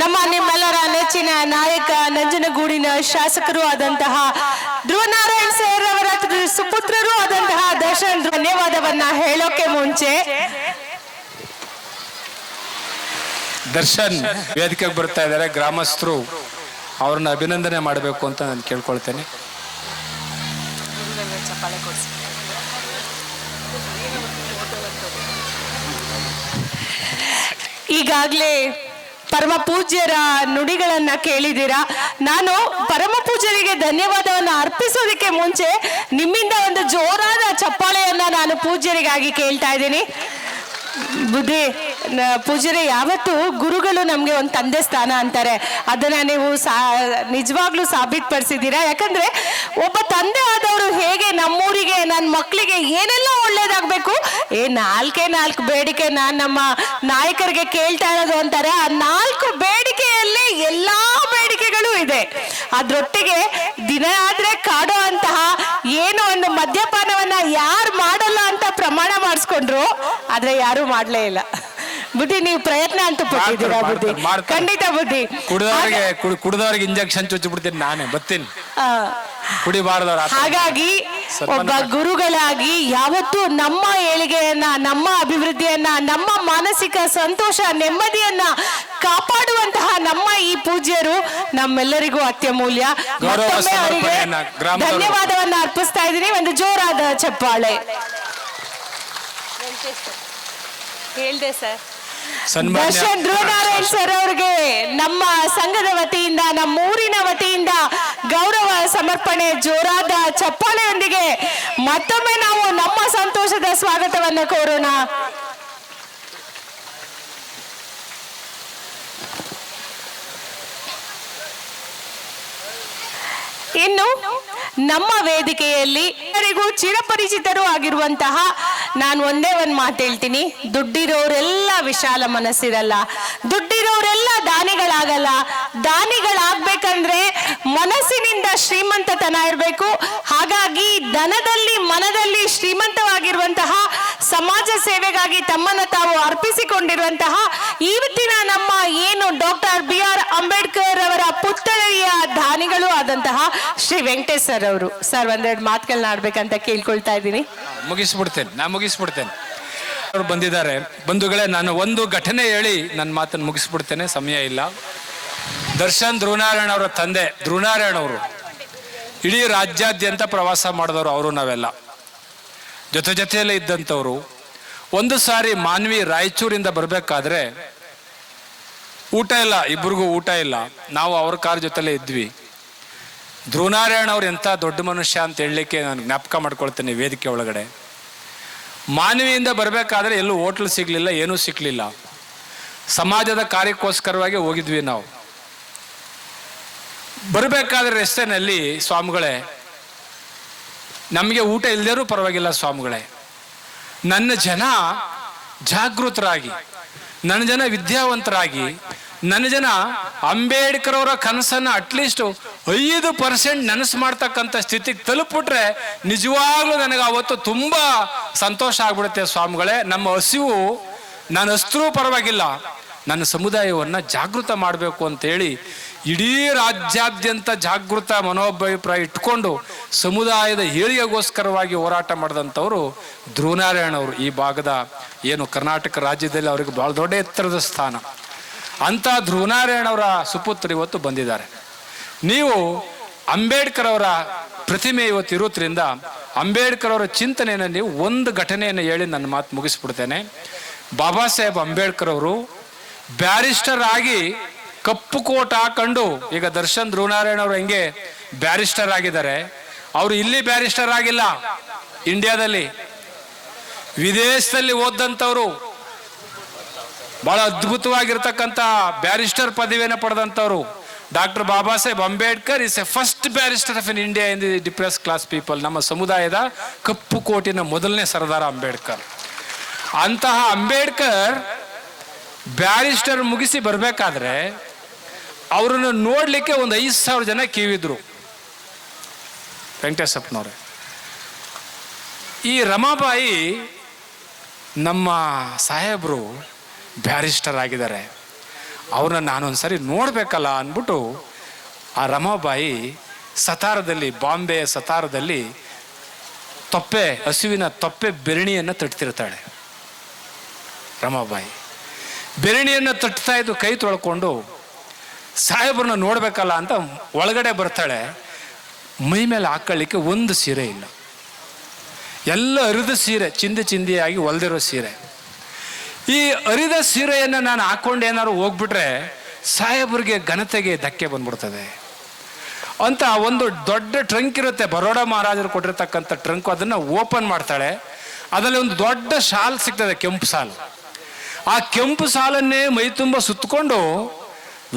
ನಮ್ಮ ನಿಮ್ಮೆಲ್ಲರ ನೆಚ್ಚಿನ ನಾಯಕ ನಂಜನಗೂಡಿನ ಶಾಸಕರು ಆದಂತಹ ಧ್ರುವನಾರಾಯಣ್ ಸರ್ ಅವರ ಸುಪುತ್ರರು ಆದಂತಹ ದರ್ಶನ್ ಧನ್ಯವಾದವನ್ನ ಹೇಳೋಕೆ ಮುಂಚೆ ದರ್ಶನ್ ವೇದಿಕೆಗೆ ಬರ್ತಾ ಇದ್ದಾರೆ. ಗ್ರಾಮಸ್ಥರು ಅವ್ರನ್ನ ಅಭಿನಂದನೆ ಮಾಡಬೇಕು ಅಂತ ನಾನು ಕೇಳ್ಕೊಳ್ತೇನೆ. ಈಗಾಗಲೇ ಪರಮ ಪೂಜ್ಯರ ನುಡಿಗಳನ್ನ ಕೇಳಿದ್ದೀರಾ. ನಾನು ಪರಮ ಪೂಜ್ಯರಿಗೆ ಧನ್ಯವಾದವನ್ನು ಅರ್ಪಿಸೋದಕ್ಕೆ ಮುಂಚೆ ನಿಮ್ಮಿಂದ ಒಂದು ಜೋರಾದ ಚಪ್ಪಾಳೆಯನ್ನ ನಾನು ಪೂಜ್ಯರಿಗಾಗಿ ಕೇಳ್ತಾ ಇದ್ದೀನಿ. ಬುದ್ಧಿ ಪೂಜ್ಯರೇ, ಯಾವತ್ತು ಗುರುಗಳು ನಮ್ಗೆ ಒಂದು ತಂದೆ ಸ್ಥಾನ ಅಂತಾರೆ, ಅದನ್ನ ನೀವು ನಿಜವಾಗ್ಲೂ ಸಾಬೀತುಪಡಿಸಿದ್ದೀರಾ. ಯಾಕಂದ್ರೆ ಒಬ್ಬ ತಂದೆ ಆದವರು ಹೇಗೆ ನಮ್ಮೂರಿಗೆ ನನ್ನ ಮಕ್ಕಳಿಗೆ ಏನೆಲ್ಲ ಒಳ್ಳೇದಾಗಬೇಕು, ನಾಲ್ಕು ಬೇಡಿಕೆ ನಾನು ನಮ್ಮ ನಾಯಕರಿಗೆ ಕೇಳ್ತಾ ಇರೋದು ಅಂತಾರೆ. ಆ 4 ಬೇಡಿಕೆಯಲ್ಲಿ ಎಲ್ಲಾ ಬೇಡಿಕೆಗಳು ಇದೆ. ಅದ್ರೊಟ್ಟಿಗೆ ದಿನ ಆದ್ರೆ ಕಾಡೋ ಅಂತಹ ಏನು ಒಂದು ಮದ್ಯಪಾನವನ್ನ ಯಾರು ಮಾಡಲ್ಲ ಅಂತ ಪ್ರಮಾಣ ಮಾಡಿಸ್ಕೊಂಡ್ರು, ಆದ್ರೆ ಯಾರು ಮಾಡ್ಲೇ ಇಲ್ಲ. ಬುದ್ಧಿ, ನೀವು ಪ್ರಯತ್ನ ಅಂತೂ ಪಟ್ಟಿದ್ದೀರಾ ಬುದ್ಧಿ, ಖಂಡಿತ ಬುದ್ಧಿ. ಕುಡಿದವ್ರಿಗೆ ಇಂಜೆಕ್ಷನ್ ಚುಚ್ಚಿಬಿಡ್ತೀನಿ, ನಾನೇ ಬರ್ತೀನಿ ಕುಡಿಬಾರ್ದವ್ರ. ಹಾಗಾಗಿ ಒಬ್ಬ ಗುರುಗಳಾಗಿ ಯಾವತ್ತೂ ನಮ್ಮ ಏಳಿಗೆಯನ್ನ, ನಮ್ಮ ಅಭಿವೃದ್ಧಿಯನ್ನ, ನಮ್ಮ ಮಾನಸಿಕ ಸಂತೋಷ ನೆಮ್ಮದಿಯನ್ನ ಕಾಪಾಡುವಂತಹ ನಮ್ಮ ಈ ಪೂಜ್ಯರು ನಮ್ಮೆಲ್ಲರಿಗೂ ಅತ್ಯಮೂಲ್ಯ. ಮತ್ತೊಮ್ಮೆ ಅವರಿಗೆ ಧನ್ಯವಾದವನ್ನ ಅರ್ಪಿಸ್ತಾ ಇದ್ದೀನಿ. ಒಂದು ಜೋರಾದ ಚಪ್ಪಾಳೆ. ಹೇಳ್ದೆ ಸರ್. ದರ್ಶನ್ ಧ್ರುವನಾರಾಯಣ್ ಸರ್ ಅವ್ರಿಗೆ ನಮ್ಮ ಸಂಘದ ವತಿಯಿಂದ, ನಮ್ಮ ಊರಿನ ವತಿಯಿಂದ ಗೌರವ ಸಮರ್ಪಣೆ ಜೋರಾದ ಚಪ್ಪಾಳೆಯೊಂದಿಗೆ ಮತ್ತೊಮ್ಮೆ ನಾವು ನಮ್ಮ ಸಂತೋಷದ ಸ್ವಾಗತವನ್ನು ಕೋರೋಣ. ಇನ್ನು ನಮ್ಮ ವೇದಿಕೆಯಲ್ಲಿ ಎಲ್ಲರಿಗೂ ಚಿರಪರಿಚಿತರು ಆಗಿರುವಂತಹ ನಾನು ಒಂದೇ ಒಂದು ಮಾತು ಹೇಳ್ತೀನಿ. ದುಡ್ಡಿರೋರೆಲ್ಲ ವಿಶಾಲ ಮನಸ್ಸಿರಲ್ಲ, ದುಡ್ಡಿರೋರೆಲ್ಲ ದಾನಿಗಳಾಗಲ್ಲ. ದಾನಿಗಳಾಗ್ಬೇಕಂದ್ರೆ ಮನಸ್ಸಿನಿಂದ ಶ್ರೀಮಂತತನ ಇರಬೇಕು. ಹಾಗಾಗಿ ಧನದಲ್ಲಿ ಮನದಲ್ಲಿ ಶ್ರೀಮಂತವಾಗಿರುವಂತಹ, ಸಮಾಜ ಸೇವೆಗಾಗಿ ತಮ್ಮನ್ನು ತಾವು ಅರ್ಪಿಸಿಕೊಂಡಿರುವಂತಹ ಇವತ್ತಿನ ನಮ್ಮ ಏನು ಡಾಕ್ಟರ್ BR ಅಂಬೇಡ್ಕರ್ ಅವರ ಪುತ್ಥಳಿಯ ದಾನಿಗಳು ಆದಂತಹ ಶ್ರೀ ವೆಂಕಟೇಶ್ ಸರ್ ಅವರು. ಸರ್, ಒಂದೆರಡು ಮಾತುಗಳನ್ನ ಆಡ್ಬೇಕಂತ ಕೇಳ್ಕೊಳ್ತಾ ಇದ್ದೀನಿ. ಮುಗಿಸ್ಬಿಡ್ತೇನೆ. ಅವರು ಬಂದಿದ್ದಾರೆ. ಬಂಧುಗಳೇ, ನಾನು ಒಂದು ಘಟನೆ ಹೇಳಿ ನನ್ನ ಮಾತನ್ನು ಮುಗಿಸ್ಬಿಡ್ತೇನೆ, ಸಮಯ ಇಲ್ಲ. ದರ್ಶನ್ ಧ್ರುವನಾರಾಯಣ್ ಅವರ ತಂದೆ ಧ್ರುವನಾರಾಯಣ್ ಅವರು ಇಡೀ ರಾಜ್ಯಾದ್ಯಂತ ಪ್ರವಾಸ ಮಾಡಿದವರು. ಅವರು ನಾವೆಲ್ಲ ಜೊತೆಯಲ್ಲೇ ಇದ್ದಂಥವ್ರು. ಒಂದು ಸಾರಿ ಮಾನ್ವಿ ರಾಯಚೂರಿಂದ ಬರಬೇಕಾದ್ರೆ ಊಟ ಇಲ್ಲ, ಇಬ್ಬರಿಗೂ ಊಟ ಇಲ್ಲ. ನಾವು ಅವ್ರ ಕಾರ್ ಜೊತೆಲೇ ಇದ್ವಿ. ಧ್ರುವನಾರಾಯಣ್ ಅವ್ರು ಎಂಥ ದೊಡ್ಡ ಮನುಷ್ಯ ಅಂತ ಹೇಳಲಿಕ್ಕೆ ನಾನು ಜ್ಞಾಪಕ ಮಾಡ್ಕೊಳ್ತೇನೆ. ವೇದಿಕೆ ಒಳಗಡೆ ಮಾನ್ವಿಯಿಂದ ಬರಬೇಕಾದ್ರೆ ಎಲ್ಲೂ ಹೋಟ್ಲ್ ಸಿಗಲಿಲ್ಲ, ಏನೂ ಸಿಕ್ಕಲಿಲ್ಲ. ಸಮಾಜದ ಕಾರ್ಯಕ್ಕೋಸ್ಕರವಾಗಿ ಹೋಗಿದ್ವಿ ನಾವು. ಬರಬೇಕಾದ್ರೆ ರಸ್ತೆನಲ್ಲಿ, ಸ್ವಾಮಿಗಳೇ ನಮಗೆ ಊಟ ಇಲ್ಲದೇರೂ ಪರವಾಗಿಲ್ಲ ಸ್ವಾಮಿಗಳೇ, ನನ್ನ ಜನ ಜಾಗೃತರಾಗಿ, ನನ್ನ ಜನ ವಿದ್ಯಾವಂತರಾಗಿ, ನನ್ನ ಜನ ಅಂಬೇಡ್ಕರ್ ಅವರ ಕನಸನ್ನು ಅಟ್ಲೀಸ್ಟ್ 5% ನನಸು ಮಾಡ್ತಕ್ಕಂಥ ಸ್ಥಿತಿಗೆ ತಲುಪಿಬಿಟ್ರೆ ನಿಜವಾಗ್ಲೂ ನನಗೆ ಅವತ್ತು ತುಂಬ ಸಂತೋಷ ಆಗ್ಬಿಡುತ್ತೆ ಸ್ವಾಮಿಗಳೇ. ನಮ್ಮ ಹಸಿವು, ನಾನು ಹಸಿದ್ರೂ ಪರವಾಗಿಲ್ಲ, ನನ್ನ ಸಮುದಾಯವನ್ನು ಜಾಗೃತ ಮಾಡಬೇಕು ಅಂತೇಳಿ ಇಡೀ ರಾಜ್ಯಾದ್ಯಂತ ಜಾಗೃತ ಮನೋಭಿಪ್ರಾಯ ಇಟ್ಕೊಂಡು ಸಮುದಾಯದ ಏಳಿಗೆಗೋಸ್ಕರವಾಗಿ ಹೋರಾಟ ಮಾಡಿದಂಥವರು ಧ್ರುವನಾರಾಯಣ್ ಅವರು. ಈ ಭಾಗದ ಏನು ಕರ್ನಾಟಕ ರಾಜ್ಯದಲ್ಲಿ ಅವರಿಗೆ ಬಹಳ ದೊಡ್ಡ ಎತ್ತರದ ಸ್ಥಾನ. ಅಂಥ ಧ್ರುವನಾರಾಯಣ್ ಅವರ ಸುಪುತ್ರ ಇವತ್ತು ಬಂದಿದ್ದಾರೆ. ನೀವು ಅಂಬೇಡ್ಕರ್ ಅವರ ಪ್ರತಿಮೆ ಇವತ್ತು ಇರೋದ್ರಿಂದ ಅಂಬೇಡ್ಕರ್ ಅವರ ಚಿಂತನೆಯನ್ನು ನೀವು ಒಂದು ಘಟನೆಯನ್ನು ಹೇಳಿ ನನ್ನ ಮಾತು ಮುಗಿಸ್ಬಿಡ್ತೇನೆ. ಬಾಬಾ ಸಾಹೇಬ್ ಅಂಬೇಡ್ಕರ್ ಅವರು ಬ್ಯಾರಿಸ್ಟರ್ ಆಗಿ ಕಪ್ಪು ಕೋಟ್ ಹಾಕೊಂಡು, ಈಗ ದರ್ಶನ್ ಧ್ರುವನಾರಾಯಣ್ ಅವರು ಹೆಂಗೆ ಬ್ಯಾರಿಸ್ಟರ್ ಆಗಿದ್ದಾರೆ, ಅವರು ಇಲ್ಲಿ ಬ್ಯಾರಿಸ್ಟರ್ ಆಗಿಲ್ಲ, ಇಂಡಿಯಾದಲ್ಲಿ ವಿದೇಶದಲ್ಲಿ ಓದಂಥವ್ರು, ಬಹಳ ಅದ್ಭುತವಾಗಿರ್ತಕ್ಕಂಥ ಬ್ಯಾರಿಸ್ಟರ್ ಪದವಿಯನ್ನು ಪಡೆದಂಥವ್ರು. Doctor Baba Saheb Ambedkar is a first barrister of in India in the depress class people. ನಮ್ಮ ಸಮುದಾಯದ ಕಪ್ಪು ಕೋಟಿನ ಮೊದಲನೇ ಸರದಾರ ಅಂಬೇಡ್ಕರ್. ಅಂತಹ ಅಂಬೇಡ್ಕರ್ ಬ್ಯಾರಿಸ್ಟರ್ ಮುಗಿಸಿ ಬರಬೇಕಾದ್ರೆ ಅವರನ್ನು ನೋಡಲಿಕ್ಕೆ ಒಂದು 5,000 ಜನ ಕಿವಿದ್ರು. ವೆಂಕಟೇಶಪ್ಪನವ್ರೆ, ಈ ರಮಾಬಾಯಿ ನಮ್ಮ ಸಾಹೇಬರು ಬ್ಯಾರಿಸ್ಟರ್ ಆಗಿದ್ದಾರೆ. ಅವ್ರನ್ನ ನಾನೊಂದ್ಸರಿ ನೋಡ್ಬೇಕಲ್ಲ ಅಂದ್ಬಿಟ್ಟು ಆ ರಮಾಬಾಯಿ ಸತಾರದಲ್ಲಿ, ಬಾಂಬೆ ಸತಾರದಲ್ಲಿ ಹಸುವಿನ ತೊಪ್ಪೆ ಬೆರಣಿಯನ್ನು ತಟ್ತಿರ್ತಾಳೆ. ರಮಾಬಾಯಿ ಬೆರಣಿಯನ್ನು ತಟ್ತಾ ಇದ್ದು ಕೈ ತೊಳ್ಕೊಂಡು ಸಾಹೇಬ್ರನ್ನ ನೋಡ್ಬೇಕಲ್ಲ ಅಂತ ಒಳಗಡೆ ಬರ್ತಾಳೆ. ಮೈ ಮೇಲೆ ಹಾಕೊಳ್ಳಿಕ್ಕೆ ಒಂದು ಸೀರೆ ಇಲ್ಲ, ಎಲ್ಲ ಅರಿದ ಸೀರೆ, ಚಿಂದಿಯಾಗಿ ಹೊಲ್ದಿರೋ ಸೀರೆ. ಈ ಅರಿದ ಸೀರೆಯನ್ನು ನಾನು ಹಾಕೊಂಡು ಏನಾದ್ರು ಹೋಗ್ಬಿಟ್ರೆ ಸಾಹೇಬ್ರಿಗೆ ಘನತೆಗೆ ಧಕ್ಕೆ ಬಂದ್ಬಿಡ್ತದೆ ಅಂತ ಒಂದು ದೊಡ್ಡ ಟ್ರಂಕ್ ಇರುತ್ತೆ, ಬರೋಡ ಮಹಾರಾಜರು ಕೊಟ್ಟಿರ್ತಕ್ಕಂಥ ಟ್ರಂಕ್. ಅದನ್ನು ಓಪನ್ ಮಾಡ್ತಾಳೆ. ಅದರಲ್ಲಿ ಒಂದು ದೊಡ್ಡ ಶಾಲ್ ಸಿಗ್ತದೆ, ಕೆಂಪು ಸಾಲು. ಆ ಕೆಂಪು ಸಾಲನ್ನೇ ಮೈ ತುಂಬ ಸುತ್ತಕೊಂಡು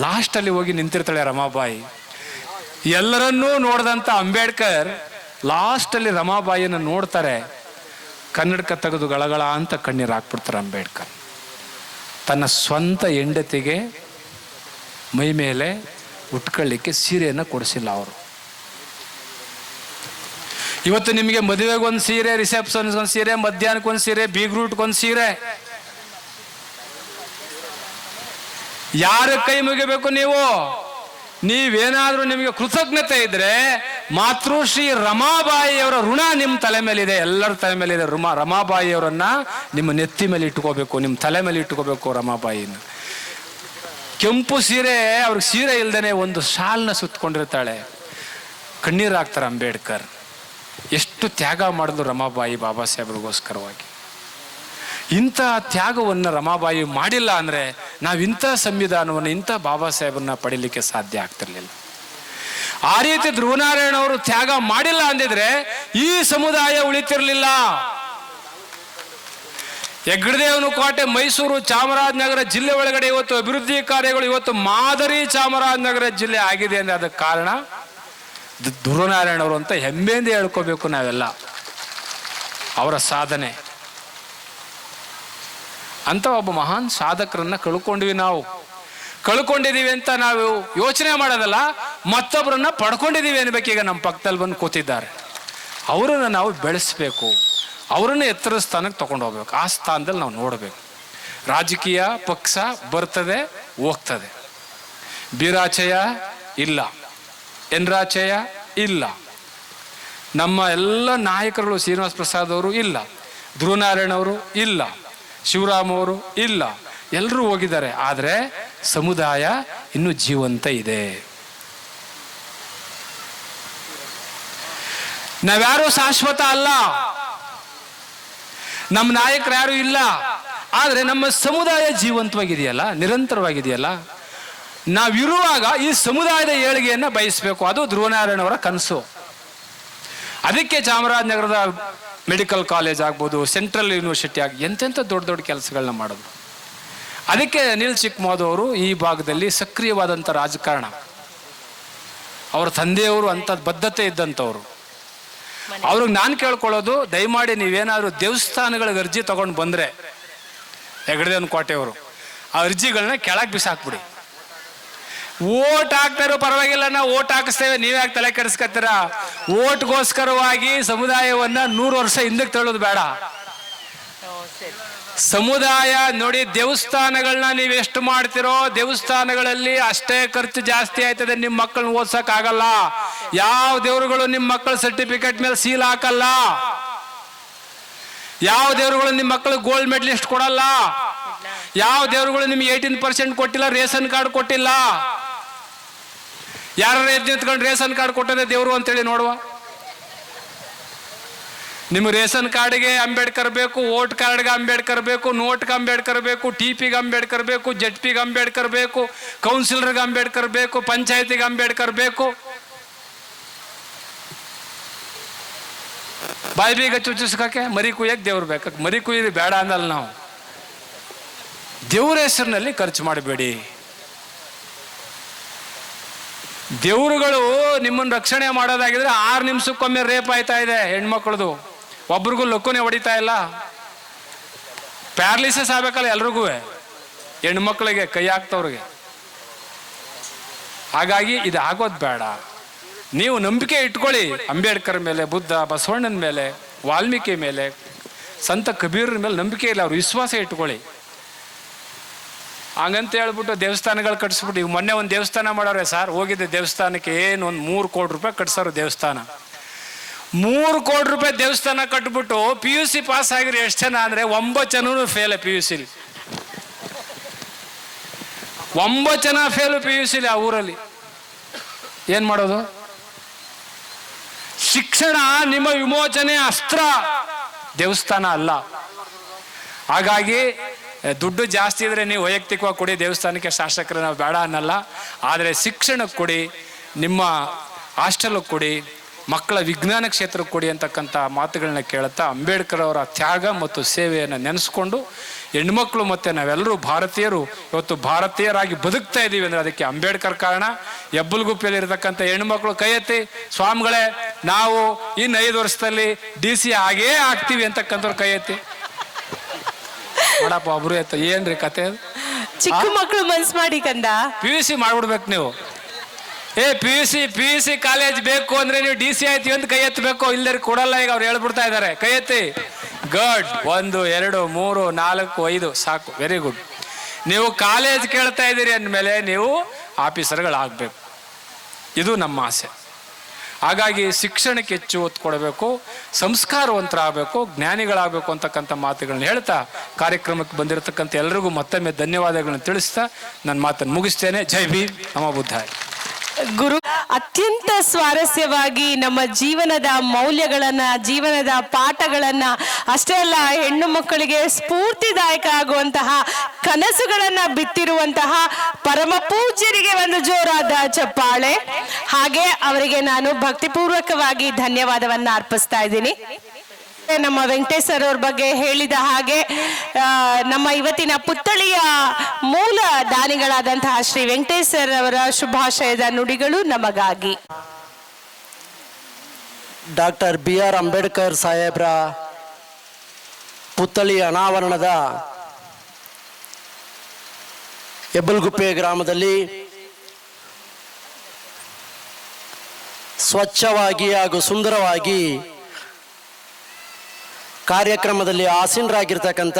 ಲಾಸ್ಟಲ್ಲಿ ಹೋಗಿ ನಿಂತಿರ್ತಾಳೆ ರಮಾಬಾಯಿ. ಎಲ್ಲರನ್ನೂ ನೋಡಿದಂಥ ಅಂಬೇಡ್ಕರ್ ಲಾಸ್ಟಲ್ಲಿ ರಮಾಬಾಯಿಯನ್ನು ನೋಡ್ತಾರೆ. ಕನ್ನಡಕ ತೆಗೆದು ಗಳಗಳ ಅಂತ ಕಣ್ಣೀರು ಹಾಕ್ಬಿಡ್ತಾರೆ ಅಂಬೇಡ್ಕರ್. ತನ್ನ ಸ್ವಂತ ಹೆಂಡತಿಗೆ ಮೈ ಮೇಲೆ ಉಟ್ಕೊಳ್ಳಿಕ್ಕೆ ಸೀರೆಯನ್ನು ಕೊಡಿಸಿಲ್ಲ ಅವರು. ಇವತ್ತು ನಿಮಗೆ ಮದುವೆಗೊಂದು ಸೀರೆ, ರಿಸೆಪ್ಷನ್ಗೊಂದು ಸೀರೆ, ಮಧ್ಯಾಹ್ನಕ್ಕೊಂದು ಸೀರೆ, ಬೀಗ್ರೂಟ್ಗೊಂದು ಸೀರೆ. ಯಾರ ಕೈ ಮುಗಿಬೇಕು ನೀವು? ನೀವೇನಾದ್ರೂ ನಿಮಗೆ ಕೃತಜ್ಞತೆ ಇದ್ರೆ ಮಾತೃಶ್ರೀ ರಮಾಬಾಯಿಯವರ ಋಣ ನಿಮ್ಮ ತಲೆ ಮೇಲಿದೆ, ಎಲ್ಲರ ತಲೆ ಮೇಲಿದೆ. ರಮಾಬಾಯಿಯವರನ್ನ ನಿಮ್ಮ ನೆತ್ತಿ ಮೇಲೆ ಇಟ್ಕೋಬೇಕು, ನಿಮ್ಮ ತಲೆ ಮೇಲೆ ಇಟ್ಕೋಬೇಕು ರಮಾಬಾಯಿನ. ಕೆಂಪು ಸೀರೆ, ಅವ್ರಿಗೆ ಸೀರೆ ಇಲ್ದೇನೆ ಒಂದು ಶಾಲ್ನ ಸುತ್ತಕೊಂಡಿರ್ತಾಳೆ. ಕಣ್ಣೀರು ಹಾಕ್ತಾರೆ ಅಂಬೇಡ್ಕರ್. ಎಷ್ಟು ತ್ಯಾಗ ಮಾಡಿದ್ರು ರಮಾಬಾಯಿ ಬಾಬಾ ಸಾಹೇಬ್ರಿಗೋಸ್ಕರವಾಗಿ. ಇಂಥ ತ್ಯಾಗವನ್ನು ರಮಾಬಾಯಿ ಮಾಡಿಲ್ಲ ಅಂದರೆ ನಾವು ಇಂಥ ಸಂವಿಧಾನವನ್ನು, ಇಂಥ ಬಾಬಾ ಸಾಹೇಬನ್ನ ಪಡೀಲಿಕ್ಕೆ ಸಾಧ್ಯ ಆಗ್ತಿರ್ಲಿಲ್ಲ. ಆ ರೀತಿ ಧ್ರುವನಾರಾಯಣ ಅವರು ತ್ಯಾಗ ಮಾಡಿಲ್ಲ ಅಂದಿದ್ರೆ ಈ ಸಮುದಾಯ ಉಳಿತಿರ್ಲಿಲ್ಲ. ಹೆಗ್ಗಡದೇವನ ಕೋಟೆ, ಮೈಸೂರು, ಚಾಮರಾಜನಗರ ಜಿಲ್ಲೆ ಒಳಗಡೆ ಇವತ್ತು ಅಭಿವೃದ್ಧಿ ಕಾರ್ಯಗಳು ಇವತ್ತು ಮಾದರಿ ಚಾಮರಾಜನಗರ ಜಿಲ್ಲೆ ಆಗಿದೆ ಅಂದರೆ ಅದಕ್ಕೆ ಕಾರಣ ಧ್ರುವನಾರಾಯಣ ಅವರು ಅಂತ ಹೆಮ್ಮೆಯಿಂದ ಹೇಳ್ಕೋಬೇಕು ನಾವೆಲ್ಲ. ಅವರ ಸಾಧನೆ ಅಂತ ಒಬ್ಬ ಮಹಾನ್ ಸಾಧಕರನ್ನ ಕಳ್ಕೊಂಡಿದೀವಿ ಅಂತ ನಾವು ಯೋಚನೆ ಮಾಡೋದಲ್ಲ, ಮತ್ತೊಬ್ಬರನ್ನ ಪಡ್ಕೊಂಡಿದೀವಿ ಅನ್ಬೇಕು. ಈಗ ನಮ್ಮ ಪಕ್ಕದಲ್ಲಿ ಬಂದು ಕೂತಿದ್ದಾರೆ, ಅವರನ್ನು ನಾವು ಬೆಳೆಸ್ಬೇಕು, ಅವರನ್ನು ಎತ್ತರ ಸ್ಥಾನಕ್ಕೆ ತಗೊಂಡು ಹೋಗ್ಬೇಕು. ಆ ಸ್ಥಾನದಲ್ಲಿ ನಾವು ನೋಡಬೇಕು. ರಾಜಕೀಯ ಪಕ್ಷ ಬರ್ತದೆ ಹೋಗ್ತದೆ, ಬೀರಾಚಯ ಇಲ್ಲ, ಎನ್ರಾಚಯ ಇಲ್ಲ, ನಮ್ಮ ಎಲ್ಲ ನಾಯಕರುಗಳು ಶ್ರೀನಿವಾಸ ಪ್ರಸಾದ್ ಅವರು ಇಲ್ಲ, ಧ್ರುವನಾರಾಯಣ ಅವರು ಇಲ್ಲ, ಶಿವರಾಮ್ ಅವರು ಇಲ್ಲ, ಎಲ್ಲರೂ ಹೋಗಿದ್ದಾರೆ. ಆದರೆ ಸಮುದಾಯ ಇನ್ನೂ ಜೀವಂತ ಇದೆ. ನಾವ್ಯಾರು ಶಾಶ್ವತ ಅಲ್ಲ, ನಮ್ಮ ನಾಯಕರು ಯಾರು ಇಲ್ಲ. ಆದರೆ ನಮ್ಮ ಸಮುದಾಯ ಜೀವಂತವಾಗಿದೆಯಲ್ಲ, ನಿರಂತರವಾಗಿದೆಯಲ್ಲ. ನಾವಿರುವಾಗ ಈ ಸಮುದಾಯದ ಏಳಿಗೆಯನ್ನು ಬಯಸಬೇಕು. ಅದು ಧ್ರುವನಾರಾಯಣವರ ಕನಸು. ಅದಕ್ಕೆ ಚಾಮರಾಜನಗರದ ಮೆಡಿಕಲ್ ಕಾಲೇಜ್ ಆಗ್ಬೋದು, ಸೆಂಟ್ರಲ್ ಯೂನಿವರ್ಸಿಟಿ ಎಂತೆಂಥ ದೊಡ್ಡ ದೊಡ್ಡ ಕೆಲಸಗಳನ್ನ ಮಾಡಿದ್ರು. ಅದಕ್ಕೆ ಅನಿಲ್ ಚಿಕ್ಕಮೋದ್ ಅವರು ಈ ಭಾಗದಲ್ಲಿ ಸಕ್ರಿಯವಾದಂಥ ರಾಜಕಾರಣ. ಅವರ ತಂದೆಯವರು ಅಂಥ ಬದ್ಧತೆ ಇದ್ದಂಥವ್ರು. ಅವ್ರಿಗೆ ನಾನು ಕೇಳ್ಕೊಳ್ಳೋದು, ದಯಮಾಡಿ ನೀವೇನಾದ್ರು ದೇವಸ್ಥಾನಗಳಿಗೆ ಅರ್ಜಿ ತಗೊಂಡು ಬಂದರೆ, ಹೆಗ್ಗಡದೇವನ ಕೋಟೆಯವರು ಆ ಅರ್ಜಿಗಳನ್ನ ಕೆಳಗೆ ಬಿಸಾಕ್ಬಿಡಿ. ಓಟ್ ಹಾಕ್ತಾರೋ ಪರವಾಗಿಲ್ಲ, ನಾವು ಓಟ್ ಹಾಕಿಸ್ತೇವೆ, ನೀವ್ಯಾಕೆ ತಲೆ ಕೆಡಿಸ್ಕೊತೀರಾ? ಓಟ್ಗೋಸ್ಕರವಾಗಿ ಸಮುದಾಯವನ್ನ 100 ವರ್ಷ ಹಿಂದಕ್ಕೆ ತಳ್ಳೋದು ಬೇಡ. ಸಮುದಾಯ ನೋಡಿ, ದೇವಸ್ಥಾನಗಳನ್ನ ನೀವು ಎಷ್ಟು ಮಾಡ್ತಿರೋ ದೇವಸ್ಥಾನಗಳಲ್ಲಿ ಅಷ್ಟೇ ಖರ್ಚು ಜಾಸ್ತಿ ಆಯ್ತದೆ. ನಿಮ್ಮ ಮಕ್ಕಳನ್ನ ಓದ್ಸಕ್ ಆಗಲ್ಲ. ಯಾವ ದೇವರುಗಳು ನಿಮ್ಮ ಮಕ್ಕಳ ಸರ್ಟಿಫಿಕೇಟ್ ಮೇಲೆ ಸೀಲ್ ಹಾಕಲ್ಲ. ಯಾವ ದೇವರುಗಳು ನಿಮ್ಮ ಮಕ್ಕಳಿಗೆ ಗೋಲ್ಡ್ ಮೆಡಲಿಸ್ಟ್ ಕೊಡಲ್ಲ. ಯಾವ ದೇವರುಗಳು ನಿಮ್ಗೆ 18% ಕೊಟ್ಟಿಲ್ಲ, ರೇಷನ್ ಕಾರ್ಡ್ ಕೊಟ್ಟಿಲ್ಲ. ಯಾರ ನಿಂತ್ಕೊಂಡು ರೇಷನ್ ಕಾರ್ಡ್ ಕೊಟ್ಟದೆ ದೇವರು ಅಂತೇಳಿ ನೋಡುವ. ನಿಮ್ಗೆ ರೇಷನ್ ಕಾರ್ಡ್ಗೆ ಅಂಬೇಡ್ಕರ್ ಬೇಕು, ವೋಟ್ ಕಾರ್ಡ್ಗೆ ಅಂಬೇಡ್ಕರ್ ಬೇಕು, ನೋಟ್ಗೆ ಅಂಬೇಡ್ಕರ್ ಬೇಕು, ಟಿಪಿಗೆ ಅಂಬೇಡ್ಕರ್ ಬೇಕು, ಜೆಡ್ಪಿಗೆ ಅಂಬೇಡ್ಕರ್ ಬೇಕು, ಕೌನ್ಸಿಲರ್ಗೆ ಅಂಬೇಡ್ಕರ್ ಬೇಕು, ಪಂಚಾಯತಿಗೆ ಅಂಬೇಡ್ಕರ್ ಬೇಕು. ಬಾಯಿ ಬೀಗ ಚುಚ್ಚಿಸ್ಕಕ್ಕೆ ಮರಿ ಕುಯ್ಯಕ್ಕೆ ದೇವ್ರು ಬೇಕು. ಮರಿ ಕುಯ್ದು ಬೇಡ ಅಂದಲ್ಲ ನಾವು. ದೇವ್ರ ಹೆಸರಿನಲ್ಲಿ ಖರ್ಚು ಮಾಡಬೇಡಿ. ದೇವರುಗಳು ನಿಮ್ಮನ್ನು ರಕ್ಷಣೆ ಮಾಡೋದಾಗಿದ್ರೆ 6 ನಿಮಿಷಕ್ಕೊಮ್ಮೆ ರೇಪ್ ಆಯ್ತಾ ಇದೆ ಹೆಣ್ಮಕ್ಳದು. ಒಬ್ರಿಗೂ ಲೊಕ್ಕನೆ ಹೊಡಿತಾ ಇಲ್ಲ. ಪ್ಯಾರಲಿಸಿಸ್ ಆಗ್ಬೇಕಲ್ಲ ಎಲ್ರಿಗೂ, ಹೆಣ್ಮಕ್ಳಿಗೆ, ಕೈ ಹಾಕ್ತವ್ರಿಗೆ. ಹಾಗಾಗಿ ಇದು ಆಗೋದು ಬೇಡ. ನೀವು ನಂಬಿಕೆ ಇಟ್ಕೊಳ್ಳಿ ಅಂಬೇಡ್ಕರ್ ಮೇಲೆ, ಬುದ್ಧ, ಬಸವಣ್ಣನ ಮೇಲೆ, ವಾಲ್ಮೀಕಿ ಮೇಲೆ, ಸಂತ ಕಬೀರ್ ಮೇಲೆ ನಂಬಿಕೆ ಇಲ್ಲ, ಅವ್ರ ವಿಶ್ವಾಸ ಇಟ್ಕೊಳ್ಳಿ. ಹಂಗಂತ ಹೇಳ್ಬಿಟ್ಟು ದೇವಸ್ಥಾನಗಳು ಕಟ್ಸ್ಬಿಟ್ಟು, ಈಗ ಮೊನ್ನೆ ಒಂದು ದೇವಸ್ಥಾನ ಮಾಡೋರೆ ಸರ್, ಹೋಗಿದ್ದೆ ದೇವಸ್ಥಾನಕ್ಕೆ, ಏನು ಒಂದು 3 ಕೋಟಿ ರೂಪಾಯಿ ಕಟ್ಸೋರು ದೇವಸ್ಥಾನ. 3 ಕೋಟಿ ರೂಪಾಯಿ ದೇವಸ್ಥಾನ ಕಟ್ಬಿಟ್ಟು PUC ಪಾಸ್ ಆಗಿರೋ ಎಷ್ಟು ಜನ ಅಂದರೆ 9 ಜನನು ಫೇಲ್. PUC 9 ಜನ ಫೇಲು PUC ಆ ಊರಲ್ಲಿ. ಏನು ಮಾಡೋದು? ಶಿಕ್ಷಣ ನಿಮ್ಮ ವಿಮೋಚನೆ ಅಸ್ತ್ರ, ದೇವಸ್ಥಾನ ಅಲ್ಲ. ಹಾಗಾಗಿ ದುಡ್ಡು ಜಾಸ್ತಿ ಇದ್ರೆ ನೀವು ವೈಯಕ್ತಿಕವಾಗಿ ಕೊಡಿ, ದೇವಸ್ಥಾನಕ್ಕೆ ಶಾಸಕರು ನಾವು ಬೇಡ ಅನ್ನಲ್ಲ. ಆದರೆ ಶಿಕ್ಷಣಕ್ಕೆ ಕೊಡಿ, ನಿಮ್ಮ ಹಾಸ್ಟೆಲ್ಗೆ ಕೊಡಿ, ಮಕ್ಕಳ ವಿಜ್ಞಾನ ಕ್ಷೇತ್ರಕ್ಕೆ ಕೊಡಿ ಅಂತಕ್ಕಂಥ ಮಾತುಗಳನ್ನ ಕೇಳುತ್ತಾ ಅಂಬೇಡ್ಕರ್ ಅವರ ತ್ಯಾಗ ಮತ್ತು ಸೇವೆಯನ್ನು ನೆನೆಸ್ಕೊಂಡು ಹೆಣ್ಮಕ್ಳು ಮತ್ತು ನಾವೆಲ್ಲರೂ ಭಾರತೀಯರು ಇವತ್ತು ಭಾರತೀಯರಾಗಿ ಬದುಕ್ತಾ ಇದ್ದೀವಿ ಅಂದರೆ ಅದಕ್ಕೆ ಅಂಬೇಡ್ಕರ್ ಕಾರಣ. ಹೆಬ್ಬುಲ್ಗುಪ್ಪೆಯಲ್ಲಿರ್ತಕ್ಕಂಥ ಹೆಣ್ಮಕ್ಳು ಕೈ ಎತ್ತಿ, ಸ್ವಾಮಿಗಳೇ ನಾವು ಇನ್ನು 5 ವರ್ಷದಲ್ಲಿ DC ಆಗೇ ಆಗ್ತೀವಿ ಅಂತಕ್ಕಂಥವ್ರು ಕೈ ಎತ್ತಿ. ನೋಡಪ್ಪ ಒಬ್ರು ಎತ್ತ, ಏನ್ರಿ ಕತೆ? ಚಿಕ್ಕ ಮಕ್ಕಳು ಮನ್ಸ್ ಮಾಡಿ ಕಂದ. PUC ಮಾಡ್ಬಿಡ್ಬೇಕು ನೀವು. PUC ಕಾಲೇಜ್ ಬೇಕು ಅಂದ್ರೆ ನೀವು DC ಆಯ್ತೀವಿ ಅಂತ ಕೈ ಎತ್ತಬೇಕು, ಇಲ್ಲದ್ರೆ ಕೊಡಲ್ಲ. ಈಗ ಅವ್ರು ಹೇಳ್ಬಿಡ್ತಾ ಇದ್ದಾರೆ, ಕೈ ಎತ್ತಿ. ಗುಡ್. 1 2 3 4 5 ಸಾಕು, ವೆರಿ ಗುಡ್. ನೀವು ಕಾಲೇಜ್ ಕೇಳ್ತಾ ಇದ್ದೀರಿ ಅಂದಮೇಲೆ ನೀವು ಆಫೀಸರ್ಗಳಾಗಬೇಕು, ಇದು ನಮ್ಮ ಆಸೆ. ಹಾಗಾಗಿ ಶಿಕ್ಷಣಕ್ಕೆ ಹೆಚ್ಚು ಒತ್ತು ಕೊಡಬೇಕು, ಸಂಸ್ಕಾರವಂತರಾಗಬೇಕು, ಜ್ಞಾನಿಗಳಾಗಬೇಕು ಅಂತಕ್ಕಂಥ ಮಾತುಗಳನ್ನ ಹೇಳ್ತಾ ಕಾರ್ಯಕ್ರಮಕ್ಕೆ ಬಂದಿರತಕ್ಕಂಥ ಎಲ್ರಿಗೂ ಮತ್ತೊಮ್ಮೆ ಧನ್ಯವಾದಗಳನ್ನು ತಿಳಿಸ್ತಾ ನನ್ನ ಮಾತನ್ನು ಮುಗಿಸ್ತೇನೆ. ಜೈ ಭೀಮ್, ನಮೋ ಬುದ್ಧಾಯ. ಗುರು ಅತ್ಯಂತ ಸ್ವಾರಸ್ಯವಾಗಿ ನಮ್ಮ ಜೀವನದ ಮೌಲ್ಯಗಳನ್ನ, ಜೀವನದ ಪಾಠಗಳನ್ನ, ಅಷ್ಟೇ ಅಲ್ಲ ಹೆಣ್ಣು ಮಕ್ಕಳಿಗೆ ಸ್ಫೂರ್ತಿದಾಯಕ ಆಗುವಂತಹ ಕನಸುಗಳನ್ನ ಬಿತ್ತಿರುವಂತಹ ಪರಮ ಪೂಜ್ಯರಿಗೆ ಒಂದು ಜೋರಾದ ಚಪ್ಪಾಳೆ. ಹಾಗೆ ಅವರಿಗೆ ನಾನು ಭಕ್ತಿಪೂರ್ವಕವಾಗಿ ಧನ್ಯವಾದವನ್ನ ಅರ್ಪಿಸ್ತಾ ಇದ್ದೀನಿ. ನಮ್ಮ ವೆಂಕಟೇಶ್ ಸರ್ ಅವ್ರ ಬಗ್ಗೆ ಹೇಳಿದ ಹಾಗೆ ನಮ್ಮ ಇವತ್ತಿನ ಪುತ್ಥಳಿಯ ಮೂಲ ದಾನಿಗಳಾದಂತಹ ಶ್ರೀ ವೆಂಕಟೇಶ್ ಸರ್ ಅವರ ಶುಭಾಶಯದ ನುಡಿಗಳು ನಮಗಾಗಿ. ಡಾಕ್ಟರ್ BR ಅಂಬೇಡ್ಕರ್ ಸಾಹೇಬ್ರ ಪುತ್ಥಳಿ ಅನಾವರಣದ ಹೆಬ್ಬುಲ್ಗುಪ್ಪೆ ಗ್ರಾಮದಲ್ಲಿ ಸ್ವಚ್ಛವಾಗಿ ಹಾಗೂ ಸುಂದರವಾಗಿ ಕಾರ್ಯಕ್ರಮದಲ್ಲಿ ಆಸೀನರಾಗಿರ್ತಕ್ಕಂಥ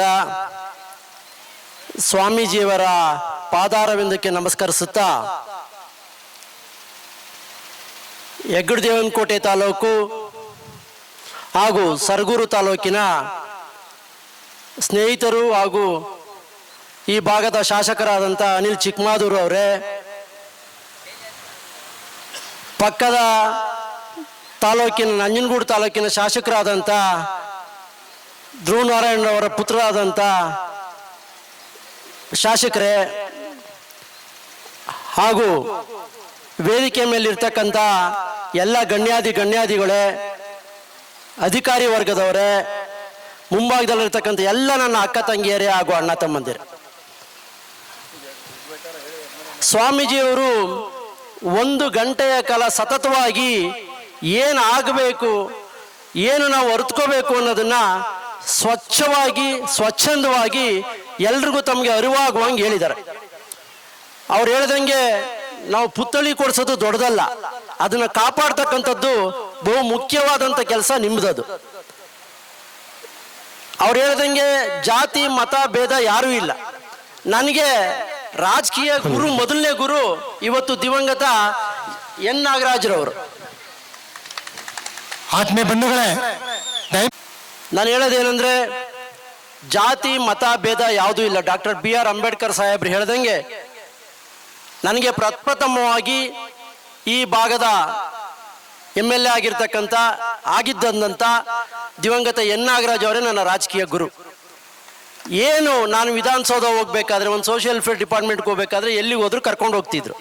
ಸ್ವಾಮೀಜಿಯವರ ಪಾದಾರವಿಂದಕ್ಕೆ ನಮಸ್ಕರಿಸುತ್ತಾ ಹೆಗ್ಗಡದೇವನಕೋಟೆ ತಾಲೂಕು ಹಾಗೂ ಸರಗೂರು ತಾಲೂಕಿನ ಸ್ನೇಹಿತರು ಹಾಗೂ ಈ ಭಾಗದ ಶಾಸಕರಾದಂಥ ಅನಿಲ್ ಚಿಕ್ಕಮಾದೂರು ಅವರೇ, ಪಕ್ಕದ ತಾಲೂಕಿನ ನಂಜನಗೂಡು ತಾಲೂಕಿನ ಶಾಸಕರಾದಂಥ ಧ್ರುವನಾರಾಯಣರವರ ಪುತ್ರರಾದಂಥ ಶಾಸಕರೇ, ಹಾಗೂ ವೇದಿಕೆ ಮೇಲಿರ್ತಕ್ಕಂಥ ಎಲ್ಲ ಗಣ್ಯಾದಿಗಳೇ, ಅಧಿಕಾರಿ ವರ್ಗದವರೇ, ಮುಂಭಾಗದಲ್ಲಿರ್ತಕ್ಕಂಥ ಎಲ್ಲ ನನ್ನ ಅಕ್ಕ ತಂಗಿಯರೇ ಹಾಗೂ ಅಣ್ಣ ತಮ್ಮಂದಿರು, ಸ್ವಾಮೀಜಿಯವರು 1 ಗಂಟೆಯ ಕಾಲ ಸತತವಾಗಿ ಏನು ಆಗಬೇಕು, ಏನು ನಾವು ಅರಿತುಕೋಬೇಕು ಅನ್ನೋದನ್ನ ಸ್ವಚ್ಛಂದವಾಗಿ ಎಲ್ರಿಗೂ ತಮಗೆ ಅರಿವಾಗುವಂಗೆ ಹೇಳಿದ್ದಾರೆ. ಅವ್ರು ಹೇಳ್ದಂಗೆ ನಾವು ಪುತ್ಥಳಿ ಕೊಡಿಸೋದು ದೊಡ್ಡದಲ್ಲ, ಅದನ್ನ ಕಾಪಾಡ್ತಕ್ಕಂಥದ್ದು ಬಹು ಮುಖ್ಯವಾದಂಥ ಕೆಲಸ ನಿಮ್ದದು. ಅವ್ರು ಹೇಳ್ದಂಗೆ ಜಾತಿ ಮತ ಭೇದ ಯಾರೂ ಇಲ್ಲ. ನನಗೆ ರಾಜಕೀಯ ಗುರು, ಮೊದಲನೇ ಗುರು ಇವತ್ತು ದಿವಂಗತ N. ನಾಗರಾಜ್ರವರು. ಆತ್ಮೀಯ ಬಂಧುಗಳೇ, ನಾನು ಹೇಳೋದೇನೆಂದ್ರೆ ಜಾತಿ ಮತ ಭೇದ ಯಾವುದೂ ಇಲ್ಲ. ಡಾಕ್ಟರ್ BR ಅಂಬೇಡ್ಕರ್ ಸಾಹೇಬ್ರು ಹೇಳ್ದಂಗೆ ನನಗೆ ಪ್ರಪ್ರಥಮವಾಗಿ ಈ ಭಾಗದ MLA ಆಗಿದ್ದಂಥ ದಿವಂಗತ N. ನಾಗರಾಜ್ ಅವರೇ ನನ್ನ ರಾಜಕೀಯ ಗುರು. ಏನು ನಾನು ವಿಧಾನಸೌಧ ಹೋಗ್ಬೇಕಾದ್ರೆ, ಒಂದು ಸೋಷಿಯಲ್ ವೆಲ್ಫೇರ್ ಡಿಪಾರ್ಟ್ಮೆಂಟ್ಗೆ ಹೋಗ್ಬೇಕಾದ್ರೆ ಎಲ್ಲಿಗೆ ಹೋದ್ರು ಕರ್ಕೊಂಡು ಹೋಗ್ತಿದ್ರು.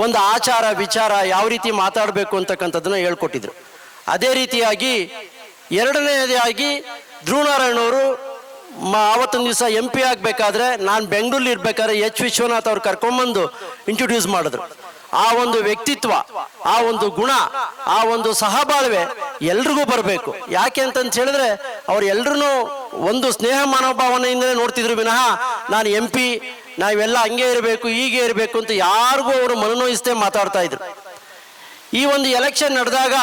ಒಂದು ಆಚಾರ ವಿಚಾರ ಯಾವ ರೀತಿ ಮಾತಾಡಬೇಕು ಅಂತಕ್ಕಂಥದ್ದನ್ನ ಹೇಳ್ಕೊಟ್ಟಿದ್ರು. ಅದೇ ರೀತಿಯಾಗಿ ಎರಡನೇದಾಗಿ ಧ್ರುವನಾರಾಯಣವರು ಆವತ್ತೊಂದು ದಿವಸ MP ಆಗಬೇಕಾದ್ರೆ ನಾನು ಬೆಂಗಳೂರಲ್ಲಿ ಇರ್ಬೇಕಾದ್ರೆ H. ವಿಶ್ವನಾಥ್ ಅವ್ರು ಕರ್ಕೊಂಡ್ಬಂದು ಇಂಟ್ರೊಡ್ಯೂಸ್ ಮಾಡಿದ್ರು. ಆ ಒಂದು ವ್ಯಕ್ತಿತ್ವ, ಆ ಒಂದು ಗುಣ, ಆ ಒಂದು ಸಹಬಾಳ್ವೆ ಎಲ್ರಿಗೂ ಬರಬೇಕು. ಯಾಕೆ ಅಂತಂತ ಹೇಳಿದ್ರೆ ಅವ್ರು ಎಲ್ರೂ ಒಂದು ಸ್ನೇಹ ಮನೋಭಾವನೆಯಿಂದಲೇ ನೋಡ್ತಿದ್ರು ವಿನಃ ನಾನು MP, ನಾವೆಲ್ಲ ಹಂಗೆ ಇರಬೇಕು ಹೀಗೆ ಇರಬೇಕು ಅಂತ ಯಾರಿಗೂ ಅವರು ಮನನೋಯಿಸದೆ ಮಾತಾಡ್ತಾ ಇದ್ರು. ಈ ಒಂದು ಎಲೆಕ್ಷನ್ ನಡೆದಾಗ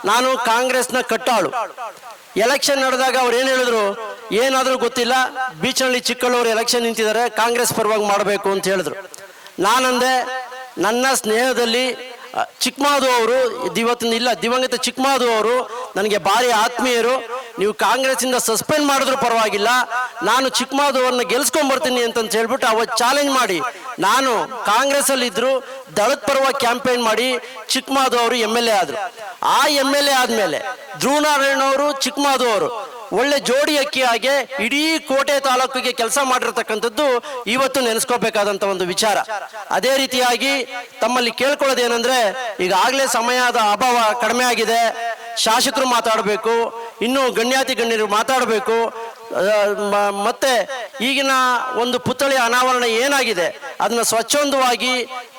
ನಾನು ಕಾಂಗ್ರೆಸ್ನ ಕಟ್ಟಾಳು. ಎಲೆಕ್ಷನ್ ನಡೆದಾಗ ಅವ್ರು ಏನು ಹೇಳಿದ್ರು ಏನಾದರೂ ಗೊತ್ತಿಲ್ಲ, ಬೀಚನಹಳ್ಳಿ ಚಿಕ್ಕಳ್ಳವರು ಎಲೆಕ್ಷನ್ ನಿಂತಿದ್ದಾರೆ, ಕಾಂಗ್ರೆಸ್ ಪರವಾಗಿ ಮಾಡಬೇಕು ಅಂತ ಹೇಳಿದ್ರು. ನಾನಂದೆ, ನನ್ನ ಸ್ನೇಹದಲ್ಲಿ ಚಿಕ್ಕಮಾಧು ಅವರು ಇವತ್ತಿನ ಇಲ್ಲ, ದಿವಂಗತ ಚಿಕ್ಕಮಾಧು ಅವರು ನನಗೆ ಭಾರಿ ಆತ್ಮೀಯರು. ನೀವು ಕಾಂಗ್ರೆಸ್ಸಿಂದ ಸಸ್ಪೆಂಡ್ ಮಾಡಿದ್ರು ಪರವಾಗಿಲ್ಲ, ನಾನು ಚಿಕ್ಕಮಾಧು ಅವ್ರನ್ನ ಗೆಲ್ಸ್ಕೊಂಡ್ಬರ್ತೀನಿ ಅಂತಂತ ಹೇಳ್ಬಿಟ್ಟು ಅವತ್ತು ಚಾಲೆಂಜ್ ಮಾಡಿ ನಾನು ಕಾಂಗ್ರೆಸ್ಸಲ್ಲಿ ಇದ್ರು ದಳದ ಪರವಾಗಿ ಕ್ಯಾಂಪೇನ್ ಮಾಡಿ ಚಿಕ್ಕಮಾಧು ಅವರು MLA ಆದರು. ಆ MLA ಆದಮೇಲೆ ಧ್ರುವನಾರಾಯಣ ಅವರು ಚಿಕ್ಕಮಾಧು ಅವರು ಒಳ್ಳೆ ಜೋಡಿ ಅಕ್ಕಿಯಾಗೆ ಇಡೀ ಕೋಟೆ ತಾಲೂಕಿಗೆ ಕೆಲಸ ಮಾಡಿರ್ತಕ್ಕಂಥದ್ದು ಇವತ್ತು ನೆನೆಸ್ಕೋಬೇಕಾದಂಥ ಒಂದು ವಿಚಾರ. ಅದೇ ರೀತಿಯಾಗಿ ತಮ್ಮಲ್ಲಿ ಕೇಳ್ಕೊಳ್ಳೋದೇನೆಂದ್ರೆ, ಈಗಾಗಲೇ ಸಮಯದ ಅಭಾವ ಕಡಿಮೆ ಆಗಿದೆ, ಶಾಸಕರು ಮಾತಾಡಬೇಕು, ಇನ್ನೂ ಗಣ್ಯಾತಿ ಗಣ್ಯರು ಮಾತಾಡಬೇಕು. ಮತ್ತೆ ಈಗಿನ ಒಂದು ಪುತ್ಥಳಿ ಅನಾವರಣ ಏನಾಗಿದೆ ಅದನ್ನ ಸ್ವಚ್ಛಂದವಾಗಿ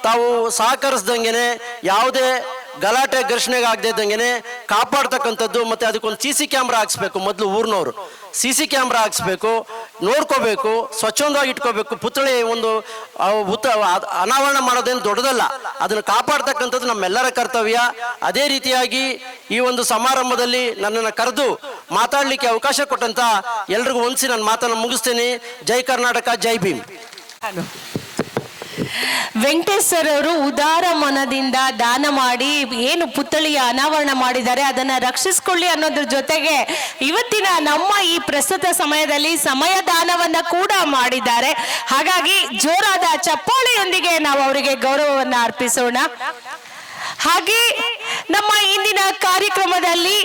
ತಾವು ಸಹಕರಿಸ್ದಂಗೆನೆ, ಯಾವುದೇ ಗಲಾಟೆ ಘರ್ಷಣೆಗೆ ಆಗದೆ ಇದ್ದಂಗೆನೆ ಕಾಪಾಡ್ತಕ್ಕಂಥದ್ದು. ಮತ್ತೆ ಅದಕ್ಕೊಂದು CC ಕ್ಯಾಮ್ರಾ ಹಾಕ್ಸ್ಬೇಕು. ಮೊದಲು ಊರಿನವರು CC ಕ್ಯಾಮ್ರಾ ಹಾಕ್ಸ್ಬೇಕು, ನೋಡ್ಕೋಬೇಕು, ಸ್ವಚ್ಛಂದವಾಗಿ ಇಟ್ಕೋಬೇಕು. ಪುತ್ಥಳಿ ಒಂದು ಅನಾವರಣ ಮಾಡೋದೇನು ದೊಡ್ಡದಲ್ಲ, ಅದನ್ನು ಕಾಪಾಡ್ತಕ್ಕಂಥದ್ದು ನಮ್ಮೆಲ್ಲರ ಕರ್ತವ್ಯ. ಅದೇ ರೀತಿಯಾಗಿ ಈ ಒಂದು ಸಮಾರಂಭದಲ್ಲಿ ನನ್ನನ್ನು ಕರೆದು ಮಾತಾಡಲಿಕ್ಕೆ ಅವಕಾಶ ಕೊಟ್ಟಂತ ಎಲ್ರಿಗೂ ಒಂದ್ಸಿ ನನ್ನ ಮಾತನ್ನು ಮುಗಿಸ್ತೀನಿ. ಜೈ ಕರ್ನಾಟಕ, ಜೈ ಭೀಮ್. ವೆಂಕಟೇಶ್ ಸರ್ ಅವರು ಉದಾರ ಮನದಿಂದ ದಾನ ಮಾಡಿ ಏನು ಪುತ್ಥಳಿಯ ಅನಾವರಣ ಮಾಡಿದ್ದಾರೆ ಅದನ್ನ ರಕ್ಷಿಸಿಕೊಳ್ಳಿ ಅನ್ನೋದ್ರ ಜೊತೆಗೆ ಇವತ್ತಿನ ನಮ್ಮ ಈ ಪ್ರಸ್ತುತ ಸಮಯದಲ್ಲಿ ಸಮಯ ದಾನವನ್ನ ಕೂಡ ಮಾಡಿದ್ದಾರೆ. ಹಾಗಾಗಿ ಜೋರಾದ ಚಪ್ಪಾಳೆಯೊಂದಿಗೆ ನಾವು ಅವರಿಗೆ ಗೌರವವನ್ನ ಅರ್ಪಿಸೋಣ. ಹಾಗೆ ನಮ್ಮ ಇಂದಿನ ಕಾರ್ಯಕ್ರಮದಲ್ಲಿ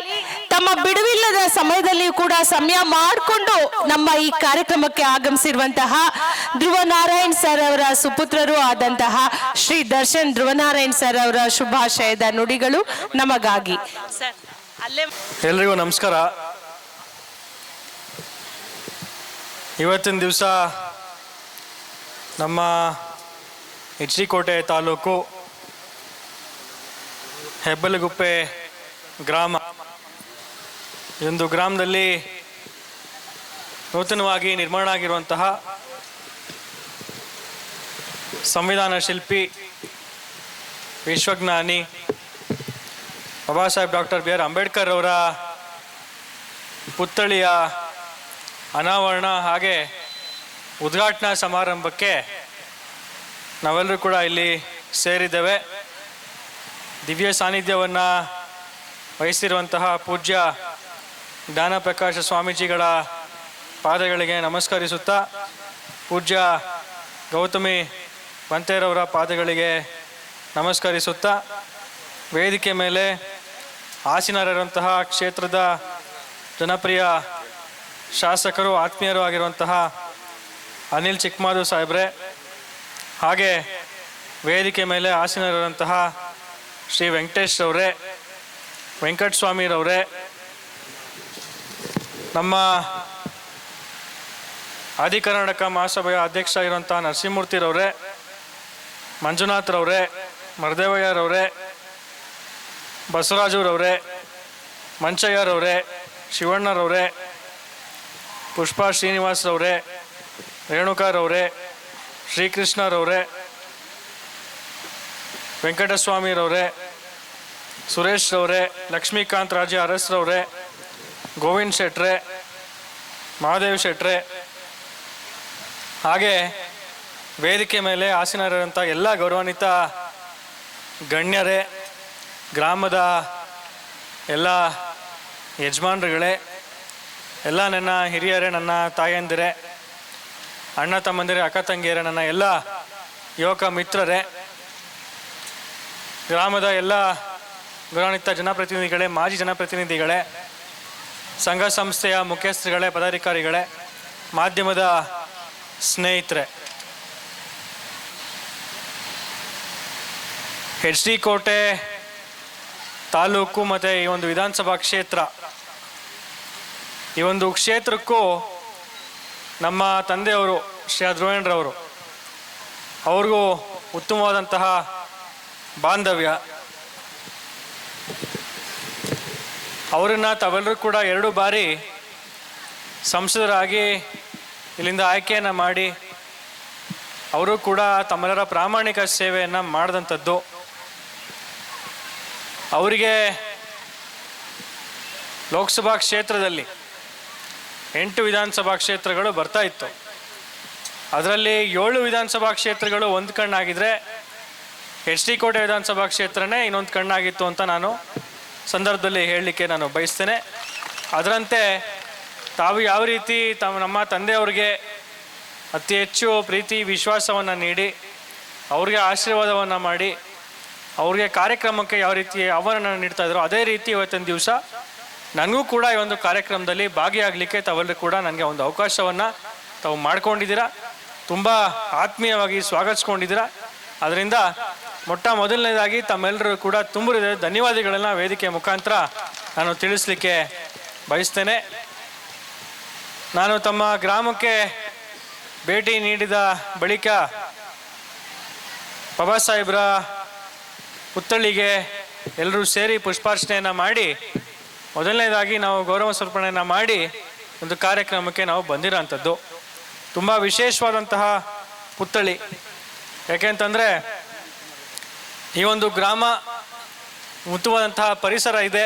ತಮ್ಮ ಬಿಡುವಿಲ್ಲದ ಸಮಯದಲ್ಲಿ ಕೂಡ ಸಮಯ ಮಾಡಿಕೊಂಡು ನಮ್ಮ ಈ ಕಾರ್ಯಕ್ರಮಕ್ಕೆ ಆಗಮಿಸಿರುವಂತಹ ಧ್ರುವನಾರಾಯಣ್ ಸರ್ ಅವರ ಸುಪುತ್ರರು ಆದಂತಹ ಶ್ರೀ ದರ್ಶನ್ ಧ್ರುವನಾರಾಯಣ್ ಸರ್ ಅವರ ಶುಭಾಶಯದ ನುಡಿಗಳು ನಮಗಾಗಿ. ಸರ್ ಅಲ್ಲೇ ಎಲ್ರಿಗೂ ನಮಸ್ಕಾರ. ಇವತ್ತಿನ ದಿವಸ ನಮ್ಮ HD ಕೋಟೆ ತಾಲೂಕು ಹೆಬ್ಬಲಗುಪ್ಪೆ ಗ್ರಾಮ, ಈ ಒಂದು ಗ್ರಾಮದಲ್ಲಿ ನೂತನವಾಗಿ ನಿರ್ಮಾಣ ಆಗಿರುವಂತಹ ಸಂವಿಧಾನ ಶಿಲ್ಪಿ, ವಿಶ್ವಜ್ಞಾನಿ ಬಾಬಾ ಸಾಹೇಬ್ ಡಾಕ್ಟರ್ BR ಅಂಬೇಡ್ಕರ್ ಅವರ ಪುತ್ಥಳಿಯ ಅನಾವರಣ ಹಾಗೆ ಉದ್ಘಾಟನಾ ಸಮಾರಂಭಕ್ಕೆ ನಾವೆಲ್ಲರೂ ಕೂಡ ಇಲ್ಲಿ ಸೇರಿದ್ದೇವೆ. ದಿವ್ಯ ಸಾನ್ನಿಧ್ಯವನ್ನು ವಹಿಸಿರುವಂತಹ ಪೂಜ್ಯ ಜ್ಞಾನಪ್ರಕಾಶ ಸ್ವಾಮೀಜಿಗಳ ಪಾದಗಳಿಗೆ ನಮಸ್ಕರಿಸುತ್ತಾ, ಪೂಜ್ಯ ಗೌತಮಿ ಪಂತೇರವರ ಪಾದಗಳಿಗೆ ನಮಸ್ಕರಿಸುತ್ತಾ, ವೇದಿಕೆ ಮೇಲೆ ಆಸೀನರಿರುವಂತಹ ಕ್ಷೇತ್ರದ ಜನಪ್ರಿಯ ಶಾಸಕರು, ಆತ್ಮೀಯರು ಆಗಿರುವಂತಹ ಅನಿಲ್ ಚಿಕ್ಕಮಾಧು ಸಾಹೇಬ್ರೆ, ಹಾಗೆ ವೇದಿಕೆ ಮೇಲೆ ಆಸೀನರಿರುವಂತಹ ಶ್ರೀ ವೆಂಕಟೇಶ್ ಅವರೇ, ವೆಂಕಟಸ್ವಾಮಿರವರೇ, ನಮ್ಮ ಆದಿಕರ್ನಾಟಕ ಮಹಾಸಭೆಯ ಅಧ್ಯಕ್ಷ ಆಗಿರುವಂತಹ ನರಸಿಂಹಮೂರ್ತಿರವರೇ, ಮಂಜುನಾಥ್ರವರೇ, ಮರದೇವಯ್ಯರವರೇ, ಬಸವರಾಜುರವರೇ, ಮಂಚಯ್ಯರವರೇ, ಶಿವಣ್ಣರವರೇ, ಪುಷ್ಪಾ ಶ್ರೀನಿವಾಸ್ರವರೇ, ರೇಣುಕಾರವರೇ, ಶ್ರೀಕೃಷ್ಣರವರೇ, ವೆಂಕಟಸ್ವಾಮಿರವರೇ, ಸುರೇಶ್ ರವರೇ, ಲಕ್ಷ್ಮೀಕಾಂತ್ ರಾಜ ಅರಸ್ರವರೇ, ಗೋವಿಂದ್ ಶೆಟ್ರೆ, ಮಹಾದೇವ್ ಶೆಟ್ರೆ, ಹಾಗೆ ವೇದಿಕೆ ಮೇಲೆ ಆಸೀನರಿರುವಂಥ ಎಲ್ಲ ಗೌರವಾನ್ವಿತ ಗಣ್ಯರೇ, ಗ್ರಾಮದ ಎಲ್ಲ ಯಜಮಾನರುಗಳೇ, ಎಲ್ಲ ನನ್ನ ಹಿರಿಯರೇ, ನನ್ನ ತಾಯಂದಿರೇ, ಅಣ್ಣ ತಮ್ಮಂದಿರೇ, ಅಕ್ಕ ತಂಗಿಯರೇ, ನನ್ನ ಎಲ್ಲ ಯುವಕ ಮಿತ್ರರೇ, ಗ್ರಾಮದ ಎಲ್ಲ ಗೌರವಾನ್ವಿತ ಜನಪ್ರತಿನಿಧಿಗಳೇ, ಮಾಜಿ ಜನಪ್ರತಿನಿಧಿಗಳೇ, ಸಂಘ ಸಂಸ್ಥೆಯ ಮುಖ್ಯಸ್ಥರುಗಳೇ, ಪದಾಧಿಕಾರಿಗಳೇ, ಮಾಧ್ಯಮದ ಸ್ನೇಹಿತರೆ, HD ಕೋಟೆ ತಾಲೂಕು ಮತ್ತು ಈ ಒಂದು ವಿಧಾನಸಭಾ ಕ್ಷೇತ್ರ, ಈ ಒಂದು ಕ್ಷೇತ್ರಕ್ಕೂ ನಮ್ಮ ತಂದೆಯವರು ಶ್ರೀ ಧ್ರುವೇಂದ್ರವರು ಅವ್ರಿಗೂ ಉತ್ತಮವಾದಂತಹ ಬಾಂಧವ್ಯ. ಅವರನ್ನು ತಾವೆಲ್ಲರೂ ಕೂಡ 2 ಬಾರಿ ಸಂಸದರಾಗಿ ಇಲ್ಲಿಂದ ಆಯ್ಕೆಯನ್ನು ಮಾಡಿ ಅವರು ಕೂಡ ತಮ್ಮೆಲ್ಲರ ಪ್ರಾಮಾಣಿಕ ಸೇವೆಯನ್ನು ಮಾಡಿದಂಥದ್ದು. ಅವರಿಗೆ ಲೋಕಸಭಾ ಕ್ಷೇತ್ರದಲ್ಲಿ 8 ವಿಧಾನಸಭಾ ಕ್ಷೇತ್ರಗಳು ಬರ್ತಾ ಇತ್ತು. ಅದರಲ್ಲಿ 7 ವಿಧಾನಸಭಾ ಕ್ಷೇತ್ರಗಳು ಒಂದು ಕಣ್ಣಾಗಿದ್ದರೆ ಎಚ್ ಡಿ ಕೋಟೆ ವಿಧಾನಸಭಾ ಕ್ಷೇತ್ರನೇ ಇನ್ನೊಂದು ಕಣ್ಣಾಗಿತ್ತು ಅಂತ ನಾನು ಸಂದರ್ಭದಲ್ಲಿ ಹೇಳಲಿಕ್ಕೆ ನಾನು ಬಯಸ್ತೇನೆ. ಅದರಂತೆ ತಾವು ಯಾವ ರೀತಿ ನಮ್ಮ ತಂದೆಯವ್ರಿಗೆ ಅತಿ ಹೆಚ್ಚು ಪ್ರೀತಿ ವಿಶ್ವಾಸವನ್ನು ನೀಡಿ ಅವ್ರಿಗೆ ಆಶೀರ್ವಾದವನ್ನು ಮಾಡಿ ಅವ್ರಿಗೆ ಕಾರ್ಯಕ್ರಮಕ್ಕೆ ಯಾವ ರೀತಿ ಆಹ್ವಾನ ನೀಡ್ತಾ ಇದ್ರು, ಅದೇ ರೀತಿ ಇವತ್ತಿನ ದಿವಸ ನನಗೂ ಕೂಡ ಈ ಒಂದು ಕಾರ್ಯಕ್ರಮದಲ್ಲಿ ಭಾಗಿಯಾಗಲಿಕ್ಕೆ ತಾವೆಲ್ಲರೂ ಕೂಡ ನನಗೆ ಒಂದು ಅವಕಾಶವನ್ನು ತಾವು ಮಾಡ್ಕೊಂಡಿದ್ದೀರಾ. ತುಂಬ ಆತ್ಮೀಯವಾಗಿ ಸ್ವಾಗತಿಸ್ಕೊಂಡಿದ್ದೀರಾ. ಅದರಿಂದ ಮೊದಲನೇದಾಗಿ ತಮ್ಮೆಲ್ಲರೂ ಕೂಡ ತುಂಬ ಧನ್ಯವಾದಗಳನ್ನು ವೇದಿಕೆ ಮುಖಾಂತರ ನಾನು ತಿಳಿಸ್ಲಿಕ್ಕೆ ಬಯಸ್ತೇನೆ. ನಾನು ತಮ್ಮ ಗ್ರಾಮಕ್ಕೆ ಭೇಟಿ ನೀಡಿದ ಬಳಿಕ ಬಾಬಾ ಸಾಹೇಬ್ರ ಪುತ್ಥಳಿಗೆ ಎಲ್ಲರೂ ಸೇರಿ ಪುಷ್ಪಾರ್ಚನೆಯನ್ನು ಮಾಡಿ ಮೊದಲನೇದಾಗಿ ನಾವು ಗೌರವ ಸಮರ್ಪಣೆಯನ್ನು ಮಾಡಿ ಒಂದು ಕಾರ್ಯಕ್ರಮಕ್ಕೆ ನಾವು ಬಂದಿರೋಂಥದ್ದು. ತುಂಬ ವಿಶೇಷವಾದಂತಹ ಪುತ್ಥಳಿ. ಯಾಕೆಂತಂದರೆ ಈ ಒಂದು ಗ್ರಾಮ ಉತ್ತಮವಾದಂತಹ ಪರಿಸರ ಇದೆ,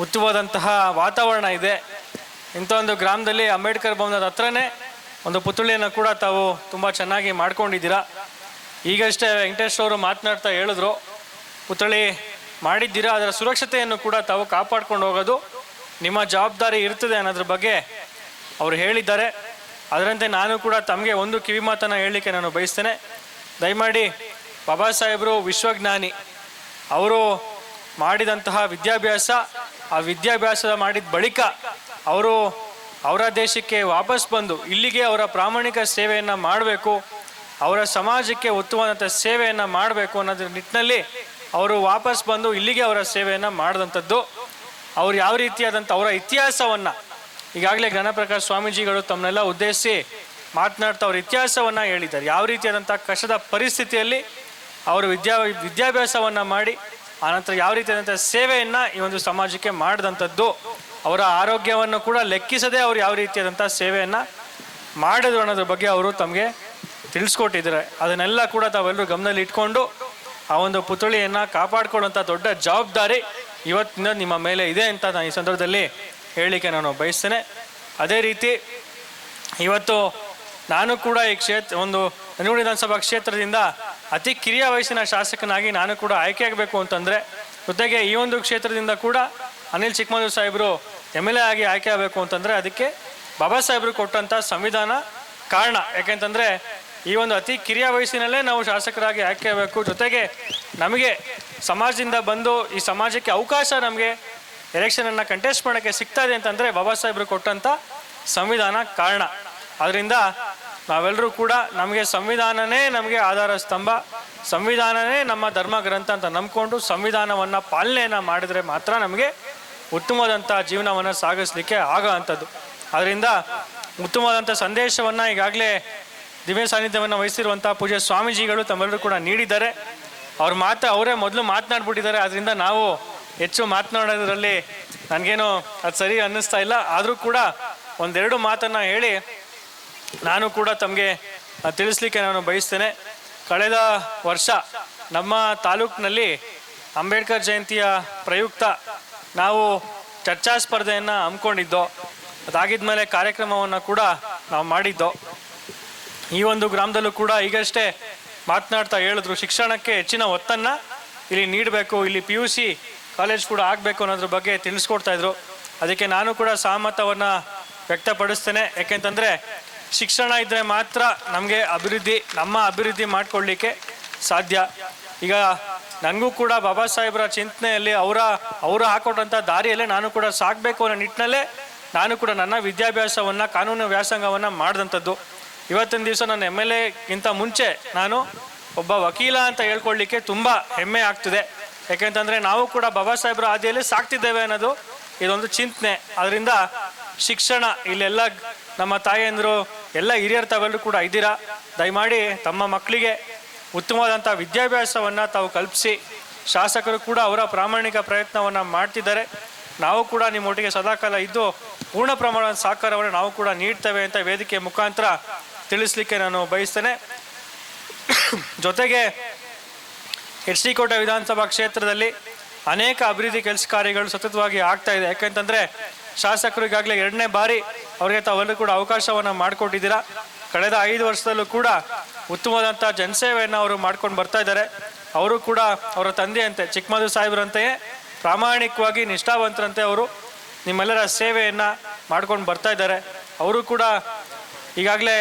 ಉತ್ತಮವಾದಂತಹ ವಾತಾವರಣ ಇದೆ. ಇಂಥ ಒಂದು ಗ್ರಾಮದಲ್ಲಿ ಅಂಬೇಡ್ಕರ್ ಭವನದ ಹತ್ರನೇ ಒಂದು ಪುತ್ಥಳಿಯನ್ನು ಕೂಡ ತಾವು ತುಂಬ ಚೆನ್ನಾಗಿ ಮಾಡ್ಕೊಂಡಿದ್ದೀರಾ. ಈಗಷ್ಟೇ ವೆಂಕಟೇಶ್ ಅವರು ಮಾತನಾಡ್ತಾ ಹೇಳಿದ್ರು, ಪುತ್ಥಳಿ ಮಾಡಿದ್ದೀರಾ, ಅದರ ಸುರಕ್ಷತೆಯನ್ನು ಕೂಡ ತಾವು ಕಾಪಾಡ್ಕೊಂಡು ಹೋಗೋದು ನಿಮ್ಮ ಜವಾಬ್ದಾರಿ ಇರ್ತದೆ ಅನ್ನೋದ್ರ ಬಗ್ಗೆ ಅವರು ಹೇಳಿದ್ದಾರೆ. ಅದರಂತೆ ನಾನು ಕೂಡ ತಮಗೆ ಒಂದು ಕಿವಿ ಮಾತನ್ನು ಹೇಳಲಿಕ್ಕೆ ನಾನು ಬಯಸ್ತೇನೆ. ದಯಮಾಡಿ ಬಾಬಾ ಸಾಹೇಬರು ವಿಶ್ವಜ್ಞಾನಿ. ಅವರು ಮಾಡಿದಂತಹ ವಿದ್ಯಾಭ್ಯಾಸ, ಆ ವಿದ್ಯಾಭ್ಯಾಸ ಮಾಡಿದ ಬಳಿಕ ಅವರು ಅವರ ದೇಶಕ್ಕೆ ವಾಪಸ್ ಬಂದು ಇಲ್ಲಿಗೆ ಅವರ ಪ್ರಾಮಾಣಿಕ ಸೇವೆಯನ್ನು ಮಾಡಬೇಕು, ಅವರ ಸಮಾಜಕ್ಕೆ ಉತ್ತಮವಾದಂಥ ಸೇವೆಯನ್ನು ಮಾಡಬೇಕು ಅನ್ನೋದ್ರ ನಿಟ್ಟಿನಲ್ಲಿ ಅವರು ವಾಪಸ್ ಬಂದು ಇಲ್ಲಿಗೆ ಅವರ ಸೇವೆಯನ್ನು ಮಾಡಿದಂಥದ್ದು. ಅವ್ರು ಯಾವ ರೀತಿಯಾದಂಥ ಅವರ ಇತಿಹಾಸವನ್ನು ಈಗಾಗಲೇ ಜ್ಞಾನಪ್ರಕಾಶ್ ಸ್ವಾಮೀಜಿಗಳು ತಮ್ಮನ್ನೆಲ್ಲ ಉದ್ದೇಶಿಸಿ ಮಾತನಾಡ್ತಾ ಅವ್ರ ಇತಿಹಾಸವನ್ನು ಹೇಳಿದ್ದಾರೆ. ಯಾವ ರೀತಿಯಾದಂಥ ಕಷ್ಟದ ಪರಿಸ್ಥಿತಿಯಲ್ಲಿ ಅವರು ವಿದ್ಯಾಭ್ಯಾಸವನ್ನು ಮಾಡಿ ಆನಂತರ ಯಾವ ರೀತಿಯಾದಂಥ ಸೇವೆಯನ್ನು ಈ ಒಂದು ಸಮಾಜಕ್ಕೆ ಮಾಡಿದಂಥದ್ದು, ಅವರ ಆರೋಗ್ಯವನ್ನು ಕೂಡ ಲೆಕ್ಕಿಸದೆ ಅವರು ಯಾವ ರೀತಿಯಾದಂಥ ಸೇವೆಯನ್ನು ಮಾಡಿದ್ರು ಅನ್ನೋದ್ರ ಬಗ್ಗೆ ಅವರು ತಮಗೆ ತಿಳಿಸ್ಕೊಟ್ಟಿದ್ದಾರೆ. ಅದನ್ನೆಲ್ಲ ಕೂಡ ತಾವೆಲ್ಲರೂ ಗಮನದಲ್ಲಿ ಇಟ್ಕೊಂಡು ಆ ಒಂದು ಪುತ್ಥಳಿಯನ್ನು ಕಾಪಾಡಿಕೊಳ್ಳುವಂಥ ದೊಡ್ಡ ಜವಾಬ್ದಾರಿ ಇವತ್ತಿನ ನಿಮ್ಮ ಮೇಲೆ ಇದೆ ಅಂತ ನಾನು ಈ ಸಂದರ್ಭದಲ್ಲಿ ಹೇಳಲಿಕ್ಕೆ ನಾನು ಬಯಸ್ತೇನೆ. ಅದೇ ರೀತಿ ಇವತ್ತು ನಾನು ಕೂಡ ಈ ಒಂದು ನಂಜನಗೂಡು ವಿಧಾನಸಭಾ ಕ್ಷೇತ್ರದಿಂದ ಅತಿ ಕಿರಿಯ ವಯಸ್ಸಿನ ಶಾಸಕನಾಗಿ ನಾನು ಕೂಡ ಆಯ್ಕೆಯಾಗಬೇಕು ಅಂತಂದರೆ, ಜೊತೆಗೆ ಈ ಒಂದು ಕ್ಷೇತ್ರದಿಂದ ಕೂಡ ಅನಿಲ್ ಚಿಕ್ಕಮಗಳೂರು ಸಾಹೇಬರು MLA ಆಗಿ ಆಯ್ಕೆ ಆಗಬೇಕು ಅಂತಂದರೆ ಅದಕ್ಕೆ ಬಾಬಾ ಸಾಹೇಬರು ಕೊಟ್ಟಂಥ ಸಂವಿಧಾನ ಕಾರಣ. ಯಾಕೆಂತಂದರೆ ಈ ಒಂದು ಅತಿ ಕಿರಿಯ ವಯಸ್ಸಿನಲ್ಲೇ ನಾವು ಶಾಸಕರಾಗಿ ಆಯ್ಕೆ ಆಗಬೇಕು, ಜೊತೆಗೆ ನಮಗೆ ಸಮಾಜದಿಂದ ಬಂದು ಈ ಸಮಾಜಕ್ಕೆ ಅವಕಾಶ ನಮಗೆ ಎಲೆಕ್ಷನನ್ನು ಕಂಟೆಸ್ಟ್ ಮಾಡೋಕ್ಕೆ ಸಿಗ್ತಾ ಇದೆ ಅಂತಂದರೆ ಬಾಬಾ ಸಾಹೇಬರು ಕೊಟ್ಟಂಥ ಸಂವಿಧಾನ ಕಾರಣ. ಅದರಿಂದ ನಾವೆಲ್ಲರೂ ಕೂಡ ನಮಗೆ ಸಂವಿಧಾನನೇ ನಮಗೆ ಆಧಾರ ಸ್ತಂಭ, ಸಂವಿಧಾನನೇ ನಮ್ಮ ಧರ್ಮ ಗ್ರಂಥ ಅಂತ ನಂಬ್ಕೊಂಡು ಸಂವಿಧಾನವನ್ನು ಪಾಲನೆಯನ್ನು ಮಾಡಿದರೆ ಮಾತ್ರ ನಮಗೆ ಉತ್ತಮವಾದಂಥ ಜೀವನವನ್ನು ಸಾಗಿಸಲಿಕ್ಕೆ ಆಗೋ ಅಂಥದ್ದು. ಅದರಿಂದ ಉತ್ತಮವಾದಂಥ ಸಂದೇಶವನ್ನು ಈಗಾಗಲೇ ದಿವ್ಯ ಸಾನ್ನಿಧ್ಯವನ್ನು ವಹಿಸಿರುವಂಥ ಪೂಜ್ಯ ಸ್ವಾಮೀಜಿಗಳು ತಮ್ಮೆಲ್ಲರೂ ಕೂಡ ನೀಡಿದ್ದಾರೆ. ಅವರೇ ಮೊದಲು ಮಾತನಾಡ್ಬಿಟ್ಟಿದ್ದಾರೆ. ಅದರಿಂದ ನಾವು ಹೆಚ್ಚು ಮಾತನಾಡೋದ್ರಲ್ಲಿ ನನಗೇನು ಅದು ಸರಿ ಅನ್ನಿಸ್ತಾ ಇಲ್ಲ. ಆದರೂ ಕೂಡ ಒಂದೆರಡು ಮಾತನ್ನು ಹೇಳಿ ನಾನು ಕೂಡ ತಮಗೆ ತಿಳಿಸ್ಲಿಕ್ಕೆ ನಾನು ಬಯಸ್ತೇನೆ. ಕಳೆದ ವರ್ಷ ನಮ್ಮ ತಾಲೂಕಿನಲ್ಲಿ ಅಂಬೇಡ್ಕರ್ ಜಯಂತಿಯ ಪ್ರಯುಕ್ತ ನಾವು ಚರ್ಚಾ ಸ್ಪರ್ಧೆಯನ್ನು ಹಮ್ಮಿಕೊಂಡಿದ್ದೋ. ಅದಾಗಿದ್ದ ಮೇಲೆ ಕಾರ್ಯಕ್ರಮವನ್ನು ಕೂಡ ನಾವು ಮಾಡಿದ್ದೋ. ಈ ಒಂದು ಗ್ರಾಮದಲ್ಲೂ ಕೂಡ ಈಗಷ್ಟೇ ಮಾತನಾಡ್ತಾ ಹೇಳಿದ್ರು, ಶಿಕ್ಷಣಕ್ಕೆ ಹೆಚ್ಚಿನ ಒತ್ತನ್ನು ಇಲ್ಲಿ ನೀಡಬೇಕು, ಇಲ್ಲಿ PUC ಕಾಲೇಜ್ ಕೂಡ ಆಗಬೇಕು ಅನ್ನೋದ್ರ ಬಗ್ಗೆ ತಿಳಿಸ್ಕೊಡ್ತಾಯಿದ್ರು. ಅದಕ್ಕೆ ನಾನು ಕೂಡ ಸಹಮತವನ್ನು ವ್ಯಕ್ತಪಡಿಸ್ತೇನೆ. ಯಾಕೆಂತಂದರೆ ಶಿಕ್ಷಣ ಇದ್ದರೆ ಮಾತ್ರ ನಮಗೆ ನಮ್ಮ ಅಭಿವೃದ್ಧಿ ಮಾಡಿಕೊಳ್ಳಲಿಕ್ಕೆ ಸಾಧ್ಯ. ಈಗ ನನಗೂ ಕೂಡ ಬಾಬಾ ಸಾಹೇಬರ ಚಿಂತನೆಯಲ್ಲಿ ಅವರು ಹಾಕೊಟ್ಟಂಥ ದಾರಿಯಲ್ಲೇ ನಾನು ಕೂಡ ಸಾಗಬೇಕು ಅನ್ನೋ ನಿಟ್ಟಿನಲ್ಲೇ ನಾನು ಕೂಡ ನನ್ನ ವಿದ್ಯಾಭ್ಯಾಸವನ್ನು ಕಾನೂನು ವ್ಯಾಸಂಗವನ್ನು ಮಾಡಿದಂಥದ್ದು. ಇವತ್ತಿನ ದಿವಸ ನನ್ನ MLAಗಿಂತ ಮುಂಚೆ ನಾನು ಒಬ್ಬ ವಕೀಲ ಅಂತ ಹೇಳ್ಕೊಳ್ಳಿಕ್ಕೆ ತುಂಬ ಹೆಮ್ಮೆ ಆಗ್ತಿದೆ. ಯಾಕೆಂತಂದರೆ ನಾವು ಕೂಡ ಬಾಬಾ ಸಾಹೇಬರ ಹಾದಿಯಲ್ಲಿ ಸಾಕ್ತಿದ್ದೇವೆ ಅನ್ನೋದು ಇದೊಂದು ಚಿಂತನೆ. ಅದರಿಂದ ಶಿಕ್ಷಣ ಇಲ್ಲೆಲ್ಲ ನಮ್ಮ ತಾಯಿಯಂದರು ಎಲ್ಲ ಹಿರಿಯರು ತಾವೆಲ್ಲರೂ ಕೂಡ ಇದ್ದೀರಾ. ದಯಮಾಡಿ ತಮ್ಮ ಮಕ್ಕಳಿಗೆ ಉತ್ತಮವಾದಂಥ ವಿದ್ಯಾಭ್ಯಾಸವನ್ನು ತಾವು ಕಲ್ಪಿಸಿ, ಶಾಸಕರು ಕೂಡ ಅವರ ಪ್ರಾಮಾಣಿಕ ಪ್ರಯತ್ನವನ್ನು ಮಾಡ್ತಿದ್ದಾರೆ. ನಾವು ಕೂಡ ನಿಮ್ಮೊಟ್ಟಿಗೆ ಸದಾಕಾಲ ಇದ್ದು ಪೂರ್ಣ ಪ್ರಮಾಣದ ಸಹಕಾರವನ್ನು ನಾವು ಕೂಡ ನೀಡ್ತೇವೆ ಅಂತ ವೇದಿಕೆ ಮುಖಾಂತರ ತಿಳಿಸ್ಲಿಕ್ಕೆ ನಾನು ಬಯಸ್ತೇನೆ. ಜೊತೆಗೆ HD ಕೋಟೆ ವಿಧಾನಸಭಾ ಕ್ಷೇತ್ರದಲ್ಲಿ ಅನೇಕ ಅಭಿವೃದ್ಧಿ ಕೆಲಸ ಕಾರ್ಯಗಳು ಸತತವಾಗಿ ಆಗ್ತಾ ಇದೆ. ಯಾಕಂತಂದರೆ ಶಾಸಕರು ಈಗಾಗಲೇ 2ನೇ ಬಾರಿ ಅವರಿಗೆ ತಾವೆಲ್ಲರೂ ಕೂಡ ಅವಕಾಶವನ್ನು ಮಾಡಿಕೊಟ್ಟಿದ್ದೀರಾ. ಕಳೆದ 5 ವರ್ಷದಲ್ಲೂ ಕೂಡ ಉತ್ತಮವಾದಂಥ ಜನಸೇವೆಯನ್ನು ಅವರು ಮಾಡ್ಕೊಂಡು ಬರ್ತಾ ಇದ್ದಾರೆ. ಅವರು ಕೂಡ ಅವರ ತಂದೆಯಂತೆ ಚಿಕ್ಕಮದು ಸಾಹೇಬರಂತೆಯೇ ಪ್ರಾಮಾಣಿಕವಾಗಿ ನಿಷ್ಠಾವಂತರಂತೆ ಅವರು ನಿಮ್ಮೆಲ್ಲರ ಸೇವೆಯನ್ನು ಮಾಡ್ಕೊಂಡು ಬರ್ತಾ ಇದ್ದಾರೆ. ಅವರು ಕೂಡ ಈಗಾಗಲೇ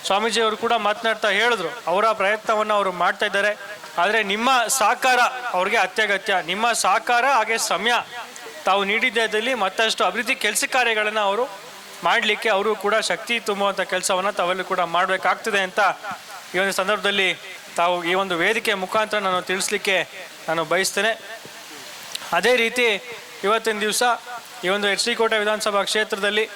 ಸ್ವಾಮೀಜಿಯವರು ಕೂಡ ಮಾತನಾಡ್ತಾ ಹೇಳಿದ್ರು, ಅವರ ಪ್ರಯತ್ನವನ್ನು ಅವರು ಮಾಡ್ತಾ ಇದ್ದಾರೆ. ಆದರೆ ನಿಮ್ಮ ಸಹಕಾರ ಅವ್ರಿಗೆ ಅತ್ಯಗತ್ಯ. ನಿಮ್ಮ ಸಹಕಾರ ಹಾಗೆ ಸಮಯ ತಾವು ನೀಡಿದ್ದಲ್ಲಿ ಮತ್ತಷ್ಟು ಅಭಿವೃದ್ಧಿ ಕೆಲಸ ಕಾರ್ಯಗಳನ್ನು ಅವರು ಮಾಡಲಿಕ್ಕೆ ಅವರು ಕೂಡ ಶಕ್ತಿ ತುಂಬುವಂಥ ಕೆಲಸವನ್ನು ತಾವೆಲ್ಲೂ ಕೂಡ ಮಾಡಬೇಕಾಗ್ತದೆ ಅಂತ ಈ ಒಂದು ಸಂದರ್ಭದಲ್ಲಿ ತಾವು ಈ ಒಂದು ವೇದಿಕೆ ಮುಖಾಂತರ ನಾನು ತಿಳಿಸ್ಲಿಕ್ಕೆ ನಾನು ಬಯಸ್ತೇನೆ. ಅದೇ ರೀತಿ ಇವತ್ತಿನ ದಿವಸ ಈ ಒಂದು ಎಚ್ ಡಿ ಕೋಟೆ ವಿಧಾನಸಭಾ ಕ್ಷೇತ್ರದಲ್ಲಿ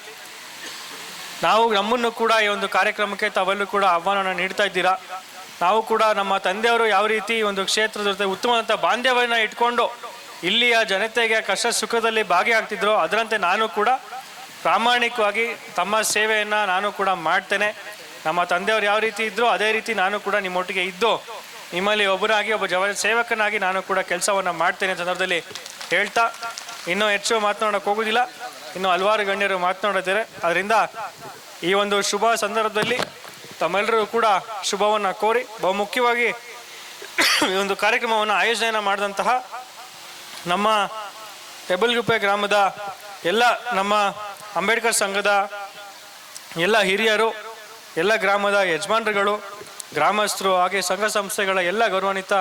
ನಮ್ಮನ್ನು ಕೂಡ ಈ ಒಂದು ಕಾರ್ಯಕ್ರಮಕ್ಕೆ ತಾವೆಲ್ಲೂ ಕೂಡ ಆಹ್ವಾನವನ್ನು ನೀಡ್ತಾ ಇದ್ದೀರಾ. ನಾವು ಕೂಡ ನಮ್ಮ ತಂದೆಯವರು ಯಾವ ರೀತಿ ಈ ಒಂದು ಕ್ಷೇತ್ರದ ಜೊತೆ ಉತ್ತಮವಾದಂಥ ಬಾಂಧವ್ಯವನ್ನು ಇಟ್ಕೊಂಡು ಇಲ್ಲಿಯ ಜನತೆಗೆ ಕಷ್ಟ ಸುಖದಲ್ಲಿ ಭಾಗಿಯಾಗ್ತಿದ್ರು, ಅದರಂತೆ ನಾನು ಕೂಡ ಪ್ರಾಮಾಣಿಕವಾಗಿ ತಮ್ಮ ಸೇವೆಯನ್ನು ನಾನು ಕೂಡ ಮಾಡ್ತೇನೆ. ನಮ್ಮ ತಂದೆಯವರು ಯಾವ ರೀತಿ ಇದ್ದರೂ ಅದೇ ರೀತಿ ನಾನು ಕೂಡ ನಿಮ್ಮೊಟ್ಟಿಗೆ ಇದ್ದು ನಿಮ್ಮಲ್ಲಿ ಒಬ್ಬರಾಗಿ ಒಬ್ಬ ಸೇವಕನಾಗಿ ನಾನು ಕೂಡ ಕೆಲಸವನ್ನು ಮಾಡ್ತೇನೆ ಸಂದರ್ಭದಲ್ಲಿ ಹೇಳ್ತಾ ಇನ್ನೂ ಹೆಚ್ಚು ಮಾತನಾಡೋಕ್ಕೆ ಹೋಗೋದಿಲ್ಲ. ಇನ್ನೂ ಹಲವಾರು ಗಣ್ಯರು ಮಾತನಾಡಿದ್ದಾರೆ. ಅದರಿಂದ ಈ ಒಂದು ಶುಭ ಸಂದರ್ಭದಲ್ಲಿ ತಮ್ಮೆಲ್ಲರೂ ಕೂಡ ಶುಭವನ್ನು ಕೋರಿ ಬಹುಮುಖ್ಯವಾಗಿ ಈ ಒಂದು ಕಾರ್ಯಕ್ರಮವನ್ನು ಆಯೋಜನೆ ಮಾಡಿದಂತಹ ನಮ್ಮ ಹೆಬ್ಬಲ್ಗುಪ್ಪೆ ಗ್ರಾಮದ ಎಲ್ಲ ನಮ್ಮ ಅಂಬೇಡ್ಕರ್ ಸಂಘದ ಎಲ್ಲ ಹಿರಿಯರು, ಎಲ್ಲ ಗ್ರಾಮದ ಯಜಮಾನರುಗಳು, ಗ್ರಾಮಸ್ಥರು ಹಾಗೆ ಸಂಘ ಸಂಸ್ಥೆಗಳ ಎಲ್ಲ ಗೌರವಾನ್ವಿತ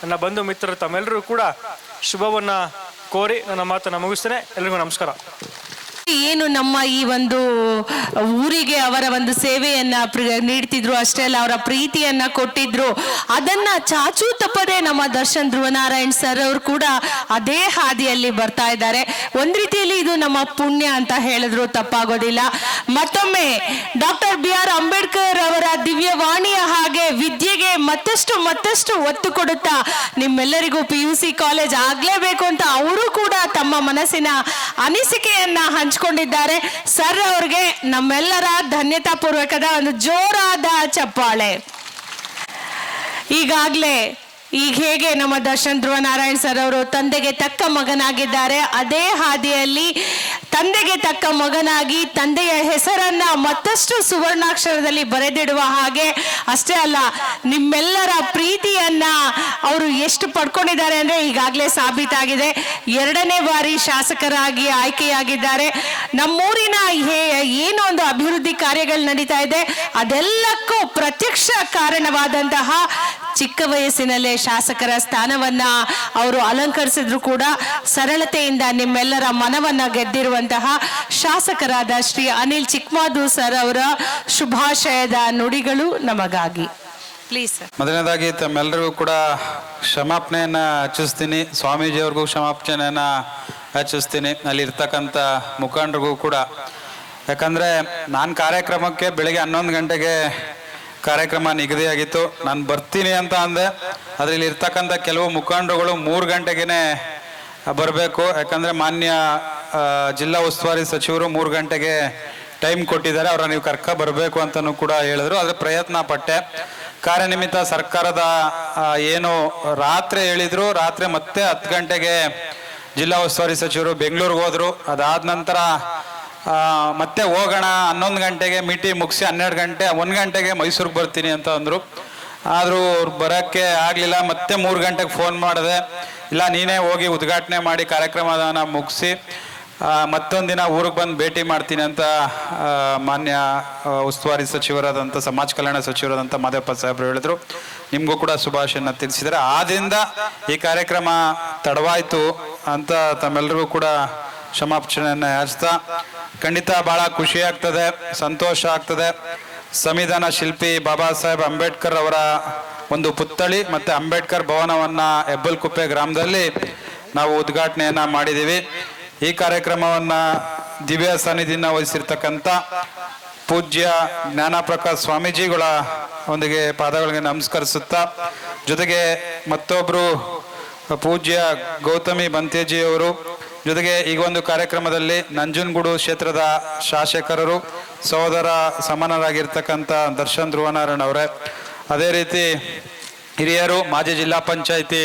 ನನ್ನ ಬಂಧು ಮಿತ್ರರು ತಮ್ಮೆಲ್ಲರೂ ಕೂಡ ಶುಭವನ್ನು ಕೋರಿ ನನ್ನ ಮಾತನ್ನು ಮುಗಿಸ್ತೇನೆ. ಎಲ್ರಿಗೂ ನಮಸ್ಕಾರ. ಏನು ನಮ್ಮ ಈ ಒಂದು ಊರಿಗೆ ಅವರ ಒಂದು ಸೇವೆಯನ್ನ ನೀಡ್ತಿದ್ರು, ಅಷ್ಟೇ ಅಲ್ಲ ಅವರ ಪ್ರೀತಿಯನ್ನ ಕೊಟ್ಟಿದ್ರು. ಅದನ್ನ ಚಾಚೂ ತಪ್ಪದೆ ನಮ್ಮ ದರ್ಶನ್ ಧ್ರುವನಾರಾಯಣ್ ಸರ್ ಅವರು ಕೂಡ ಅದೇ ಹಾದಿಯಲ್ಲಿ ಬರ್ತಾ ಇದ್ದಾರೆ. ಒಂದ್ ರೀತಿಯಲ್ಲಿ ಇದು ನಮ್ಮ ಪುಣ್ಯ ಅಂತ ಹೇಳಿದ್ರು ತಪ್ಪಾಗೋದಿಲ್ಲ. ಮತ್ತೊಮ್ಮೆ ಡಾಕ್ಟರ್ BR ಅಂಬೇಡ್ಕರ್ ಅವರ ದಿವ್ಯವಾಣಿಯ ಹಾಗೆ ವಿದ್ಯೆಗೆ ಮತ್ತಷ್ಟು ಒತ್ತು ಕೊಡುತ್ತಾ ನಿಮ್ಮೆಲ್ಲರಿಗೂ PUC ಕಾಲೇಜ್ ಆಗ್ಲೇಬೇಕು ಅಂತ ಅವರು ಕೂಡ ತಮ್ಮ ಮನಸ್ಸಿನ ಅನಿಸಿಕೆಯನ್ನ ಹಂಚಿಕೊಂಡಿದ್ದಾರೆ. ಸರ್ ಅವ್ರಿಗೆ ನಮ್ಮೆಲ್ಲರ ಧನ್ಯತಾ ಪೂರ್ವಕದ ಒಂದು ಜೋರಾದ ಚಪ್ಪಾಳೆ. ಈಗಾಗಲೇ ಈಗ ಹೇಗೆ ನಮ್ಮ ದರ್ಶನ್ ಧ್ರುವನಾರಾಯಣ್ ಸರ್ ಅವರು ತಂದೆಗೆ ತಕ್ಕ ಮಗನಾಗಿದ್ದಾರೆ, ಅದೇ ಹಾದಿಯಲ್ಲಿ ತಂದೆಗೆ ತಕ್ಕ ಮಗನಾಗಿ ತಂದೆಯ ಹೆಸರನ್ನ ಮತ್ತಷ್ಟು ಸುವರ್ಣಾಕ್ಷರದಲ್ಲಿ ಬರೆದಿಡುವ ಹಾಗೆ, ಅಷ್ಟೇ ಅಲ್ಲ ನಿಮ್ಮೆಲ್ಲರ ಪ್ರೀತಿಯನ್ನ ಅವರು ಎಷ್ಟು ಪಡ್ಕೊಂಡಿದ್ದಾರೆ ಅಂದ್ರೆ ಈಗಾಗಲೇ ಸಾಬೀತಾಗಿದೆ. 2ನೇ ಬಾರಿ ಶಾಸಕರಾಗಿ ಆಯ್ಕೆಯಾಗಿದ್ದಾರೆ. ನಮ್ಮೂರಿನ ಏನೋ ಒಂದು ಅಭಿವೃದ್ಧಿ ಕಾರ್ಯಗಳು ನಡೀತಾ ಇದೆ ಅದೆಲ್ಲಕ್ಕೂ ಪ್ರತ್ಯಕ್ಷ ಕಾರಣವಾದಂತಹ ಚಿಕ್ಕ ವಯಸ್ಸಿನಲ್ಲೇ ಶಾಸಕರ ಸ್ಥಾನವನ್ನ ಅವರು ಅಲಂಕರಿಸಿದ್ರು ಕೂಡ ಸರಳತೆಯಿಂದ ನಿಮ್ಮೆಲ್ಲರ ಮನವನ್ನ ಗೆದ್ದಿರುವಂತಹ ಶಾಸಕರಾದ ಶ್ರೀ ಅನಿಲ್ ಚಿಕ್ಕಮಾದು ಸರ್ ಅವರ ಶುಭಾಶಯದ ನುಡಿಗಳು ನಮಗಾಗಿ. Please sir. ಮೊದಲನೇದಾಗಿ ತಮ್ಮೆಲ್ಲರಿಗೂ ಕೂಡ ಕ್ಷಮಾಪಣೆಯನ್ನು ಯಾಚಿಸ್ತೀನಿ. ಸ್ವಾಮೀಜಿಯವ್ರಿಗೂ ಕ್ಷಮಾಪಣೆಯನ್ನು ಯಾಚಿಸ್ತೀನಿ, ಅಲ್ಲಿರ್ತಕ್ಕಂಥ ಮುಖಂಡರಿಗೂ ಕೂಡ. ಯಾಕಂದರೆ ನಾನು ಕಾರ್ಯಕ್ರಮಕ್ಕೆ ಬೆಳಿಗ್ಗೆ 11 ಗಂಟೆಗೆ ಕಾರ್ಯಕ್ರಮ ನಿಗದಿಯಾಗಿತ್ತು. ನಾನು ಬರ್ತೀನಿ ಅಂತ ಅಂದೆ, ಅದರಲ್ಲಿ ಇರ್ತಕ್ಕಂಥ ಕೆಲವು ಮುಖಂಡರುಗಳು 3 ಗಂಟೆಗೆ ಬರಬೇಕು. ಯಾಕಂದರೆ ಮಾನ್ಯ ಜಿಲ್ಲಾ ಉಸ್ತುವಾರಿ ಸಚಿವರು 3 ಗಂಟೆಗೆ ಟೈಮ್ ಕೊಟ್ಟಿದ್ದಾರೆ, ಅವರ ನೀವು ಬರಬೇಕು ಅಂತಲೂ ಕೂಡ ಹೇಳಿದ್ರು. ಅದರ ಪ್ರಯತ್ನ ಪಟ್ಟೆ. ಕಾರ್ಯನಿಮಿತ್ತ ಸರ್ಕಾರದ ಏನು ರಾತ್ರಿ ಹೇಳಿದ್ರು, ರಾತ್ರಿ ಮತ್ತೆ 10 ಗಂಟೆಗೆ ಜಿಲ್ಲಾ ಉಸ್ತುವಾರಿ ಸಚಿವರು ಬೆಂಗಳೂರಿಗೆ ಹೋದರು. ಅದಾದ ನಂತರ ಮತ್ತೆ ಹೋಗೋಣ 11 ಗಂಟೆಗೆ ಮೀಟಿಂಗ್ ಮುಗಿಸಿ 12 ಗಂಟೆ 1 ಗಂಟೆಗೆ ಮೈಸೂರಿಗೆ ಬರ್ತೀನಿ ಅಂತ ಅಂದರು. ಆದರೂ ಅವ್ರು ಬರೋಕ್ಕೆ ಆಗಲಿಲ್ಲ. ಮತ್ತೆ 3 ಗಂಟೆಗೆ ಫೋನ್ ಮಾಡಿದೆ, ಇಲ್ಲ ನೀನೇ ಹೋಗಿ ಉದ್ಘಾಟನೆ ಮಾಡಿ ಕಾರ್ಯಕ್ರಮನ ಮುಗಿಸಿ ಮತ್ತೊಂದು ದಿನ ಊರಿಗೆ ಬಂದು ಭೇಟಿ ಮಾಡ್ತೀನಿ ಅಂತ ಮಾನ್ಯ ಉಸ್ತುವಾರಿ ಸಚಿವರಾದಂಥ ಸಮಾಜ ಕಲ್ಯಾಣ ಸಚಿವರಾದಂಥ ಮಾದೇವಪ್ಪ ಸಾಹೇಬರು ಹೇಳಿದ್ರು. ನಿಮಗೂ ಕೂಡ ಶುಭಾಶಯನ ತಿಳಿಸಿದ್ದಾರೆ. ಆದ್ದರಿಂದ ಈ ಕಾರ್ಯಕ್ರಮ ತಡವಾಯಿತು ಅಂತ ತಮ್ಮೆಲ್ಲರಿಗೂ ಕೂಡ ಕ್ಷಮಾಪಣೆಯನ್ನು ಯಾಚಿಸ್ತಾ, ಖಂಡಿತ ಭಾಳ ಖುಷಿ ಆಗ್ತದೆ, ಸಂತೋಷ ಆಗ್ತದೆ. ಸಂವಿಧಾನ ಶಿಲ್ಪಿ ಬಾಬಾ ಸಾಹೇಬ್ ಅಂಬೇಡ್ಕರ್ ಅವರ ಒಂದು ಪುತ್ಥಳಿ ಮತ್ತು ಅಂಬೇಡ್ಕರ್ ಭವನವನ್ನು ಹೆಬ್ಬಲ್ಕುಪ್ಪೆ ಗ್ರಾಮದಲ್ಲಿ ನಾವು ಉದ್ಘಾಟನೆಯನ್ನು ಮಾಡಿದ್ದೀವಿ. ಈ ಕಾರ್ಯಕ್ರಮವನ್ನು ದಿವ್ಯ ಸಾನ್ನಿಧ್ಯನ ವಹಿಸಿರ್ತಕ್ಕಂಥ ಪೂಜ್ಯ ಜ್ಞಾನಪ್ರಕಾಶ್ ಸ್ವಾಮೀಜಿಗಳ ಒಂದಿಗೆ ಪಾದಗಳಿಗೆ ನಮಸ್ಕರಿಸುತ್ತಾ, ಜೊತೆಗೆ ಮತ್ತೊಬ್ಬರು ಪೂಜ್ಯ ಗೌತಮಿ ಬಂತೇಜಿಯವರು, ಜೊತೆಗೆ ಈಗ ಒಂದು ಕಾರ್ಯಕ್ರಮದಲ್ಲಿ ನಂಜನಗೂಡು ಕ್ಷೇತ್ರದ ಶಾಸಕರು ಸಹೋದರ ಸಮಾನರಾಗಿರ್ತಕ್ಕಂಥ ದರ್ಶನ್ ಧ್ರುವನಾರಾಯಣ್ ಅವರೇ, ಅದೇ ರೀತಿ ಹಿರಿಯರು ಮಾಜಿ ಜಿಲ್ಲಾ ಪಂಚಾಯಿತಿ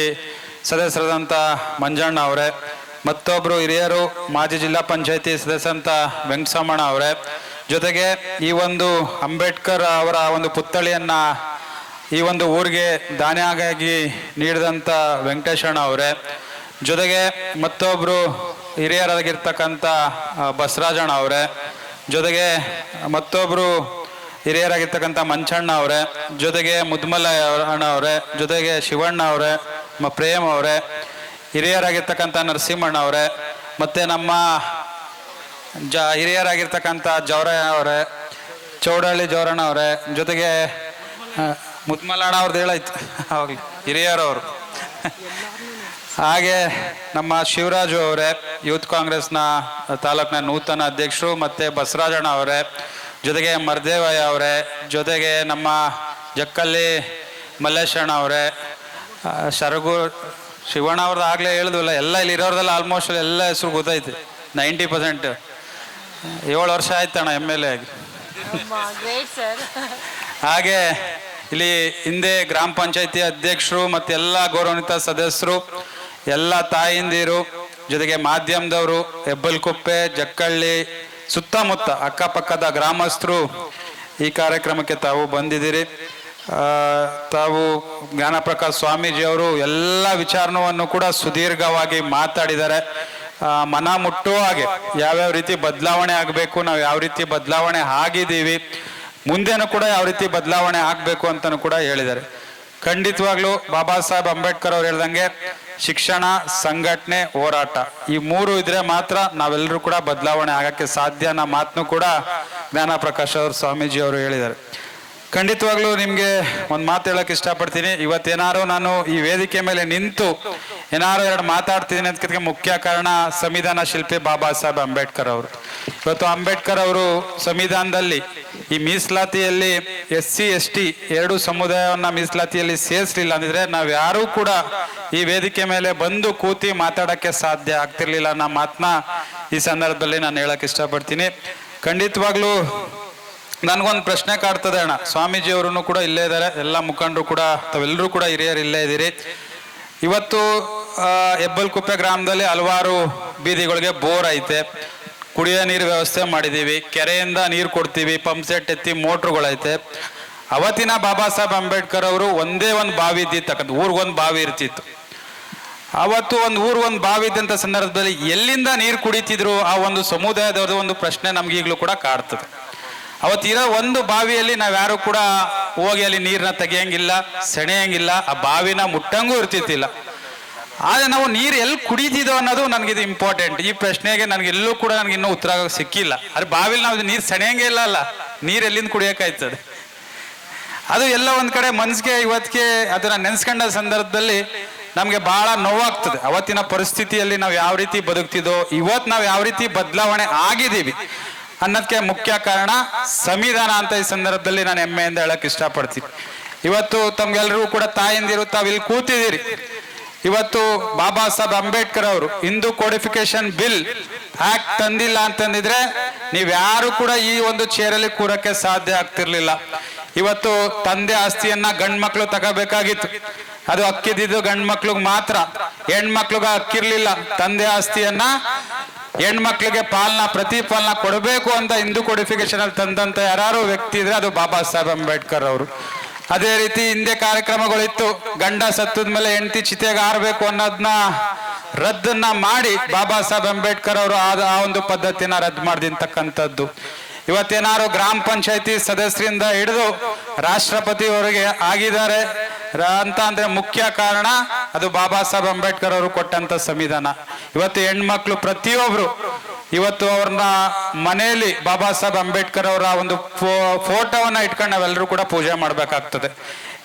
ಸದಸ್ಯರಾದಂಥ ಮಂಜಣ್ಣ ಅವರೇ, ಮತ್ತೊಬ್ಬರು ಹಿರಿಯರು ಮಾಜಿ ಜಿಲ್ಲಾ ಪಂಚಾಯತಿ ಸದಸ್ಯರಂತ ವೆಂಕಟಸಮಣ ಅವರೇ, ಜೊತೆಗೆ ಈ ಒಂದು ಅಂಬೇಡ್ಕರ್ ಅವರ ಒಂದು ಪುತ್ಥಳಿಯನ್ನ ಈ ಒಂದು ಊರಿಗೆ ದಾನಿಯಾಗಿ ನೀಡಿದಂಥ ವೆಂಕಟೇಶಣ್ಣ ಅವರೇ, ಜೊತೆಗೆ ಮತ್ತೊಬ್ಬರು ಹಿರಿಯರಾಗಿರ್ತಕ್ಕಂಥ ಬಸವರಾಜಣ್ಣ ಅವರೇ, ಜೊತೆಗೆ ಮತ್ತೊಬ್ಬರು ಹಿರಿಯರಾಗಿರ್ತಕ್ಕಂಥ ಮಂಚಣ್ಣ ಅವರೇ, ಜೊತೆಗೆ ಮುದ್ಮಲ್ಲ ಅಣ್ಣ ಅವರೇ, ಜೊತೆಗೆ ಶಿವಣ್ಣ ಅವರೇ, ಪ್ರೇಮ್ ಅವರೇ, ಹಿರಿಯರಾಗಿರ್ತಕ್ಕಂಥ ನರಸಿಂಹಣ್ಣ ಅವರೇ, ಮತ್ತು ನಮ್ಮ ಹಿರಿಯರಾಗಿರ್ತಕ್ಕಂಥ ಜವರಯ್ಯ ಅವರೇ, ಚೌಡಹಳ್ಳಿ ಜವರಣ್ಣ ಅವರೇ, ಜೊತೆಗೆ ಮುದ್ಮಲ್ಲಣ್ಣ ಅವ್ರದ್ದು ಹೇಳಾಯ್ತು ಅವಾಗಲಿ ಹಿರಿಯರವರು, ಹಾಗೆ ನಮ್ಮ ಶಿವರಾಜು ಅವರೇ, ಯೂತ್ ಕಾಂಗ್ರೆಸ್ನ ತಾಲೂಕಿನ ನೂತನ ಅಧ್ಯಕ್ಷರು, ಮತ್ತು ಬಸವರಾಜಣ್ಣ ಅವರೇ, ಜೊತೆಗೆ ಮರ್ದೇವಯ್ಯ ಅವರೇ, ಜೊತೆಗೆ ನಮ್ಮ ಜಕ್ಕಲ್ಲಿ ಮಲ್ಲೇಶಣ್ಣ ಅವರೇ, ಶರಗು ಶಿವಣ್ಣ ಅವ್ರದ್ದು ಆಗಲೇ ಹೇಳಿದ್ವಲ್ಲ, ಎಲ್ಲ ಇಲ್ಲಿ ಇರೋರ್ದೆಲ್ಲ ಆಲ್ಮೋಸ್ಟ್ ಎಲ್ಲ ಹೆಸರು ಗೊತ್ತೈತೆ 90%. 7 ವರ್ಷ ಆಯ್ತಣ್ಣ MLA ಆಗಿ. ಹಾಗೆ ಇಲ್ಲಿ ಹಿಂದೆ ಗ್ರಾಮ ಪಂಚಾಯತಿ ಅಧ್ಯಕ್ಷರು ಮತ್ತು ಎಲ್ಲ ಗೌರವಾನ್ವಿತ ಸದಸ್ಯರು, ಎಲ್ಲ ತಾಯಿಂದಿರು, ಜೊತೆಗೆ ಮಾಧ್ಯಮದವರು, ಹೆಬ್ಬಲ್ಕುಪ್ಪೆ, ಜಕ್ಕಳ್ಳಿ ಸುತ್ತಮುತ್ತ ಅಕ್ಕಪಕ್ಕದ ಗ್ರಾಮಸ್ಥರು ಈ ಕಾರ್ಯಕ್ರಮಕ್ಕೆ ತಾವು ಬಂದಿದ್ದೀರಿ. ತಾವು ಜ್ಞಾನಪ್ರಕಾಶ್ ಸ್ವಾಮೀಜಿಯವರು ಎಲ್ಲ ವಿಚಾರವನ್ನು ಕೂಡ ಸುದೀರ್ಘವಾಗಿ ಮಾತಾಡಿದ್ದಾರೆ. ಮನ ಮುಟ್ಟುವ ಹಾಗೆ ಯಾವ್ಯಾವ ರೀತಿ ಬದಲಾವಣೆ ಆಗಬೇಕು, ನಾವು ಯಾವ ರೀತಿ ಬದಲಾವಣೆ ಆಗಿದ್ದೀವಿ, ಮುಂದೆನೂ ಕೂಡ ಯಾವ ರೀತಿ ಬದಲಾವಣೆ ಆಗಬೇಕು ಅಂತಲೂ ಕೂಡ ಹೇಳಿದ್ದಾರೆ. ಖಂಡಿತವಾಗ್ಲೂ ಬಾಬಾ ಸಾಹೇಬ್ ಅಂಬೇಡ್ಕರ್ ಅವ್ರು ಹೇಳ್ದಂಗೆ ಶಿಕ್ಷಣ, ಸಂಘಟನೆ, ಹೋರಾಟ ಈ 3 ಇದ್ರೆ ಮಾತ್ರ ನಾವೆಲ್ಲರೂ ಕೂಡ ಬದಲಾವಣೆ ಆಗಕ್ಕೆ ಸಾಧ್ಯ ಅನ್ನೋ ಮಾತನ್ನು ಕೂಡ ಜ್ಞಾನಪ್ರಕಾಶ್ ಅವರು ಸ್ವಾಮೀಜಿ ಅವರು ಹೇಳಿದ್ದಾರೆ. ಖಂಡಿತವಾಗ್ಲೂ ನಿಮಗೆ ಒಂದು ಮಾತು ಹೇಳಕ್ಕೆ ಇಷ್ಟಪಡ್ತೀನಿ. ಇವತ್ತೇನಾರು ನಾನು ಈ ವೇದಿಕೆ ಮೇಲೆ ನಿಂತು ಏನಾರು 2 ಮಾತಾಡ್ತಿದ್ದೀನಿ ಅದಕ್ಕೆ ಮುಖ್ಯ ಕಾರಣ ಸಂವಿಧಾನ ಶಿಲ್ಪಿ ಬಾಬಾ ಸಾಹೇಬ್ ಅಂಬೇಡ್ಕರ್ ಅವರು. ಇವತ್ತು ಅಂಬೇಡ್ಕರ್ ಅವರು ಸಂವಿಧಾನದಲ್ಲಿ ಈ ಮೀಸಲಾತಿಯಲ್ಲಿ SC ST 2 ಸಮುದಾಯವನ್ನ ಮೀಸಲಾತಿಯಲ್ಲಿ ಸೇರಿಸಲಿಲ್ಲ ಅಂದಿದ್ರೆ ನಾವು ಯಾರೂ ಕೂಡ ಈ ವೇದಿಕೆ ಮೇಲೆ ಬಂದು ಕೂತಿ ಮಾತಾಡಕ್ಕೆ ಸಾಧ್ಯ ಆಗ್ತಿರ್ಲಿಲ್ಲ ಅನ್ನೋ ಮಾತನ್ನ ಈ ಸಂದರ್ಭದಲ್ಲಿ ನಾನು ಹೇಳಕ್ ಇಷ್ಟಪಡ್ತೀನಿ. ಖಂಡಿತವಾಗ್ಲೂ ನನಗೊಂದು ಪ್ರಶ್ನೆ ಕಾಡ್ತದೆ ಅಣ್ಣ. ಸ್ವಾಮೀಜಿ ಅವರು ಕೂಡ ಇಲ್ಲೇ ಇದ್ದಾರೆ, ಎಲ್ಲ ಮುಖಂಡರು ಕೂಡ, ತಾವೆಲ್ಲರೂ ಕೂಡ ಹಿರಿಯರು ಇಲ್ಲೇ ಇದ್ದೀರಿ. ಇವತ್ತು ಹೆಬ್ಬಲ್ಕುಪ್ಪೆ ಗ್ರಾಮದಲ್ಲಿ ಹಲವಾರು ಬೀದಿಗಳಿಗೆ ಬೋರ್ ಐತೆ, ಕುಡಿಯೋ ನೀರು ವ್ಯವಸ್ಥೆ ಮಾಡಿದ್ದೀವಿ, ಕೆರೆಯಿಂದ ನೀರು ಕೊಡ್ತೀವಿ, ಪಂಪ್ ಸೆಟ್ ಎತ್ತಿ ಮೋಟ್ರುಗಳೈತೆ. ಅವತ್ತಿನ ಬಾಬಾ ಸಾಹೇಬ್ ಅಂಬೇಡ್ಕರ್ ಅವರು ಒಂದೇ ಒಂದು ಬಾವಿ ಇದ್ದಿತ್ತಕ್ಕಂಥ, ಊರಿಗೊಂದು ಬಾವಿ ಇರ್ತಿತ್ತು. ಅವತ್ತು ಊರಿಗೊಂದು ಬಾವಿ ಇದ್ದಂಥ ಸಂದರ್ಭದಲ್ಲಿ ಎಲ್ಲಿಂದ ನೀರು ಕುಡಿತಿದ್ರು ಆ ಒಂದು ಸಮುದಾಯದವ್ರದ್ದು ಒಂದು ಪ್ರಶ್ನೆ ನಮ್ಗೆ ಈಗಲೂ ಕೂಡ ಕಾಡ್ತದೆ. ಅವತ್ತಿರೋ ಒಂದು ಬಾವಿಯಲ್ಲಿ ನಾವ್ಯಾರು ಕೂಡ ಹೋಗಿ ಅಲ್ಲಿ ನೀರನ್ನ ತೆಗಿಯಂಗಿಲ್ಲ, ಸೆಣೆಯಂಗಿಲ್ಲ, ಆ ಬಾವಿನ ಮುಟ್ಟಂಗೂ ಇರ್ತಿತ್ತಿಲ್ಲ. ಆದರೆ ನಾವು ನೀರು ಎಲ್ಲಿ ಕುಡಿತಿದ್ದೋ ಅನ್ನೋದು ನನಗಿದು ಇಂಪಾರ್ಟೆಂಟ್. ಈ ಪ್ರಶ್ನೆಗೆ ನನಗೆಲ್ಲೂ ಕೂಡ ಇನ್ನೂ ಉತ್ತರ ಸಿಕ್ಕಿಲ್ಲ. ಅದ್ರ ಬಾವಿಲಿ ನಾವು ನೀರು ಸೆಣೆಯಂಗೆ ಇಲ್ಲ, ನೀರು ಎಲ್ಲಿಂದ ಕುಡಿಯೋಕ್ಕಾಯ್ತದೆ? ಅದು ಎಲ್ಲ ಒಂದು ಕಡೆ ಮನ್ಸಿಗೆ ಇವತ್ತಿಗೆ ಅದನ್ನ ನೆನೆಸ್ಕೊಂಡ ಸಂದರ್ಭದಲ್ಲಿ ನಮಗೆ ಬಹಳ ನೋವಾಗ್ತದೆ. ಅವತ್ತಿನ ಪರಿಸ್ಥಿತಿಯಲ್ಲಿ ನಾವು ಯಾವ ರೀತಿ ಬದುಕ್ತಿದ್ದೋ, ಇವತ್ತು ನಾವು ಯಾವ ರೀತಿ ಬದಲಾವಣೆ ಆಗಿದ್ದೀವಿ ಅನ್ನೋದಕ್ಕೆ ಮುಖ್ಯ ಕಾರಣ ಸಂವಿಧಾನ ಅಂತ ಈ ಸಂದರ್ಭದಲ್ಲಿ ನಾನು ಹೆಮ್ಮೆಯಿಂದ ಹೇಳಕ್ ಇಷ್ಟಪಡ್ತೀನಿ. ಇವತ್ತು ತಮ್ಗೆಲ್ರಿಗೂ ಕೂಡ ತಾಯಿಂದಿರು, ತಾವು ಇಲ್ಲಿ ಕೂತಿದ್ದೀರಿ. ಇವತ್ತು ಬಾಬಾ ಸಾಹೇಬ್ ಅಂಬೇಡ್ಕರ್ ಅವರು ಹಿಂದೂ ಕೋಡಿಫಿಕೇಶನ್ ಬಿಲ್ ಆಕ್ಟ್ ತಂದಿಲ್ಲ ಅಂತಂದಿದ್ರೆ ನೀವ್ಯಾರು ಕೂಡ ಈ ಒಂದು ಚೇರಲ್ಲಿ ಕೂರಕ್ಕೆ ಸಾಧ್ಯ ಆಗ್ತಿರ್ಲಿಲ್ಲ. ಇವತ್ತು ತಂದೆ ಆಸ್ತಿಯನ್ನ ಗಂಡ್ಮಕ್ಳು ತಗೋಬೇಕಾಗಿತ್ತು, ಅದು ಅಕ್ಕಿದ್ದು ಗಂಡ್ಮಕ್ಳಿಗೆ ಮಾತ್ರ, ಹೆಣ್ಮಕ್ಳಿಗೆ ಅಕ್ಕಿರ್ಲಿಲ್ಲ. ತಂದೆ ಆಸ್ತಿಯನ್ನ ಹೆಣ್ಮಕ್ಳಿಗೆ ಪ್ರತಿಪಾಲನ ಕೊಡಬೇಕು ಅಂತ ಹಿಂದೂ ಕೋಡಿಫಿಕೇಶನ್ ಅಲ್ಲಿ ತಂದಂತ ಯಾರು ವ್ಯಕ್ತಿ ಇದ್ರೆ ಅದು ಬಾಬಾ ಸಾಹೇಬ್ ಅಂಬೇಡ್ಕರ್ ಅವರು. ಅದೇ ರೀತಿ ಹಿಂದೆ ಕಾರ್ಯಕ್ರಮಗಳಿತ್ತು, ಗಂಡ ಸತ್ತದ ಮೇಲೆ ಹೆಂಡತಿ ಚಿತೆಗೆ ಆರಬೇಕು ಅನ್ನೋದನ್ನ ರದ್ದನ್ನ ಮಾಡಿ ಬಾಬಾ ಸಾಹೇಬ್ ಅಂಬೇಡ್ಕರ್ ಅವರು ಆ ಒಂದು ಪದ್ಧತಿನ ರದ್ದು ಮಾಡಿರ್ತಕ್ಕಂಥದ್ದು. ಇವತ್ತೇನಾರು ಗ್ರಾಮ ಪಂಚಾಯತಿ ಸದಸ್ಯರಿಂದ ಹಿಡಿದು ರಾಷ್ಟ್ರಪತಿಯವರಿಗೆ ಆಗಿದ್ದಾರೆ ಅಂತ ಅಂದ್ರೆ ಮುಖ್ಯ ಕಾರಣ ಅದು ಬಾಬಾ ಸಾಹೇಬ್ ಅಂಬೇಡ್ಕರ್ ಅವರು ಕೊಟ್ಟಂತ ಸಂವಿಧಾನ. ಇವತ್ತು ಹೆಣ್ಮಕ್ಳು ಪ್ರತಿಯೊಬ್ರು ಇವತ್ತು ಅವ್ರನ್ನ ಮನೆಯಲ್ಲಿ ಬಾಬಾ ಸಾಹೇಬ್ ಅಂಬೇಡ್ಕರ್ ಅವರ ಒಂದು ಫೋಟೋವನ್ನ ಇಟ್ಕೊಂಡು ನಾವೆಲ್ಲರೂ ಕೂಡ ಪೂಜೆ ಮಾಡ್ಬೇಕಾಗ್ತದೆ.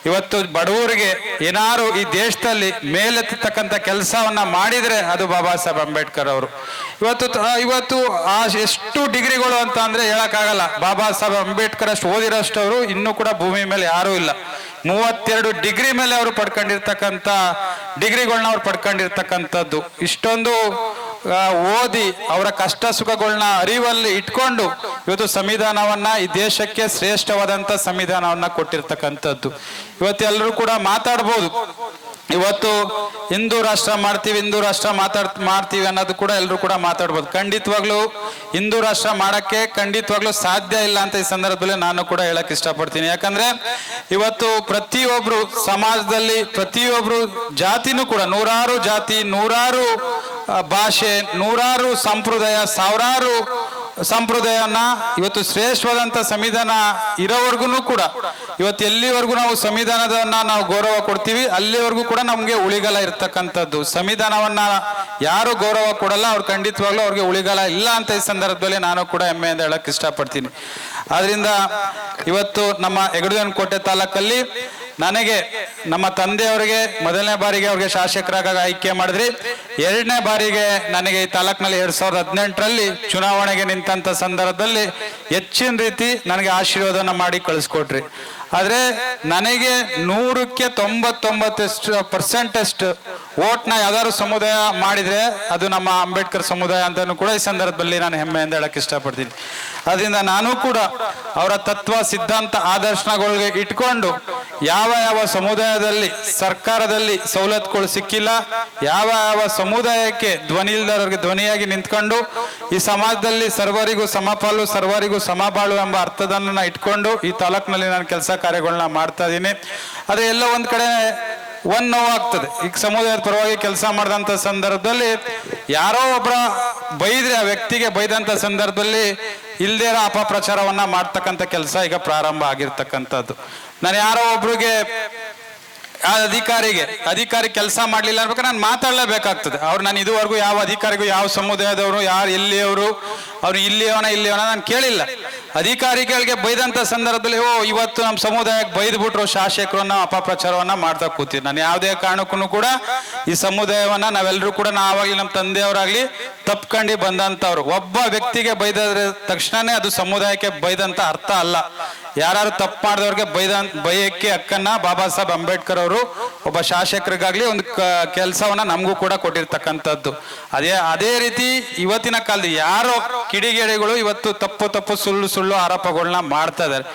ಇವತ್ತು ಬಡವರಿಗೆ ಏನಾರು ಈ ದೇಶದಲ್ಲಿ ಮೇಲೆತ್ತತಕ್ಕಂಥ ಕೆಲಸವನ್ನ ಮಾಡಿದ್ರೆ ಅದು ಬಾಬಾ ಸಾಹೇಬ್ ಅಂಬೇಡ್ಕರ್ ಅವರು. ಇವತ್ತು ಆ ಎಷ್ಟು ಡಿಗ್ರಿಗಳು ಅಂತ ಅಂದ್ರೆ ಹೇಳಕ್ಕಾಗಲ್ಲ. ಬಾಬಾ ಸಾಹೇಬ್ ಅಂಬೇಡ್ಕರ್ ಅಷ್ಟು ಓದಿರೋಷ್ಟು ಅವರು ಇನ್ನೂ ಕೂಡ ಭೂಮಿ ಮೇಲೆ ಯಾರೂ ಇಲ್ಲ. 32 ಡಿಗ್ರಿ ಮೇಲೆ ಅವರು ಪಡ್ಕೊಂಡಿರ್ತಕ್ಕಂಥ ಡಿಗ್ರಿಗಳನ್ನ ಅವ್ರು ಪಡ್ಕೊಂಡಿರ್ತಕ್ಕಂಥದ್ದು. ಇಷ್ಟೊಂದು ಓದಿ ಅವರ ಕಷ್ಟ ಸುಖಗಳನ್ನ ಅರಿವಲ್ಲಿ ಇಟ್ಕೊಂಡು ಇವತ್ತು ಸಂವಿಧಾನವನ್ನ ಈ ದೇಶಕ್ಕೆ ಶ್ರೇಷ್ಠವಾದಂತ ಸಂವಿಧಾನವನ್ನ ಕೊಟ್ಟಿರ್ತಕ್ಕಂಥದ್ದು. ಇವತ್ತು ಎಲ್ಲರೂ ಕೂಡ ಮಾತಾಡ್ಬೋದು, ಇವತ್ತು ಹಿಂದೂ ರಾಷ್ಟ್ರ ಮಾಡ್ತೀವಿ, ಹಿಂದೂ ರಾಷ್ಟ್ರ ಮಾಡ್ತೀವಿ ಅನ್ನೋದು ಕೂಡ ಎಲ್ಲರೂ ಕೂಡ ಮಾತಾಡ್ಬೋದು. ಖಂಡಿತವಾಗ್ಲೂ ಹಿಂದೂ ರಾಷ್ಟ್ರ ಮಾಡಕ್ಕೆ ಖಂಡಿತವಾಗ್ಲೂ ಸಾಧ್ಯ ಇಲ್ಲ ಅಂತ ಈ ಸಂದರ್ಭದಲ್ಲಿ ನಾನು ಕೂಡ ಹೇಳಕ್ ಇಷ್ಟಪಡ್ತೀನಿ. ಯಾಕಂದ್ರೆ ಇವತ್ತು ಪ್ರತಿಯೊಬ್ರು ಸಮಾಜದಲ್ಲಿ ಪ್ರತಿಯೊಬ್ರು ಜಾತಿನೂ ಕೂಡ ನೂರಾರು ಜಾತಿ, ನೂರಾರು ಭಾಷೆ, ನೂರಾರು ಸಂಪ್ರದಾಯ, ಸಾವಿರಾರು ಸಂಪ್ರದಾಯವನ್ನ ಇವತ್ತು ಶ್ರೇಷ್ಠವಾದಂತ ಸಂವಿಧಾನ ಇರೋವರೆಗೂ ಕೂಡ ಇವತ್ತು ಎಲ್ಲಿವರೆಗೂ ನಾವು ಸಂವಿಧಾನದನ್ನ ನಾವು ಗೌರವ ಕೊಡ್ತೀವಿ ಅಲ್ಲಿವರೆಗೂ ಕೂಡ ನಮ್ಗೆ ಉಳಿಗಾಲ ಇರ್ತಕ್ಕಂಥದ್ದು. ಸಂವಿಧಾನವನ್ನ ಯಾರು ಗೌರವ ಕೊಡಲ್ಲ ಅವ್ರು ಖಂಡಿತವಾಗ್ಲೂ ಅವ್ರಿಗೆ ಉಳಿಗಾಲ ಇಲ್ಲ ಅಂತ ಈ ಸಂದರ್ಭದಲ್ಲಿ ನಾನು ಕೂಡ ಹೆಮ್ಮೆಯಿಂದ ಹೇಳಕ್ ಇಷ್ಟಪಡ್ತೀನಿ. ಆದ್ರಿಂದ ಇವತ್ತು ನಮ್ಮ ಹೆಗಡದೇವನಕೋಟೆ ತಾಲೂಕಲ್ಲಿ ನನಗೆ ನಮ್ಮ ತಂದೆಯವರಿಗೆ ಮೊದಲನೇ ಬಾರಿಗೆ ಅವ್ರಿಗೆ ಶಾಸಕರಾಗ ಆಯ್ಕೆ ಮಾಡಿದ್ರಿ. ಎರಡನೇ ಬಾರಿಗೆ ನನಗೆ ಈ ತಾಲೂಕಿನಲ್ಲಿ 2018ರಲ್ಲಿ ಚುನಾವಣೆಗೆ ನಿಂತ ಸಂದರ್ಭದಲ್ಲಿ ಹೆಚ್ಚಿನ ರೀತಿ ನನಗೆ ಆಶೀರ್ವಾದನ ಮಾಡಿ ಕಳಿಸ್ಕೊಟ್ರಿ. ಆದ್ರೆ ನನಗೆ 100ಕ್ಕೆ 99% ಓಟ್ನ ಯಾವ್ದಾದ್ರು ಸಮುದಾಯ ಮಾಡಿದ್ರೆ ಅದು ನಮ್ಮ ಅಂಬೇಡ್ಕರ್ ಸಮುದಾಯ ಅಂತಾನು ಕೂಡ ಈ ಸಂದರ್ಭದಲ್ಲಿ ನಾನು ಹೆಮ್ಮೆಯಿಂದ ಹೇಳಕ್ ಇಷ್ಟಪಡ್ತೀನಿ. ಅದರಿಂದ ನಾನು ಕೂಡ ಅವರ ತತ್ವ ಸಿದ್ಧಾಂತ ಆದರ್ಶಗಳಿಗೆ ಇಟ್ಕೊಂಡು ಯಾವ ಯಾವ ಸಮುದಾಯದಲ್ಲಿ ಸರ್ಕಾರದಲ್ಲಿ ಸವಲತ್ತುಗಳು ಸಿಕ್ಕಿಲ್ಲ, ಯಾವ ಯಾವ ಸಮುದಾಯಕ್ಕೆ ಧ್ವನಿ ಇಲ್ದವ್ರಿಗೆ ಧ್ವನಿಯಾಗಿ ನಿಂತ್ಕೊಂಡು ಈ ಸಮಾಜದಲ್ಲಿ ಸರ್ವರಿಗೂ ಸಮಪಾಲು ಸರ್ವರಿಗೂ ಸಮಬಾಳು ಎಂಬ ಅರ್ಥದನ್ನ ಇಟ್ಕೊಂಡು ಈ ತಾಲೂಕಿನಲ್ಲಿ ನಾನು ಕೆಲಸ ಕಾರ್ಯಗಳನ್ನ ಮಾಡ್ತಾ ಇದ್ದೀನಿ. ಆದ್ರೆ ಎಲ್ಲ ಒಂದ್ ಕಡೆ ಒಂದ್ ನೋವಾಗ್ತದೆ. ಈಗ ಸಮುದಾಯದ ಪರವಾಗಿ ಕೆಲಸ ಮಾಡಿದಂತ ಸಂದರ್ಭದಲ್ಲಿ ಯಾರೋ ಒಬ್ಬರ ಬೈದ್ರೆ ಆ ವ್ಯಕ್ತಿಗೆ ಬೈದಂತ ಸಂದರ್ಭದಲ್ಲಿ ಇಲ್ದೇ ಇರೋ ಅಪಪ್ರಚಾರವನ್ನ ಮಾಡ್ತಕ್ಕಂಥ ಕೆಲಸ ಈಗ ಪ್ರಾರಂಭ ಆಗಿರ್ತಕ್ಕಂಥದ್ದು. ನಾನು ಯಾರೋ ಒಬ್ರಿಗೆ ಅಧಿಕಾರಿ ಕೆಲಸ ಮಾಡ್ಲಿಲ್ಲ ಅನ್ಬೇಕಾದ್ರೆ ನಾನು ಮಾತಾಡ್ಲೇಬೇಕಾಗ್ತದೆ. ಅವ್ರು ನಾನು ಇದುವರೆಗೂ ಯಾವ ಅಧಿಕಾರಿಗೂ ಯಾವ ಸಮುದಾಯದವರು ಯಾರು ಎಲ್ಲಿಯವರು ಅವ್ರು ಇಲ್ಲಿಯವನ ನಾನು ಕೇಳಿಲ್ಲ. ಅಧಿಕಾರಿಗಳಿಗೆ ಬೈದಂತ ಸಂದರ್ಭದಲ್ಲಿ ಇವತ್ತು ನಮ್ಮ ಸಮುದಾಯಕ್ಕೆ ಬೈದ್ಬಿಟ್ರು ಶಾಸಕರನ್ನ ಅಪಪ್ರಚಾರವನ್ನ ಮಾಡ್ತಾ ಕೂತೀವಿ. ನಾನು ಯಾವುದೇ ಕಾರಣಕ್ಕೂ ಕೂಡ ಈ ಸಮುದಾಯವನ್ನ ನಾವೆಲ್ಲರೂ ಕೂಡ ನಾವಾಗ್ಲಿ ನಮ್ಮ ತಂದೆಯವರಾಗ್ಲಿ ತಪ್ಕೊಂಡು ಬಂದಂತವ್ರು. ಒಬ್ಬ ವ್ಯಕ್ತಿಗೆ ಬೈದ ತಕ್ಷಣನೇ ಅದು ಸಮುದಾಯಕ್ಕೆ ಬೈದಂತ ಅರ್ಥ ಅಲ್ಲ. ಯಾರು ತಪ್ಪು ಮಾಡಿದವ್ರಿಗೆ ಬೈಯಕ್ಕೆ ಹಕ್ಕನ್ನ ಬಾಬಾ ಸಾಹೇಬ್ ಅಂಬೇಡ್ಕರ್ ಅವರು ಒಬ್ಬ ಶಾಸಕರಿಗಾಗ್ಲಿ ಒಂದು ಕೆಲಸವನ್ನ ನಮಗೂ ಕೂಡ ಕೊಟ್ಟಿರ್ತಕ್ಕಂಥದ್ದು. ಅದೇ ರೀತಿ ಇವತ್ತಿನ ಕಾಲದ ಯಾರೋ ಕಿಡಿಗೇಡಿಗಳು ಇವತ್ತು ತಪ್ಪು ಸುಳ್ಳು ಆರೋಪಗಳನ್ನ ಮಾಡ್ತಾ ಇದಾರೆ.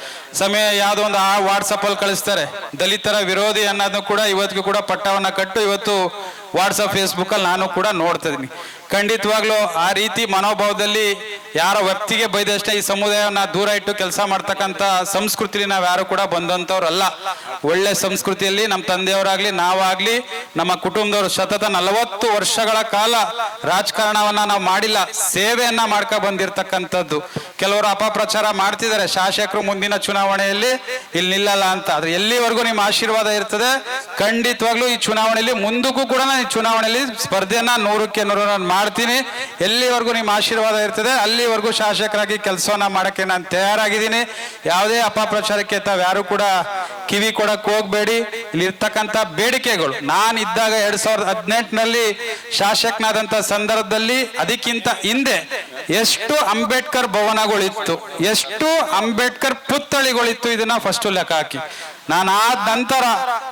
ಸಮಯ ಯಾವ್ದೋ ಒಂದು ವಾಟ್ಸಪ್ ಅಲ್ಲಿ ಕಳಿಸ್ತಾರೆ ದಲಿತರ ವಿರೋಧಿ ಅನ್ನೋದನ್ನು ಕೂಡ ಇವತ್ತಿಗೂ ಕೂಡ ಪಟ್ಟವನ್ನ ಕಟ್ಟು ಇವತ್ತು ವಾಟ್ಸಪ್ ಫೇಸ್ಬುಕ್ ಅಲ್ಲಿ ನಾನು ಕೂಡ ನೋಡ್ತಾ ಇದೀನಿ. ಖಂಡಿತವಾಗ್ಲೂ ಆ ರೀತಿ ಮನೋಭಾವದಲ್ಲಿ ಯಾರೋ ವ್ಯಕ್ತಿಗೆ ಬೈದಷ್ಟೇ ಈ ಸಮುದಾಯವನ್ನ ದೂರ ಇಟ್ಟು ಕೆಲಸ ಮಾಡ್ತಕ್ಕಂಥ ಸಂಸ್ಕೃತಿಲಿ ನಾವ್ ಯಾರು ಕೂಡ ಬಂದಂತವ್ರಲ್ಲ. ಒಳ್ಳೆ ಸಂಸ್ಕೃತಿಯಲ್ಲಿ ನಮ್ಮ ತಂದೆಯವರಾಗ್ಲಿ ನಾವಾಗ್ಲಿ ನಮ್ಮ ಕುಟುಂಬದವರು ಸತತ 40 ವರ್ಷಗಳ ಕಾಲ ರಾಜಕಾರಣವನ್ನ ನಾವು ಮಾಡಿಲ್ಲ, ಸೇವೆಯನ್ನ ಮಾಡ್ಕೊ ಬಂದಿರ್ತಕ್ಕಂಥದ್ದು. ಕೆಲವರು ಅಪಪ್ರಚಾರ ಮಾಡ್ತಿದ್ದಾರೆ ಶಾಸಕರು ಮುಂದಿನ ಚುನಾವಣೆಯಲ್ಲಿ ಇಲ್ಲಿ ನಿಲ್ಲಲ್ಲ ಅಂತ. ಆದ್ರೆ ಎಲ್ಲಿವರೆಗೂ ನಿಮ್ಮ ಆಶೀರ್ವಾದ ಇರ್ತದೆ ಖಂಡಿತವಾಗ್ಲೂ ಈ ಚುನಾವಣೆಯಲ್ಲಿ ಮುಂದಕ್ಕೂ ಕೂಡ ನಾನು ಈ ಚುನಾವಣೆಯಲ್ಲಿ ಸ್ಪರ್ಧೆಯನ್ನ 100ಕ್ಕೆ 100 ನಾನು ಮಾಡ್ತೀನಿ. ಎಲ್ಲಿವರೆಗೂ ನಿಮ್ಮ ಆಶೀರ್ವಾದ ಇರ್ತದೆ ಅಲ್ಲಿವರೆಗೂ ಶಾಸಕರಾಗಿ ಕೆಲಸವನ್ನ ಮಾಡಕ್ಕೆ ನಾನು ತಯಾರಾಗಿದ್ದೀನಿ. ಯಾವುದೇ ಅಪಪ್ರಚಾರಕ್ಕೆ ತಾವ್ ಯಾರು ಕೂಡ ಕಿವಿ ಕೊಡಕ್ ಹೋಗ್ಬೇಡಿ. ಇಲ್ಲಿ ಇರ್ತಕ್ಕಂಥ ಬೇಡಿಕೆಗಳು ನಾನು ಇದ್ದಾಗ 2018ನಲ್ಲಿ ಶಾಸಕನಾದಂತ ಸಂದರ್ಭದಲ್ಲಿ ಅದಕ್ಕಿಂತ ಹಿಂದೆ ಎಷ್ಟು ಅಂಬೇಡ್ಕರ್ ಭವನಗಳಿತ್ತು, ಎಷ್ಟು ಅಂಬೇಡ್ಕರ್ ಪುತ್ಥಳಿಗಳಿತ್ತು, ಇದನ್ನ ಫಸ್ಟ್ ಲೆಕ್ಕ ಹಾಕಿ. ನಾನು ಆದ ನಂತರ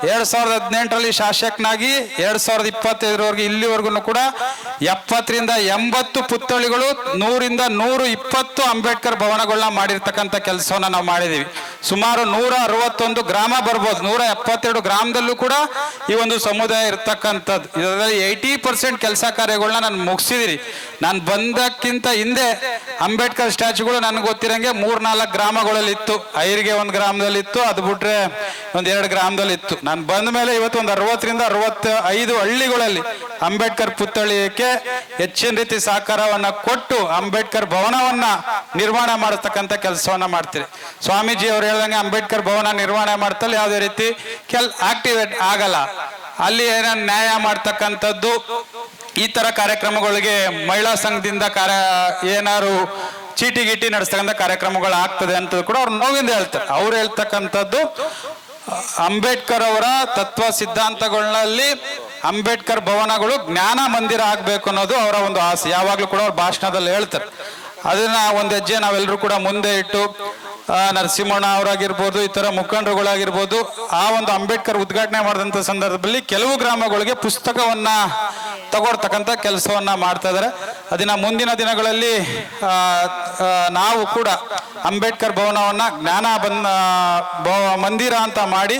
2018ರಲ್ಲಿ ಶಾಸಕನಾಗಿ 2025ರವರೆಗೆ ಇಲ್ಲಿವರೆಗೂ ಕೂಡ 70ರಿಂದ 80 ಪುತ್ಥಳಿಗಳು 100ರಿಂದ 120 ಅಂಬೇಡ್ಕರ್ ಭವನಗಳನ್ನ ಮಾಡಿರ್ತಕ್ಕಂಥ ಕೆಲಸವನ್ನ ನಾವು ಮಾಡಿದೀವಿ. ಸುಮಾರು 161 ಗ್ರಾಮ ಬರ್ಬೋದು, 172 ಗ್ರಾಮದಲ್ಲೂ ಕೂಡ ಈ ಒಂದು ಸಮುದಾಯ ಇರ್ತಕ್ಕಂಥದ್ದು. ಇದರಲ್ಲಿ 80% ಕೆಲಸ ಕಾರ್ಯಗಳನ್ನ ನಾನು ಮುಗಿಸಿದಿರಿ. ನಾನು ಬಂದಕ್ಕಿಂತ ಹಿಂದೆ ಅಂಬೇಡ್ಕರ್ ಸ್ಟ್ಯಾಚ್ಯುಗಳು ನನಗೆ ಗೊತ್ತಿರಂಗೆ 3-4 ಗ್ರಾಮಗಳಲ್ಲಿ ಇತ್ತು. ಐರಿಗೆ 1 ಗ್ರಾಮದಲ್ಲಿ ಇತ್ತು, ಅದು ಬಿಟ್ರೆ 1-2 ಗ್ರಾಮದಲ್ಲಿ ಇತ್ತು. ನಾನು ಬಂದ ಮೇಲೆ ಇವತ್ತು ಒಂದು 60ರಿಂದ 65 ಹಳ್ಳಿಗಳಲ್ಲಿ ಅಂಬೇಡ್ಕರ್ ಪುತ್ಥಳಿಗೆ ಹೆಚ್ಚಿನ ರೀತಿ ಸಹಕಾರವನ್ನ ಕೊಟ್ಟು ಅಂಬೇಡ್ಕರ್ ಭವನವನ್ನ ನಿರ್ಮಾಣ ಮಾಡತಕ್ಕಂಥ ಕೆಲಸವನ್ನ ಮಾಡ್ತೀರಿ. ಸ್ವಾಮೀಜಿ ಅವರು ಹೇಳ್ದಂಗೆ ಅಂಬೇಡ್ಕರ್ ಭವನ ನಿರ್ಮಾಣ ಮಾಡ್ತಲ್ಲ ಯಾವುದೇ ರೀತಿ ಆಕ್ಟಿವೇಟ್ ಆಗಲ್ಲ. ಅಲ್ಲಿ ಏನಾದ್ರು ನ್ಯಾಯ ಮಾಡ್ತಕ್ಕಂಥದ್ದು ಈ ತರ ಕಾರ್ಯಕ್ರಮಗಳಿಗೆ ಮಹಿಳಾ ಸಂಘದಿಂದ ಏನಾರು ಚೀಟಿ ಗೀಟಿ ನಡೆಸ್ತಕ್ಕಂಥ ಕಾರ್ಯಕ್ರಮಗಳು ಆಗ್ತದೆ ಅಂತ ಕೂಡ ಅವ್ರು ನೋವಿಂದ ಹೇಳ್ತಾರೆ. ಅವ್ರು ಹೇಳ್ತಕ್ಕಂಥದ್ದು ಅಂಬೇಡ್ಕರ್ ಅವರ ತತ್ವ ಸಿದ್ಧಾಂತಗಳಲ್ಲಿ ಅಂಬೇಡ್ಕರ್ ಭವನಗಳು ಜ್ಞಾನ ಮಂದಿರ ಆಗ್ಬೇಕು ಅನ್ನೋದು ಅವರ ಒಂದು ಆಸೆ. ಯಾವಾಗ್ಲೂ ಕೂಡ ಅವ್ರ ಭಾಷಣದಲ್ಲಿ ಹೇಳ್ತಾರೆ. ಅದನ್ನ ಒಂದು ಹೆಜ್ಜೆ ನಾವೆಲ್ಲರೂ ಕೂಡ ಮುಂದೆ ಇಟ್ಟು ನರಸಿಂಹಣ್ಣ ಅವರಾಗಿರ್ಬೋದು, ಈ ತರ ಮುಖಂಡರುಗಳಾಗಿರ್ಬೋದು, ಆ ಒಂದು ಅಂಬೇಡ್ಕರ್ ಉದ್ಘಾಟನೆ ಮಾಡಿದಂತ ಸಂದರ್ಭದಲ್ಲಿ ಕೆಲವು ಗ್ರಾಮಗಳಿಗೆ ಪುಸ್ತಕವನ್ನ ತಗೊಳ್ತಕ್ಕಂಥ ಕೆಲಸವನ್ನ ಮಾಡ್ತಾ ಇದ್ದಾರೆ. ಅದನ್ನ ಮುಂದಿನ ದಿನಗಳಲ್ಲಿ ನಾವು ಕೂಡ ಅಂಬೇಡ್ಕರ್ ಭವನವನ್ನ ಮಂದಿರ ಅಂತ ಮಾಡಿ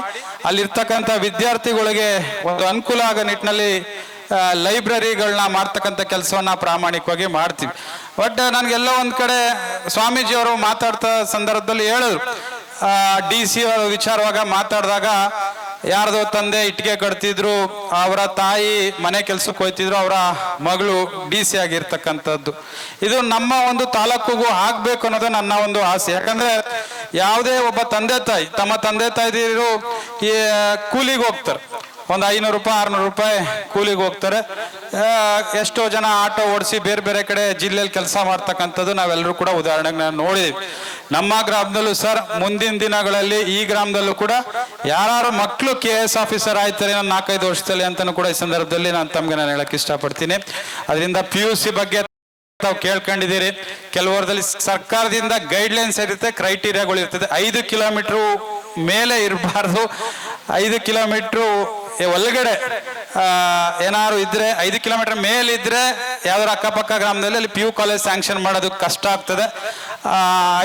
ಅಲ್ಲಿರ್ತಕ್ಕಂಥ ವಿದ್ಯಾರ್ಥಿಗಳಿಗೆ ಒಂದು ಅನುಕೂಲ ಆಗೋ ನಿಟ್ಟಿನಲ್ಲಿ ಲೈಬ್ರರಿಗಳನ್ನ ಮಾಡ್ತಕ್ಕಂಥ ಕೆಲಸವನ್ನ ಪ್ರಾಮಾಣಿಕವಾಗಿ ಮಾಡ್ತೀವಿ. ಬಟ್ ನನಗೆಲ್ಲ ಒಂದು ಕಡೆ ಸ್ವಾಮೀಜಿಯವರು ಮಾತಾಡ್ತಾ ಸಂದರ್ಭದಲ್ಲಿ ಹೇಳಿದ್ರು, DC ಅವರ ವಿಚಾರವಾಗ ಮಾತಾಡಿದಾಗ ಯಾರ್ದೋ ತಂದೆ ಇಟ್ಟಿಗೆ ಕಟ್ತಿದ್ರು, ಅವರ ತಾಯಿ ಮನೆ ಕೆಲ್ಸಕ್ಕೆ ಹೋಯ್ತಿದ್ರು, ಅವರ ಮಗಳು DC ಆಗಿರ್ತಕ್ಕಂಥದ್ದು. ಇದು ನಮ್ಮ ಒಂದು ತಾಲೂಕಿಗೂ ಆಗ್ಬೇಕು ಅನ್ನೋದು ನನ್ನ ಒಂದು ಆಸೆ. ಯಾಕಂದ್ರೆ ಯಾವುದೇ ಒಬ್ಬ ತಂದೆ ತಾಯಿ ತಮ್ಮ ತಂದೆ ತಾಯಿದಿರು ಈ ಕೂಲಿಗೆ ಹೋಗ್ತಾರೆ, ಒಂದು 500 ರೂಪಾಯಿ 600 ರೂಪಾಯಿ ಕೂಲಿಗೆ ಹೋಗ್ತಾರೆ. ಎಷ್ಟೋ ಜನ ಆಟೋ ಓಡಿಸಿ ಬೇರೆ ಬೇರೆ ಕಡೆ ಜಿಲ್ಲೆಯಲ್ಲಿ ಕೆಲಸ ಮಾಡ್ತಕ್ಕಂಥದ್ದು ನಾವೆಲ್ಲರೂ ಕೂಡ ಉದಾಹರಣೆಗೆ ನಾನು ನೋಡಿದ್ವಿ. ನಮ್ಮ ಗ್ರಾಮದಲ್ಲೂ ಸರ್ ಮುಂದಿನ ದಿನಗಳಲ್ಲಿ ಈ ಗ್ರಾಮದಲ್ಲೂ ಕೂಡ ಯಾರು ಮಕ್ಕಳು KS ಆಫೀಸರ್ ಆಯ್ತಾರೆ 4-5 ವರ್ಷದಲ್ಲಿ ಅಂತಾನು ಕೂಡ ಈ ಸಂದರ್ಭದಲ್ಲಿ ನಾನು ಹೇಳಕ್ ಇಷ್ಟಪಡ್ತೀನಿ. ಅದರಿಂದ PUC ಬಗ್ಗೆ ತಾವು ಕೇಳ್ಕೊಂಡಿದ್ದೀರಿ. ಕೆಲವರದಲ್ಲಿ ಸರ್ಕಾರದಿಂದ ಗೈಡ್ಲೈನ್ಸ್ ಇರುತ್ತೆ, ಕ್ರೈಟೀರಿಯಾಗಳು ಇರ್ತದೆ. 5 ಕಿಲೋಮೀಟರ್ ಮೇಲೆ ಇರಬಾರ್ದು, 5 ಕಿಲೋಮೀಟರ್ ಒಳಗಡೆ ಏನಾದ್ರು ಇದ್ರೆ, 5 ಕಿಲೋಮೀಟರ್ ಮೇಲಿದ್ರೆ ಯಾವ್ದಾರು ಅಕ್ಕಪಕ್ಕ ಗ್ರಾಮದಲ್ಲಿ ಅಲ್ಲಿ PU ಕಾಲೇಜ್ ಸ್ಯಾಂಕ್ಷನ್ ಮಾಡೋದು ಕಷ್ಟ ಆಗ್ತದೆ.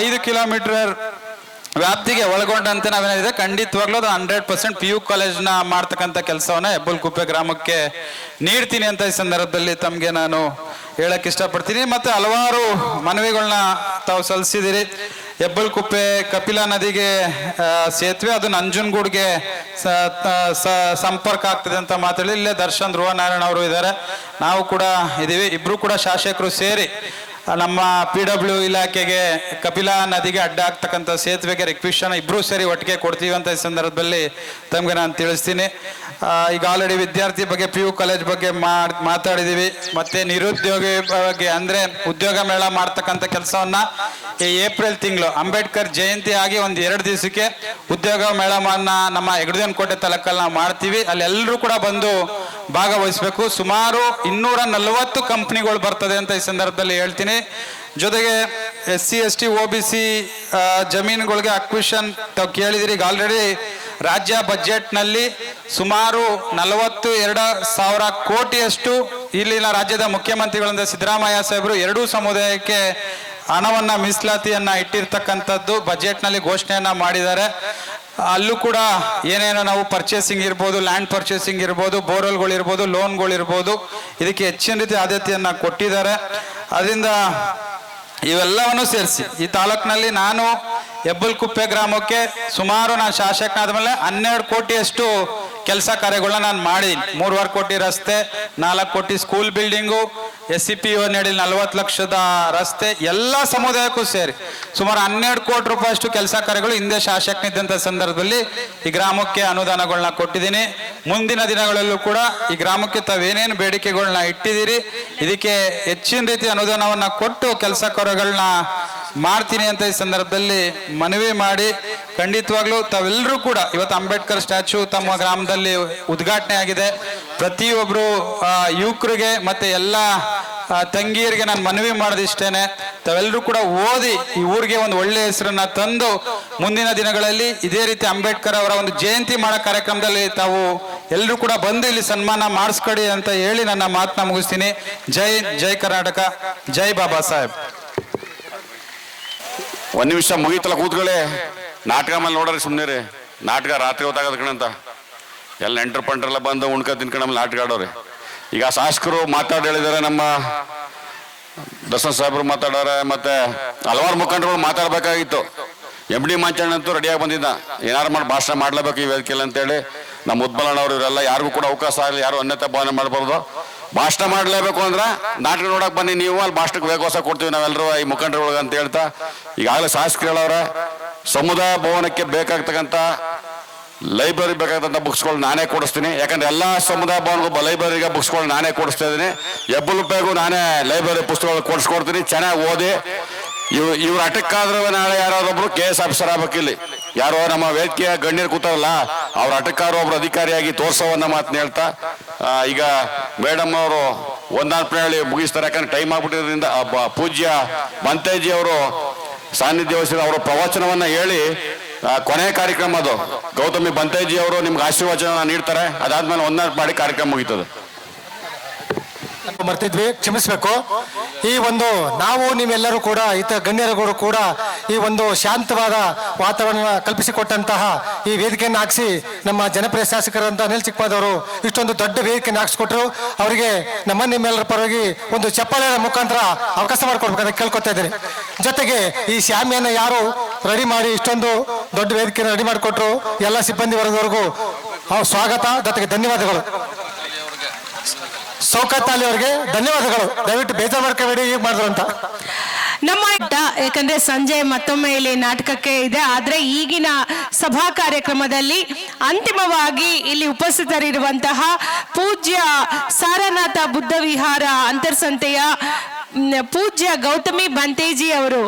5 ಕಿಲೋಮೀಟರ್ ವ್ಯಾಪ್ತಿಗೆ ಒಳಗೊಂಡಂತೆ ನಾವೇನಿದೆ ಖಂಡಿತವಾಗ್ಲೂ ಅದು 100% PU ಕಾಲೇಜ್ನ ಮಾಡ್ತಕ್ಕಂಥ ಕೆಲಸವನ್ನ ಹೆಬ್ಬಲ್ಕುಪ್ಪೆ ಗ್ರಾಮಕ್ಕೆ ನೀಡ್ತೀನಿ ಅಂತ ಈ ಸಂದರ್ಭದಲ್ಲಿ ತಮಗೆ ನಾನು ಹೇಳಕ್ ಇಷ್ಟಪಡ್ತೀನಿ. ಮತ್ತೆ ಹಲವಾರು ಮನವಿಗಳನ್ನ ತಾವು ಸಲ್ಲಿಸಿದಿರಿ. ಹೆಬ್ಬಲ್ಕುಪ್ಪೆ ಕಪಿಲಾ ನದಿಗೆ ಸೇತುವೆ, ಅದು ನಂಜನಗೂಡ್ಗೆ ಸಂಪರ್ಕ ಆಗ್ತದೆ ಅಂತ ಮಾತಾಡಿ ಇಲ್ಲೇ ದರ್ಶನ್ ಧ್ರುವನಾರಾಯಣ ಅವರು ಇದ್ದಾರೆ, ನಾವು ಕೂಡ ಇದೀವಿ. ಇಬ್ರು ಕೂಡ ಶಾಸಕರು ಸೇರಿ ನಮ್ಮ PW ಇಲಾಖೆಗೆ ಕಪಿಲಾ ನದಿಗೆ ಅಡ್ಡ ಆಗ್ತಕ್ಕಂಥ ಸೇತುವೆಗೆ ರಿಕ್ವೆಷನ್ ಇಬ್ರು ಸೇರಿ ಒಟ್ಟಿಗೆ ಕೊಡ್ತೀವಿ ಅಂತ ಈ ಸಂದರ್ಭದಲ್ಲಿ ತಮಗೆ ನಾನು ತಿಳಿಸ್ತೀನಿ. ಈಗ ಆಲ್ರೆಡಿ ವಿದ್ಯಾರ್ಥಿ ಬಗ್ಗೆ PU ಕಾಲೇಜ್ ಬಗ್ಗೆ ಮಾತಾಡಿದೀವಿ. ಮತ್ತೆ ನಿರುದ್ಯೋಗಿ ಬಗ್ಗೆ ಅಂದ್ರೆ ಉದ್ಯೋಗ ಮೇಳ ಮಾಡ್ತಕ್ಕಂಥ ಕೆಲಸವನ್ನ ಈ ಏಪ್ರಿಲ್ ತಿಂಗಳು ಅಂಬೇಡ್ಕರ್ ಜಯಂತಿ ಆಗಿ ಒಂದು 2 ದಿವಸಕ್ಕೆ ಉದ್ಯೋಗ ಮೇಳವನ್ನ ನಮ್ಮ ಹೆಗ್ಗಡದೇವನಕೋಟೆ ತಾಲೂಕಲ್ಲಿ ನಾವು ಮಾಡ್ತೀವಿ. ಅಲ್ಲಿ ಎಲ್ಲರೂ ಕೂಡ ಬಂದು ಭಾಗವಹಿಸಬೇಕು. ಸುಮಾರು 240 ಕಂಪ್ನಿಗಳು ಬರ್ತದೆ ಅಂತ ಈ ಸಂದರ್ಭದಲ್ಲಿ ಹೇಳ್ತೀನಿ. ಜೊತೆಗೆ SC ST OBC ಜಮೀನುಗಳಿಗೆ ಅಕ್ವಿಷನ್ ತಾವು ಕೇಳಿದಿರಿ. ಈಗ ಆಲ್ರೆಡಿ ರಾಜ್ಯ ಬಜೆಟ್ನಲ್ಲಿ ಸುಮಾರು 42,000 ಕೋಟಿಯಷ್ಟು ಇಲ್ಲಿನ ರಾಜ್ಯದ ಮುಖ್ಯಮಂತ್ರಿಗಳಿಂದ ಸಿದ್ದರಾಮಯ್ಯ ಸಾಹೇಬರು 2 ಸಮುದಾಯಕ್ಕೆ ಹಣವನ್ನ ಮೀಸಲಾತಿಯನ್ನ ಇಟ್ಟಿರ್ತಕ್ಕಂಥದ್ದು ಬಜೆಟ್ನಲ್ಲಿ ಘೋಷಣೆಯನ್ನ ಮಾಡಿದ್ದಾರೆ. ಅಲ್ಲೂ ಕೂಡ ಏನೇನೋ ನಾವು ಪರ್ಚೇಸಿಂಗ್ ಇರ್ಬೋದು, ಲ್ಯಾಂಡ್ ಪರ್ಚೇಸಿಂಗ್ ಇರ್ಬೋದು, ಬೋರ್ವೆಲ್ಗಳು ಇರ್ಬೋದು, ಲೋನ್ಗಳು ಇರ್ಬೋದು, ಇದಕ್ಕೆ ಹೆಚ್ಚಿನ ರೀತಿ ಆದ್ಯತೆಯನ್ನ ಕೊಟ್ಟಿದ್ದಾರೆ. ಅದರಿಂದ ಇವೆಲ್ಲವನ್ನು ಸೇರಿಸಿ ಈ ತಾಲೂಕಿನಲ್ಲಿ ನಾನು ಹೆಬ್ಬಲ್ಕುಪ್ಪೆ ಗ್ರಾಮಕ್ಕೆ ಸುಮಾರು ನಾನು ಶಾಸಕನಾದ ಮೇಲೆ 12 ಕೋಟಿಯಷ್ಟು ಕೆಲಸ ಕಾರ್ಯಗಳನ್ನ ನಾನು ಮಾಡಿದ್ದೀನಿ. 3.5 ಕೋಟಿ ರಸ್ತೆ, 4 ಕೋಟಿ ಸ್ಕೂಲ್ ಬಿಲ್ಡಿಂಗು, SCP ಯೋಜನೆಯಲ್ಲಿ 40 ಲಕ್ಷದ ರಸ್ತೆ, ಎಲ್ಲ ಸಮುದಾಯಕ್ಕೂ ಸೇರಿ ಸುಮಾರು 12 ಕೋಟಿ ರೂಪಾಯಿ ಅಷ್ಟು ಕೆಲಸ ಕಾರ್ಯಗಳು ಹಿಂದೆ ಶಾಸಕನಿದ್ದಂಥ ಸಂದರ್ಭದಲ್ಲಿ ಈ ಗ್ರಾಮಕ್ಕೆ ಅನುದಾನಗಳನ್ನ ಕೊಟ್ಟಿದ್ದೀನಿ. ಮುಂದಿನ ದಿನಗಳಲ್ಲೂ ಕೂಡ ಈ ಗ್ರಾಮಕ್ಕೆ ತಾವೇನೇನು ಬೇಡಿಕೆಗಳನ್ನ ಇಟ್ಟಿದ್ದೀರಿ ಇದಕ್ಕೆ ಹೆಚ್ಚಿನ ರೀತಿ ಅನುದಾನವನ್ನ ಕೊಟ್ಟು ಕೆಲಸ ಕಾರ್ಯಗಳನ್ನ ಮಾಡ್ತೀನಿ ಅಂತ ಈ ಸಂದರ್ಭದಲ್ಲಿ ಮನವಿ ಮಾಡಿ, ಖಂಡಿತವಾಗ್ಲೂ ತಾವೆಲ್ಲರೂ ಕೂಡ ಇವತ್ತು ಅಂಬೇಡ್ಕರ್ ಸ್ಟ್ಯಾಚ್ಯೂ ತಮ್ಮ ಗ್ರಾಮದಲ್ಲಿ ಉದ್ಘಾಟನೆ ಆಗಿದೆ. ಪ್ರತಿಯೊಬ್ಬರು ಯುವಕರಿಗೆ ಮತ್ತೆ ಎಲ್ಲ ತಂಗಿಯರಿಗೆ ನಾನು ಮನವಿ ಮಾಡೋದಿಷ್ಟೇನೆ, ತಾವೆಲ್ಲರೂ ಕೂಡ ಓದಿ ಈ ಊರಿಗೆ ಒಂದು ಒಳ್ಳೆ ಹೆಸರನ್ನ ತಂದು ಮುಂದಿನ ದಿನಗಳಲ್ಲಿ ಇದೇ ರೀತಿ ಅಂಬೇಡ್ಕರ್ ಅವರ ಒಂದು ಜಯಂತಿ ಮಾಡೋ ಕಾರ್ಯಕ್ರಮದಲ್ಲಿ ತಾವು ಎಲ್ಲರೂ ಕೂಡ ಬಂದು ಇಲ್ಲಿ ಸನ್ಮಾನ ಮಾಡಿಸ್ಕೊಡಿ ಅಂತ ಹೇಳಿ ನನ್ನ ಮಾತನ್ನ ಮುಗಿಸ್ತೀನಿ. ಜೈ ಕರ್ನಾಟಕ, ಜೈ ಬಾಬಾ ಸಾಹೇಬ್. ಒಂದು ನಿಮಿಷ ಮುಗೀತಲ್ಲ, ಕೂತ್ಕೊಳ್ಳಿ. ನಾಟಕ ಮೇಲೆ ನೋಡ್ರಿ, ಸುಮ್ಮನೆ ರೀ. ನಾಟಕ ರಾತ್ರಿ ಹೊತ್ತಾಗದ ಕಣಂತ ಎಲ್ಲ ನೆಂಟರು ಪಂಟ್ರೆಲ್ಲ ಬಂದು ಉಣ್ಕ ತಿನ್ಕೊಂಡು ಆಮೇಲೆ ನಾಟಕ ಆಡೋರಿ. ಈಗ ಶಾಸಕರು ಮಾತಾಡಿ ಹೇಳಿದ್ದಾರೆ, ನಮ್ಮ ದರ್ಶನ್ ಸಾಹೇಬರು ಮಾತಾಡೋರೆ, ಮತ್ತೆ ಹಲವಾರು ಮುಖಂಡರುಗಳು ಮಾತಾಡಬೇಕಾಗಿತ್ತು. MD ಮಂಚಣ್ಣ ಅಂತೂ ರೆಡಿಯಾಗಿ ಬಂದಿದ್ದ, ಏನಾರು ಮಾಡಿ ಭಾಷಣ ಮಾಡ್ಲೇಬೇಕು ಈ ವೇದಿಕೆಯಲ್ಲಿ ಅಂತೇಳಿ. ನಮ್ಮ ಉದ್ಬಲಣ್ಣವ್ರು ಇವರೆಲ್ಲ ಯಾರಿಗೂ ಕೂಡ ಅವಕಾಶ ಆಗಲಿ, ಯಾರು ಅನ್ಯತಾ ಭಾವನೆ ಮಾಡಬಾರ್ದು. ಭಾಷಣ ಮಾಡಲೇಬೇಕು ಅಂದ್ರೆ ನಾಟಕ ನೋಡಕ್ ಬನ್ನಿ ನೀವು, ಅಲ್ಲಿ ಭಾಷಣಕ್ಕೆ ವೇಗವಸ ಕೊಡ್ತೀವಿ ನಾವೆಲ್ಲರೂ ಈ ಮುಖಂಡರುಗಳಿಗೆ ಅಂತ ಹೇಳ್ತಾ, ಈಗಾಗಲೇ ಶಾಸಕರು ಹೇಳವ್ರೆ ಸಮುದಾಯ ಭವನಕ್ಕೆ ಬೇಕಾಗ್ತಕ್ಕಂಥ ಲೈಬ್ರರಿ ಬೇಕಾದಂಥ ಬುಕ್ಸ್ಗಳು ನಾನೇ ಕೊಡಿಸ್ತೀನಿ. ಯಾಕಂದ್ರೆ ಎಲ್ಲ ಸಮುದಾಯ ಭವನಗೂ ಲೈಬ್ರರಿಗೆ ಬುಕ್ಸ್ಗಳು ನಾನೇ ಕೊಡಿಸ್ತಾ ಇದ್ದೀನಿ. ಹೆಬ್ಬಲ್ಕುಪ್ಪೆಗೂ ನಾನೇ ಲೈಬ್ರರಿ ಪುಸ್ತಕಗಳು ಕೊಡಿಸ್ಕೊಡ್ತೀನಿ. ಚೆನ್ನಾಗಿ ಓದಿ. ಇವ್ರ ಅಟಕ್ಕಾದ್ರೆ ನಾಳೆ ಯಾರಾದ್ರೊಬ್ರು KS ಆಫೀಸರ್ ಆಗ್ಬೇಕಿಲ್ಲಿ. ಯಾರೋ ನಮ್ಮ ವೇದಿಕೆಯ ಗಣ್ಯರು ಕೂತಾರಲ್ಲ, ಅವ್ರ ಅಟಕ್ಕಾರು ಒಬ್ರು ಅಧಿಕಾರಿಯಾಗಿ ತೋರ್ಸೋವನ್ನ ಮಾತನ್ನ ಹೇಳ್ತಾ, ಈಗ ಮೇಡಮ್ ಅವರು ಒಂದಾರ್ಪಣೆ ಹೇಳಿ ಮುಗಿಸ್ತಾರೆ. ಯಾಕಂದ್ರೆ ಟೈಮ್ ಆಗ್ಬಿಟ್ಟಿರೋದ್ರಿಂದ ಪೂಜ್ಯ ಮಂತೇಜಿ ಅವರು ಸಾನ್ನಿಧ್ಯ ವಹಿಸಿದ ಅವರ ಪ್ರವಚನವನ್ನ ಹೇಳಿ ಕೊನೆಯ ಕಾರ್ಯಕ್ರಮ ಅದು. ಗೌತಮಿ ಬಂತೇಜಿ ಅವರು ನಿಮ್ಗೆ ಆಶೀರ್ವಚನ ನೀಡ್ತಾರೆ. ಅದಾದ್ಮೇಲೆ ಒಂದಾರ್ಪಣೆ ಮಾಡಿ ಕಾರ್ಯಕ್ರಮ ಮುಗೀತದೆ. ಮರ್ತಿದ್ವಿ, ಕ್ಷಮಿಸಬೇಕು. ಈ ಒಂದು ನಾವು ನೀವೆಲ್ಲರೂ ಕೂಡ ಗಣ್ಯರುಗಳು ಕೂಡ ಈ ಒಂದು ಶಾಂತವಾದ ವಾತಾವರಣ ಕಲ್ಪಿಸಿಕೊಟ್ಟಂತಹ ಈ ವೇದಿಕೆಯನ್ನು ಹಾಕಿಸಿ ನಮ್ಮ ಜನಪ್ರಿಯ ಶಾಸಕರಂತ ಅನಿಲ್ ಚಿಕ್ಕಮಾದವರು ಇಷ್ಟೊಂದು ದೊಡ್ಡ ವೇದಿಕೆಯನ್ನು ಹಾಕಿಸ್ಕೊಟ್ರು. ಅವರಿಗೆ ನಿಮ್ಮೆಲ್ಲರ ಪರವಾಗಿ ಒಂದು ಚಪ್ಪಾಳೆ ಮುಖಾಂತರ ಅವಕಾಶ ಮಾಡಿಕೊಡ್ಬೇಕಂತ ಕೇಳ್ಕೊತಾ ಇದ್ದೇನೆ. ಜೊತೆಗೆ ಈ ಶಾಮಿಯನ್ನು ಯಾರು ರೆಡಿ ಮಾಡಿ ಇಷ್ಟೊಂದು ದೊಡ್ಡ ವೇದಿಕೆಯನ್ನು ರೆಡಿ ಮಾಡಿಕೊಟ್ರು ಎಲ್ಲ ಸಿಬ್ಬಂದಿ ವರ್ಗದವರೆಗೂ ಸ್ವಾಗತ, ಜೊತೆಗೆ ಧನ್ಯವಾದಗಳು. ಸೌಕತ್ ಅಲಿ ಅವರಿಗೆ ಧನ್ಯವಾದಗಳು. ದಯವಿಟ್ಟು ಬೇಜಾರು ಮಾಡ್ಕೋಬೇಡಿ, ಈಗ ಮಾಡಿದ್ರು ಅಂತ. ನಮ್ಮ ಯಾಕಂದ್ರೆ ಸಂಜೆ ಮತ್ತೊಮ್ಮೆ ಇಲ್ಲಿ ನಾಟಕಕ್ಕೆ ಇದೆ. ಆದ್ರೆ ಈಗಿನ ಸಭಾ ಕಾರ್ಯಕ್ರಮದಲ್ಲಿ ಅಂತಿಮವಾಗಿ ಇಲ್ಲಿ ಉಪಸ್ಥಿತರಿರುವಂತಹ ಪೂಜ್ಯ ಸಾರನಾಥ ಬುದ್ಧ ವಿಹಾರ ಅಂತರ್ಸಂತೆಯ ಪೂಜ್ಯ ಗೌತಮಿ ಬಂತೇಜಿ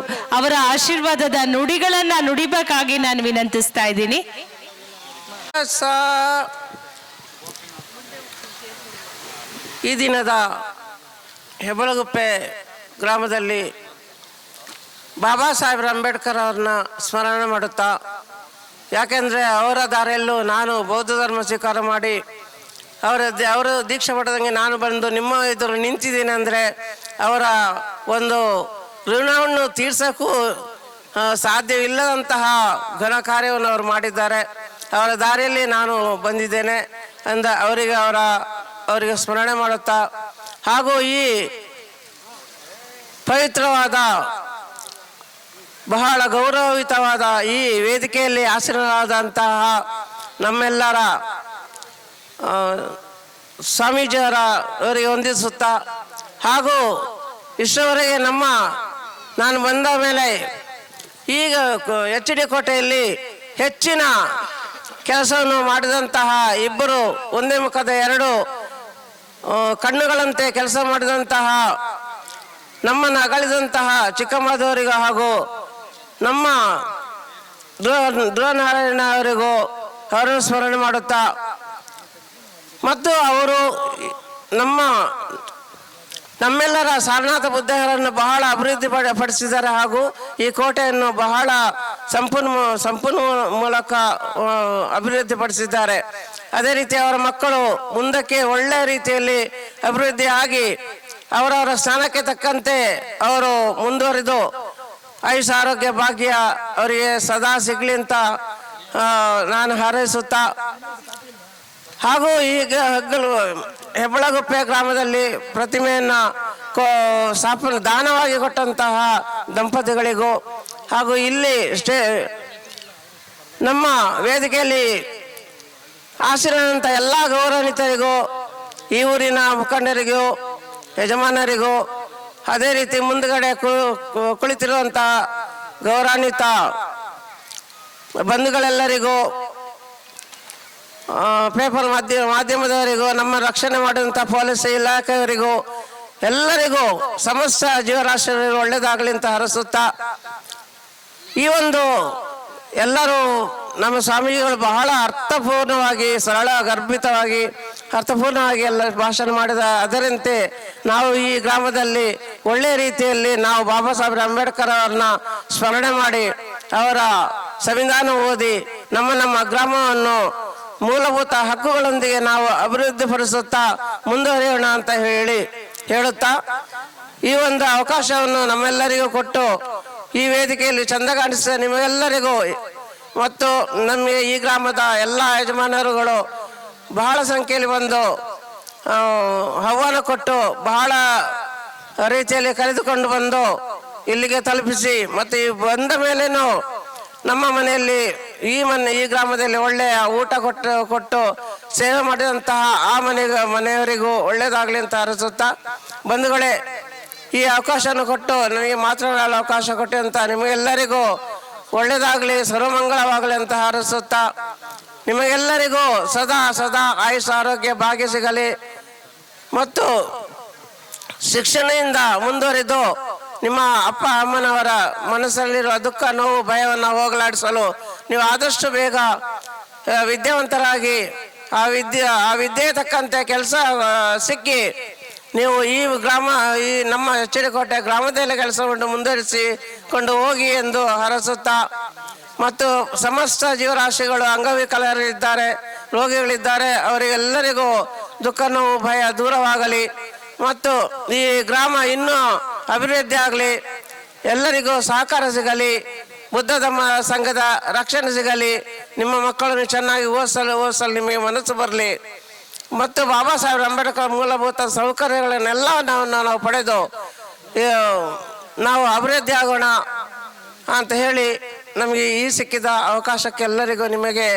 ಅವರ ಆಶೀರ್ವಾದದ ನುಡಿಗಳನ್ನ ನುಡಿಬೇಕಾಗಿ ನಾನು ವಿನಂತಿಸ್ತಾ ಇದ್ದೀನಿ. ಈ ದಿನದ ಹೆಬ್ಬಳಗುಪ್ಪೆ ಗ್ರಾಮದಲ್ಲಿ ಬಾಬಾ ಸಾಹೇಬ್ ಅಂಬೇಡ್ಕರ್ ಅವ್ರನ್ನ ಸ್ಮರಣೆ ಮಾಡುತ್ತಾ, ಯಾಕೆಂದರೆ ಅವರ ದಾರಿಯಲ್ಲೂ ನಾನು ಬೌದ್ಧ ಧರ್ಮ ಸ್ವೀಕಾರ ಮಾಡಿ ಅವರು ದೀಕ್ಷೆ ಪಡೆದಂಗೆ ನಾನು ಬಂದು ನಿಮ್ಮ ಎದುರು ನಿಂತಿದ್ದೀನಿ ಅಂದರೆ ಅವರ ಒಂದು ಋಣವನ್ನು ತೀರ್ಸೋಕ್ಕೂ ಸಾಧ್ಯವಿಲ್ಲದಂತಹ ಘನ ಕಾರ್ಯವನ್ನು ಅವರು ಮಾಡಿದ್ದಾರೆ. ಅವರ ದಾರಿಯಲ್ಲಿ ನಾನು ಬಂದಿದ್ದೇನೆ ಅಂದ ಅವರಿಗೆ ಸ್ಮರಣೆ ಮಾಡುತ್ತಾ, ಹಾಗೂ ಈ ಪವಿತ್ರವಾದ ಬಹಳ ಗೌರವಯುತವಾದ ಈ ವೇದಿಕೆಯಲ್ಲಿ ಆಸೀನರಾದಂತಹ ನಮ್ಮೆಲ್ಲರ ಅವರಿಗೆ ವಂದಿಸುತ್ತಾ, ಹಾಗೂ ಇಷ್ಟರವರೆಗೆ ನಾನು ಬಂದ ಮೇಲೆ ಈಗ HD ಕೋಟೆಯಲ್ಲಿ ಹೆಚ್ಚಿನ ಕೆಲಸವನ್ನು ಮಾಡಿದಂತಹ ಇಬ್ಬರು ಒಂದೇ ಮುಖದ ಎರಡು ಕಣ್ಣುಗಳಂತೆ ಕೆಲಸ ಮಾಡಿದಂತಹ ನಮ್ಮನ್ನು ಅಗಲಿದಂತಹ ಚಿಕ್ಕಮ್ಮದವರಿಗೂ ಹಾಗೂ ನಮ್ಮ ಧ್ರುವನಾರಾಯಣ ಅವರಿಗೂ ಅವರನ್ನು ಸ್ಮರಣೆ ಮಾಡುತ್ತಾ, ಮತ್ತು ಅವರು ನಮ್ಮೆಲ್ಲರ ಸಾರನಾಥ ಬುದ್ಧರನ್ನು ಬಹಳ ಅಭಿವೃದ್ಧಿ ಪಡಿಸಿದ್ದಾರೆ. ಹಾಗೂ ಈ ಕೋಟೆಯನ್ನು ಬಹಳ ಮೂಲಕ ಅಭಿವೃದ್ಧಿ ಪಡಿಸಿದ್ದಾರೆ. ಅದೇ ರೀತಿ ಅವರ ಮಕ್ಕಳು ಮುಂದಕ್ಕೆ ಒಳ್ಳೆಯ ರೀತಿಯಲ್ಲಿ ಅಭಿವೃದ್ಧಿ ಆಗಿ ಅವರವರ ಸ್ಥಾನಕ್ಕೆ ತಕ್ಕಂತೆ ಅವರು ಮುಂದುವರಿದು ಆಯುಷ್ ಆರೋಗ್ಯ ಭಾಗ್ಯ ಅವರಿಗೆ ಸದಾ ಸಿಗಲಿ ಅಂತ ನಾನು ಹಾರೈಸುತ್ತಾ, ಹಾಗೂ ಈಗ ಹೆಬ್ಬಳಗುಪ್ಪೆ ಗ್ರಾಮದಲ್ಲಿ ಪ್ರತಿಮೆಯನ್ನು ದಾನವಾಗಿ ಕೊಟ್ಟಂತಹ ದಂಪತಿಗಳಿಗೂ, ಹಾಗೂ ಇಲ್ಲಿ ನಮ್ಮ ವೇದಿಕೆಯಲ್ಲಿ ಆಶೀರ್ವಾದಂಥ ಎಲ್ಲ ಗೌರವಾನ್ವಿತರಿಗೂ, ಈ ಊರಿನ ಮುಖಂಡರಿಗೂ ಯಜಮಾನರಿಗೂ, ಅದೇ ರೀತಿ ಮುಂದುಗಡೆ ಕುಳಿತಿರುವಂಥ ಗೌರವಾನ್ವಿತ ಬಂಧುಗಳೆಲ್ಲರಿಗೂ, ಪೇಪರ್ ಮಾಧ್ಯಮದವರಿಗೂ, ನಮ್ಮ ರಕ್ಷಣೆ ಮಾಡುವಂಥ ಪೊಲೀಸ್ ಇಲಾಖೆಯವರಿಗೂ, ಎಲ್ಲರಿಗೂ ಸಮಸ್ತ ಜೀವರಾಶಿಯವರಿಗೂ ಒಳ್ಳೆಯದಾಗಲಿ ಅಂತ ಹರಸುತ್ತಾ, ಈ ಒಂದು ಎಲ್ಲರೂ ನಮ್ಮ ಸ್ವಾಮೀಜಿಗಳು ಬಹಳ ಅರ್ಥಪೂರ್ಣವಾಗಿ ಅರ್ಥಪೂರ್ಣವಾಗಿ ಎಲ್ಲ ಭಾಷಣ ಮಾಡಿದ ಅದರಂತೆ ನಾವು ಈ ಗ್ರಾಮದಲ್ಲಿ ಒಳ್ಳೆಯ ರೀತಿಯಲ್ಲಿ ನಾವು ಬಾಬಾ ಸಾಹೇಬ್ ಅಂಬೇಡ್ಕರ್ ಅವ್ರನ್ನ ಸ್ಮರಣೆ ಮಾಡಿ ಅವರ ಸಂವಿಧಾನ ಓದಿ ನಮ್ಮ ಗ್ರಾಮವನ್ನು ಮೂಲಭೂತ ಹಕ್ಕುಗಳೊಂದಿಗೆ ನಾವು ಅಭಿವೃದ್ಧಿಪಡಿಸುತ್ತಾ ಮುಂದುವರಿಯೋಣ ಅಂತ ಹೇಳುತ್ತಾ, ಈ ಒಂದು ಅವಕಾಶವನ್ನು ನಮ್ಮೆಲ್ಲರಿಗೂ ಕೊಟ್ಟು ಈ ವೇದಿಕೆಯಲ್ಲಿ ಚಂದ ಕಾಣಿಸಿದ ನಿಮಗೆಲ್ಲರಿಗೂ ಮತ್ತು ನಮಗೆ ಈ ಗ್ರಾಮದ ಎಲ್ಲ ಯಜಮಾನರುಗಳು ಬಹಳ ಸಂಖ್ಯೆಯಲ್ಲಿ ಬಂದು ಆಹ್ವಾನ ಕೊಟ್ಟು ಬಹಳ ರೀತಿಯಲ್ಲಿ ಕರೆದುಕೊಂಡು ಬಂದು ಇಲ್ಲಿಗೆ ತಲುಪಿಸಿ, ಮತ್ತು ಬಂದ ಮೇಲೇನು ನಮ್ಮ ಮನೆಯಲ್ಲಿ ಈ ಗ್ರಾಮದಲ್ಲಿ ಒಳ್ಳೆಯ ಊಟ ಕೊಟ್ಟು ಸೇವೆ ಮಾಡಿದಂತಹ ಆ ಮನೆಯವರಿಗೂ ಒಳ್ಳೆಯದಾಗಲಿ ಅಂತ ಹರಸುತ್ತಾ, ಬಂಧುಗಳೇ, ಈ ಅವಕಾಶವನ್ನು ಕೊಟ್ಟು ನನಗೆ ಮಾತನಾಡಲು ಅವಕಾಶ ಕೊಟ್ಟಂತ ನಿಮಗೆಲ್ಲರಿಗೂ ಒಳ್ಳೆಯದಾಗಲಿ, ಸರ್ವಮಂಗಳವಾಗಲಿ ಅಂತ ಹಾರೈಸುತ್ತಾ, ನಿಮಗೆಲ್ಲರಿಗೂ ಸದಾ ಆಯುಷ್ ಆರೋಗ್ಯ ಭಾಗ್ಯ ಸಿಗಲಿ ಮತ್ತು ಶಿಕ್ಷಣದಿಂದ ಮುಂದುವರಿದು ನಿಮ್ಮ ಅಪ್ಪ ಅಮ್ಮನವರ ಮನಸ್ಸಲ್ಲಿರುವ ದುಃಖ ನೋವು ಭಯವನ್ನು ಹೋಗಲಾಡಿಸಲು ನೀವು ಆದಷ್ಟು ಬೇಗ ವಿದ್ಯಾವಂತರಾಗಿ ಆ ವಿದ್ಯೆ ತಕ್ಕಂತೆ ಕೆಲಸ ಸಿಕ್ಕಿ ನೀವು ಈ ನಮ್ಮ ಎಚ್ಚರಿಕೋಟೆ ಗ್ರಾಮದಲ್ಲಿ ಕೆಲಸವನ್ನು ಮುಂದುವರಿಸಿಕೊಂಡು ಹೋಗಿ ಎಂದು ಹರಸುತ್ತಾ, ಮತ್ತು ಸಮಸ್ತ ಜೀವರಾಶಿಗಳು ಅಂಗವಿಕಲರಿದ್ದಾರೆ, ರೋಗಿಗಳಿದ್ದಾರೆ, ಅವರಿಗೆಲ್ಲರಿಗೂ ದುಃಖ ನೋವು ಭಯ ದೂರವಾಗಲಿ ಮತ್ತು ಈ ಗ್ರಾಮ ಇನ್ನೂ ಅಭಿವೃದ್ಧಿ ಆಗಲಿ, ಎಲ್ಲರಿಗೂ ಸಹಕಾರ ಸಿಗಲಿ, ಬುದ್ಧ ಧರ್ಮ ಸಂಘದ ರಕ್ಷಣೆ ಸಿಗಲಿ, ನಿಮ್ಮ ಮಕ್ಕಳನ್ನು ಚೆನ್ನಾಗಿ ಓದಿಸಲು ನಿಮಗೆ ಮನಸ್ಸು ಬರಲಿ ಮತ್ತು ಬಾಬಾ ಸಾಹೇಬ್ ಅಂಬೇಡ್ಕರ್ ಮೂಲಭೂತ ಸೌಕರ್ಯಗಳನ್ನೆಲ್ಲ ನಾವು ಪಡೆದು ನಾವು ಅಭಿವೃದ್ಧಿ ಆಗೋಣ ಅಂತ ಹೇಳಿ ನಮಗೆ ಈ ಸಿಕ್ಕಿದ ಅವಕಾಶಕ್ಕೆ ಎಲ್ಲರಿಗೂ ನಿಮಗೆ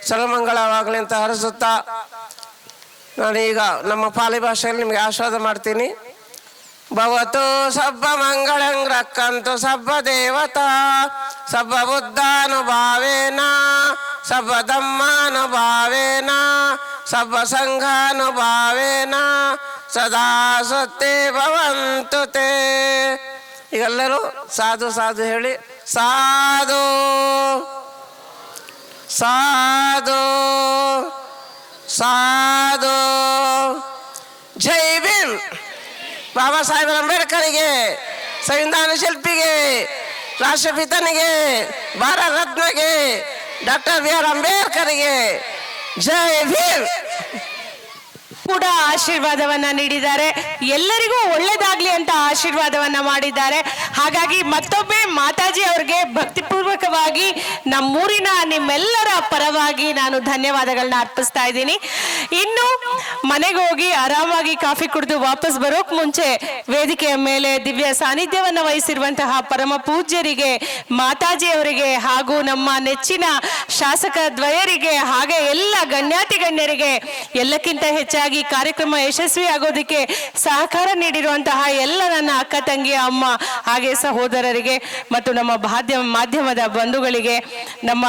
ಸರ್ವಮಂಗಳವಾಗಲಿ ಅಂತ ಹರಿಸುತ್ತಾ ನಾನೀಗ ನಮ್ಮ ಪಾಲಿ ಭಾಷೆಯಲ್ಲಿ ನಿಮಗೆ ಆಶೀರ್ವಾದ ಮಾಡ್ತೀನಿ. ಭವತು ಸಬ್ಬ ಮಂಗಳಂ ರಕ್ಕಂತು ಸಬ್ಬ ದೇವತಾ ಸಬ್ಬ ಬುದ್ಧಾನುಭಾವೇನ ಸಬ್ಬ ಧಮ್ಮಾನುಭಾವೇನ ಸಬ್ಬ ಸಂಘಾನುಭಾವೇನ ಸದಾ ಸತ್ತೇ ಭವಂತು ತೇ. ಈಗೆಲ್ಲರೂ ಸಾಧು ಸಾಧು ಹೇಳಿ. ಸಾಧು ಸಾಧು ಸಾಧು. ಜೈ ಭೀಮ್. ಬಾಬಾ ಸಾಹೇಬ್ ಅಂಬೇಡ್ಕರ್ಗೆ, ಸಂವಿಧಾನ ಶಿಲ್ಪಿಗೆ, ರಾಷ್ಟ್ರಪಿತನಿಗೆ, ಭಾರತ ರತ್ನಗೆ, ಡಾಕ್ಟರ್ ಬಿ ಆರ್ ಅಂಬೇಡ್ಕರ್ಗೆ ಜೈ ಭೀಮ್. ಕೂಡ ಆಶೀರ್ವಾದವನ್ನ ನೀಡಿದ್ದಾರೆ. ಎಲ್ಲರಿಗೂ ಒಳ್ಳೇದಾಗ್ಲಿ ಅಂತ ಆಶೀರ್ವಾದವನ್ನ ಮಾಡಿದ್ದಾರೆ. ಹಾಗಾಗಿ ಮತ್ತೊಮ್ಮೆ ಮಾತಾಜಿ ಅವ್ರಿಗೆ ಭಕ್ತಿಪೂರ್ವಕವಾಗಿ ನಮ್ಮೂರಿನ ನಿಮ್ಮೆಲ್ಲರ ಪರವಾಗಿ ನಾನು ಧನ್ಯವಾದಗಳನ್ನ ಅರ್ಪಿಸ್ತಾ ಇದ್ದೀನಿ. ಇನ್ನು ಮನೆಗೆ ಹೋಗಿ ಆರಾಮಾಗಿ ಕಾಫಿ ಕುಡಿದು ವಾಪಸ್ ಬರೋಕ್ ಮುಂಚೆ ವೇದಿಕೆಯ ಮೇಲೆ ದಿವ್ಯ ಸಾನ್ನಿಧ್ಯವನ್ನ ವಹಿಸಿರುವಂತಹ ಪರಮ ಪೂಜ್ಯರಿಗೆ, ಮಾತಾಜಿ ಅವರಿಗೆ ಹಾಗೂ ನಮ್ಮ ನೆಚ್ಚಿನ ಶಾಸಕ ದ್ವಯರಿಗೆ, ಹಾಗೆ ಎಲ್ಲ ಗಣ್ಯಾತಿ ಗಣ್ಯರಿಗೆ, ಎಲ್ಲಕ್ಕಿಂತ ಹೆಚ್ಚಾಗಿ ಕಾರ್ಯಕ್ರಮ ಯಶಸ್ವಿ ಆಗೋದಕ್ಕೆ ಸಹಕಾರ ನೀಡಿರುವಂತಹ ಎಲ್ಲ ನನ್ನ ಅಕ್ಕ ತಂಗಿ, ಅಮ್ಮ, ಹಾಗೆ ಸಹೋದರರಿಗೆ ಮತ್ತು ನಮ್ಮ ಮಾಧ್ಯಮದ ಬಂಧುಗಳಿಗೆ, ನಮ್ಮ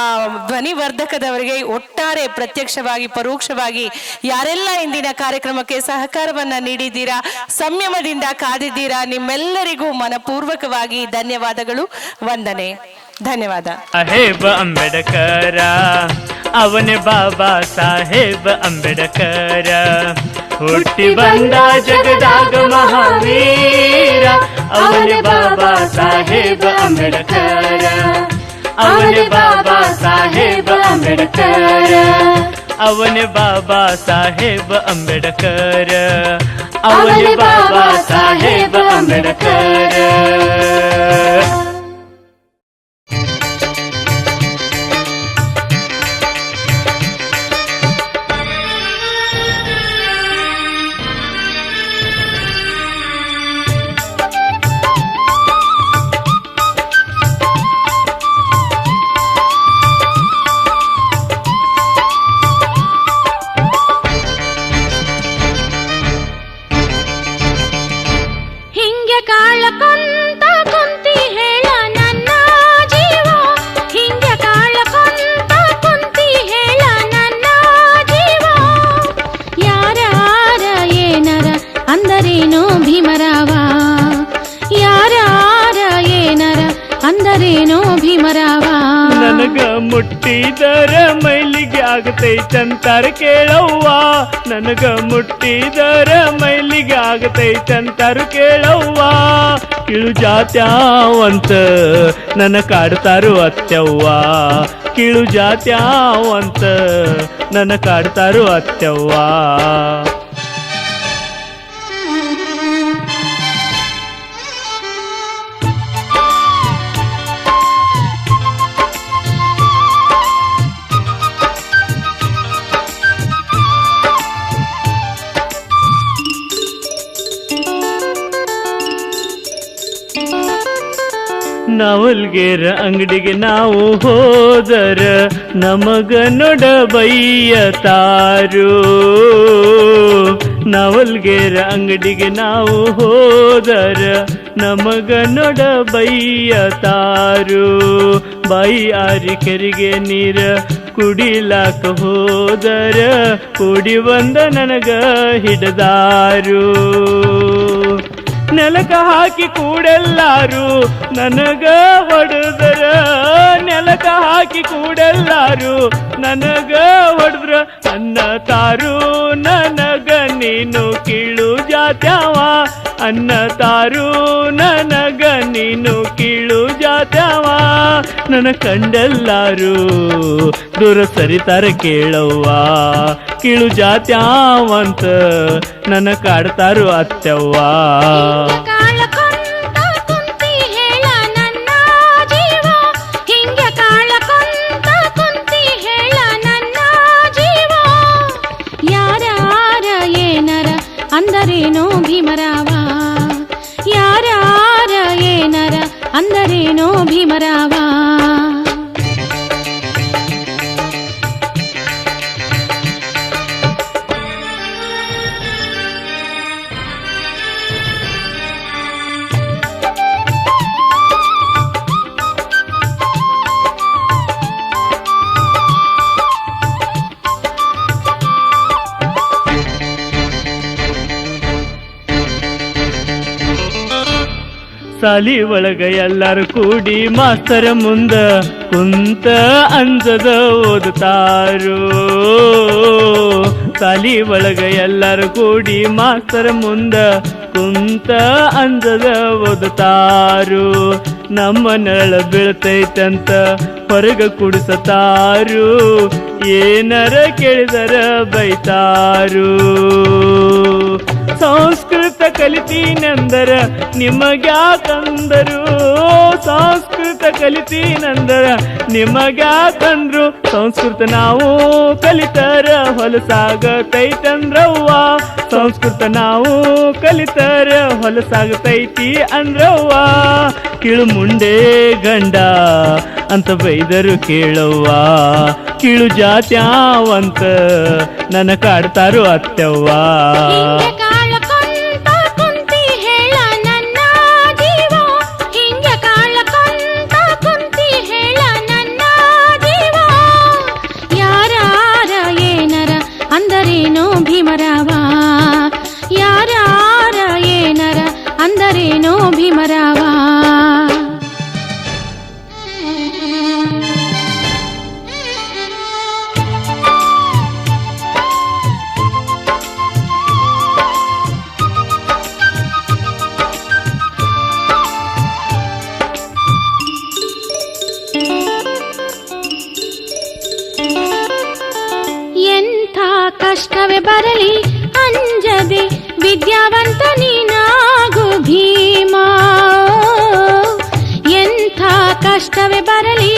ಧ್ವನಿವರ್ಧಕದವರಿಗೆ, ಒಟ್ಟಾರೆ ಪ್ರತ್ಯಕ್ಷವಾಗಿ ಪರೋಕ್ಷವಾಗಿ ಯಾರೆಲ್ಲ ಇಂದಿನ ಕಾರ್ಯಕ್ರಮಕ್ಕೆ ಸಹಕಾರವನ್ನ ನೀಡಿದ್ದೀರಾ, ಸಂಯಮದಿಂದ ಕಾದಿದ್ದೀರಾ, ನಿಮ್ಮೆಲ್ಲರಿಗೂ ಮನಪೂರ್ವಕವಾಗಿ ಧನ್ಯವಾದಗಳು, ವಂದನೆ. ಧನ್ಯವಾದ. ಸಾಹೇಬ ಅಂಬೇಡ್ಕರ ಅವನೇ ಬಾಬಾ ಸಾಹೇಬ ಅಂಬೇಡ್ಕರ, ಹುಟ್ಟಿ ಬಂದ ಜಗದಾಗ ಮಹಾವೀರ ಅವನೇ ಬಾಬಾ ಸಾಹೇಬ ಅಂಬೇಡ್ಕರ, ಅವನೇ ಬಾಬಾ ಸಾಹೇಬ ಅಂಬೇಡ್ಕರ, ಅವನೇ ಬಾಬಾ ಸಾಹೇಬ ಅಂಬೇಡ್ಕರ, ಅವನೇ ಬಾಬಾ ಸಾಹೇಬ ಅಂಬೇಡ್ಕರ. ನನಗ ಮುಟ್ಟಿದರ ಮೈಲಿಗೆ ಆಗತೈತಂತಾರ ಕೇಳವ್ವ, ನನಗ ಮುಟ್ಟಿದರ ಮೈಲಿಗೆ ಆಗತೈತಂತಾರ ಕೇಳವ್ವ, ಕಿಳು ಜಾತ್ಯಾವಂತ ನನ್ನ ಕಾಡ್ತಾರು ಅತ್ಯವ್ವ, ಕಿಳು ಜಾತ್ಯಾವಂತ ನನ್ನ ಕಾಡ್ತಾರು ಅತ್ಯವ್ವ. ನವಲ್ಗೇರ ಅಂಗಡಿಗೆ ನಾವು ಹೋದರ ನಮಗ ನೊಡ ಬೈಯತಾರು, ನವಲ್ಗೇರ ಅಂಗಡಿಗೆ ನಾವು ಹೋದರ ನಮಗ ನೊಡ ಬೈಯತಾರು, ಬಾಯಿ ಆರಿ ಕೆರಿಗೆ ನೀರ ಕುಡಿಲಾಕ ಹೋದರ ಕುಡಿ ಬಂದ ನನಗ ಹಿಡದಾರು, ನೆಲಕ ಹಾಕಿ ಕೂಡೆಲ್ಲಾರು ನನಗ ಹೊಡೆದ್ರ, ನೆಲಕ ಹಾಕಿ ಕೂಡೆಲ್ಲಾರು ನನಗ ಹೊಡೆದ್ರ, ಅನ್ನ ತಾರು ನನಗ ನೀನು ಕೀಳು ಜಾತ್ಯಾವ, ಅನ್ನ ತಾರು ನನಗ ನೀನು ಕೀಳು ಜಾತ್ಯಾವ ನನ್ನ ಕಂಡೆಲ್ಲಾರು ದೂರ ಸರಿತಾರ ಕೇಳವ್ವ ಕೀಳು ಜಾತ್ಯಾವಂತ ನನ್ನ ಕಾಡ್ತಾರು ಅತ್ಯವ್ವ. ಅಂದರೇನೋ ಭೀಮರಾವ ಯಾರ್ಯಾರ ಏನರ ಅಂದರೇನೋ ಭೀಮರಾವ. ಸಾಲಿ ಒಳಗ ಎಲ್ಲಾರು ಕೂಡಿ ಮಾಸ್ತರ ಮುಂದ ಕುಂತ ಅಂಜದ ಓದುತ್ತಾರು. ಸಾಲಿ ಒಳಗ ಎಲ್ಲಾರು ಕೂಡಿ ಮಾಸ್ತರ ಮುಂದ ಕುಂತ ಅಂಜದ ಓದುತ್ತಾರು. ನಮ್ಮ ನೆರಳ ಬೀಳ್ತೈತಂತ ಹೊರಗ ಕುಡಿಸತಾರು ಏನರ ಕೇಳಿದರ ಬೈತಾರು. ಸಂಸ್ಕೃತ ಕಲಿತೀನಂದರ ನಿಮಗ್ಯಾಕಂದರು ಸಂಸ್ಕೃತ ಕಲಿತೀನಂದರ ನಿಮಗ್ಯಾಕಂದ್ರು ಸಂಸ್ಕೃತ ನಾವು ಕಲಿತರ ಹೊಲಸಾಗತೈತಂದ್ರವ್ವ ಸಂಸ್ಕೃತ ನಾವು ಕಲಿತರ ಹೊಲಸಾಗತೈತಿ ಅಂದ್ರವ್ವ. ಕೀಳು ಮುಂಡೆ ಗಂಡ ಅಂತ ಬೈದರು ಕೇಳವ್ವ ಕೀಳು ಜಾತ್ಯಾವಂತ ನನ್ನ ಕಾಡ್ತಾರು ಅತ್ಯವ್ವ. ಅಂದರೇನೋ ಭೀಮರಾವ ಯಾರ್ಯಾರ ಏನರ ಅಂದರೇನೋ ಭೀಮರಾವ. ಕಷ್ಟವೇ ಬರಲಿ ಅಂಜದೆ ವಿದ್ಯಾವಂತ ನೀನಾಗು ಭೀಮಾ. ಎಂಥ ಕಷ್ಟವೇ ಬರಲಿ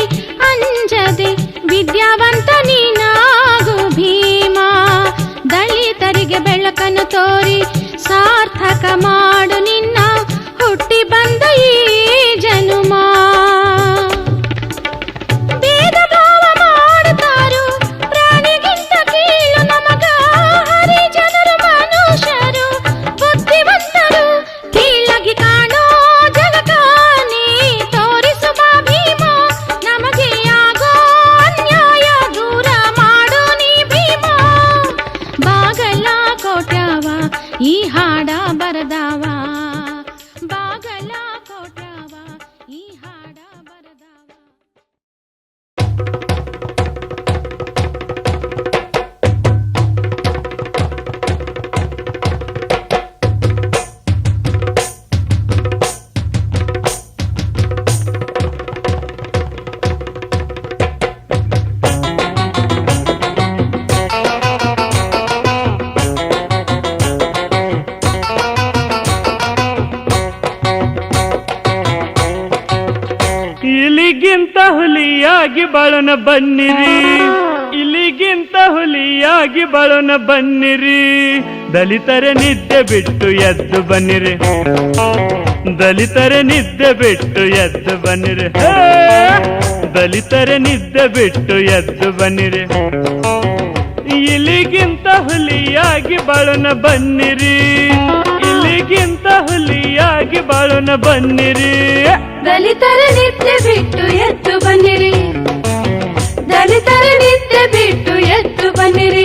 ಅಂಜದೆ ವಿದ್ಯಾವಂತ ನೀನಾಗು ಭೀಮಾ. ದಲಿತರಿಗೆ ಬೆಳಕನ್ನು ತೋರಿ ಸಾರ್ಥಕ ಮಾಡು ನಿನ್ನ ಹುಟ್ಟಿ ಬಂದ ಈ ಜನುಮ. ಈ ಹಾಡ ಬರದಾವ ಬಾಗಲ ಕೋಟ್ಯಾವ ಈ ಹಾಡ ಬರದಾವ. ಇಲಿಗಿಂತ ಹುಲಿಯಾಗಿ ಬಾಳೋಣ ಬನ್ನಿರಿ ಇಲಿಗಿಂತ ಹುಲಿಯಾಗಿ ಬಾಳೋಣ ಬನ್ನಿರಿ. ದಲಿತರ ನಿದ್ದೆ ಬಿಟ್ಟು ಎದ್ದು ಬನ್ನಿರಿ ದಲಿತರ ನಿದ್ದೆ ಬಿಟ್ಟು ಎದ್ದು ಬನ್ನಿರಿ ದಲಿತರ ನಿದ್ದೆ ಬಿಟ್ಟು ಎದ್ದು ಬನ್ನಿರಿ. ಇಲಿಗಿಂತ ಹುಲಿಯಾಗಿ ಬಾಳೋಣ ಬನ್ನಿರಿ ಇಲಿಗಿಂತ ಹುಲಿಯಾಗಿ ಬಾಳೋಣ ಬನ್ನಿರಿ. ದಲಿತರ ನಿದ್ದೆ ಬಿಟ್ಟು ಎದ್ದು ಬನ್ನಿರಿ ದಲಿತರ ನಿದ್ದೆ ಬಿಟ್ಟು ಎದ್ದು ಬನ್ನಿರಿ.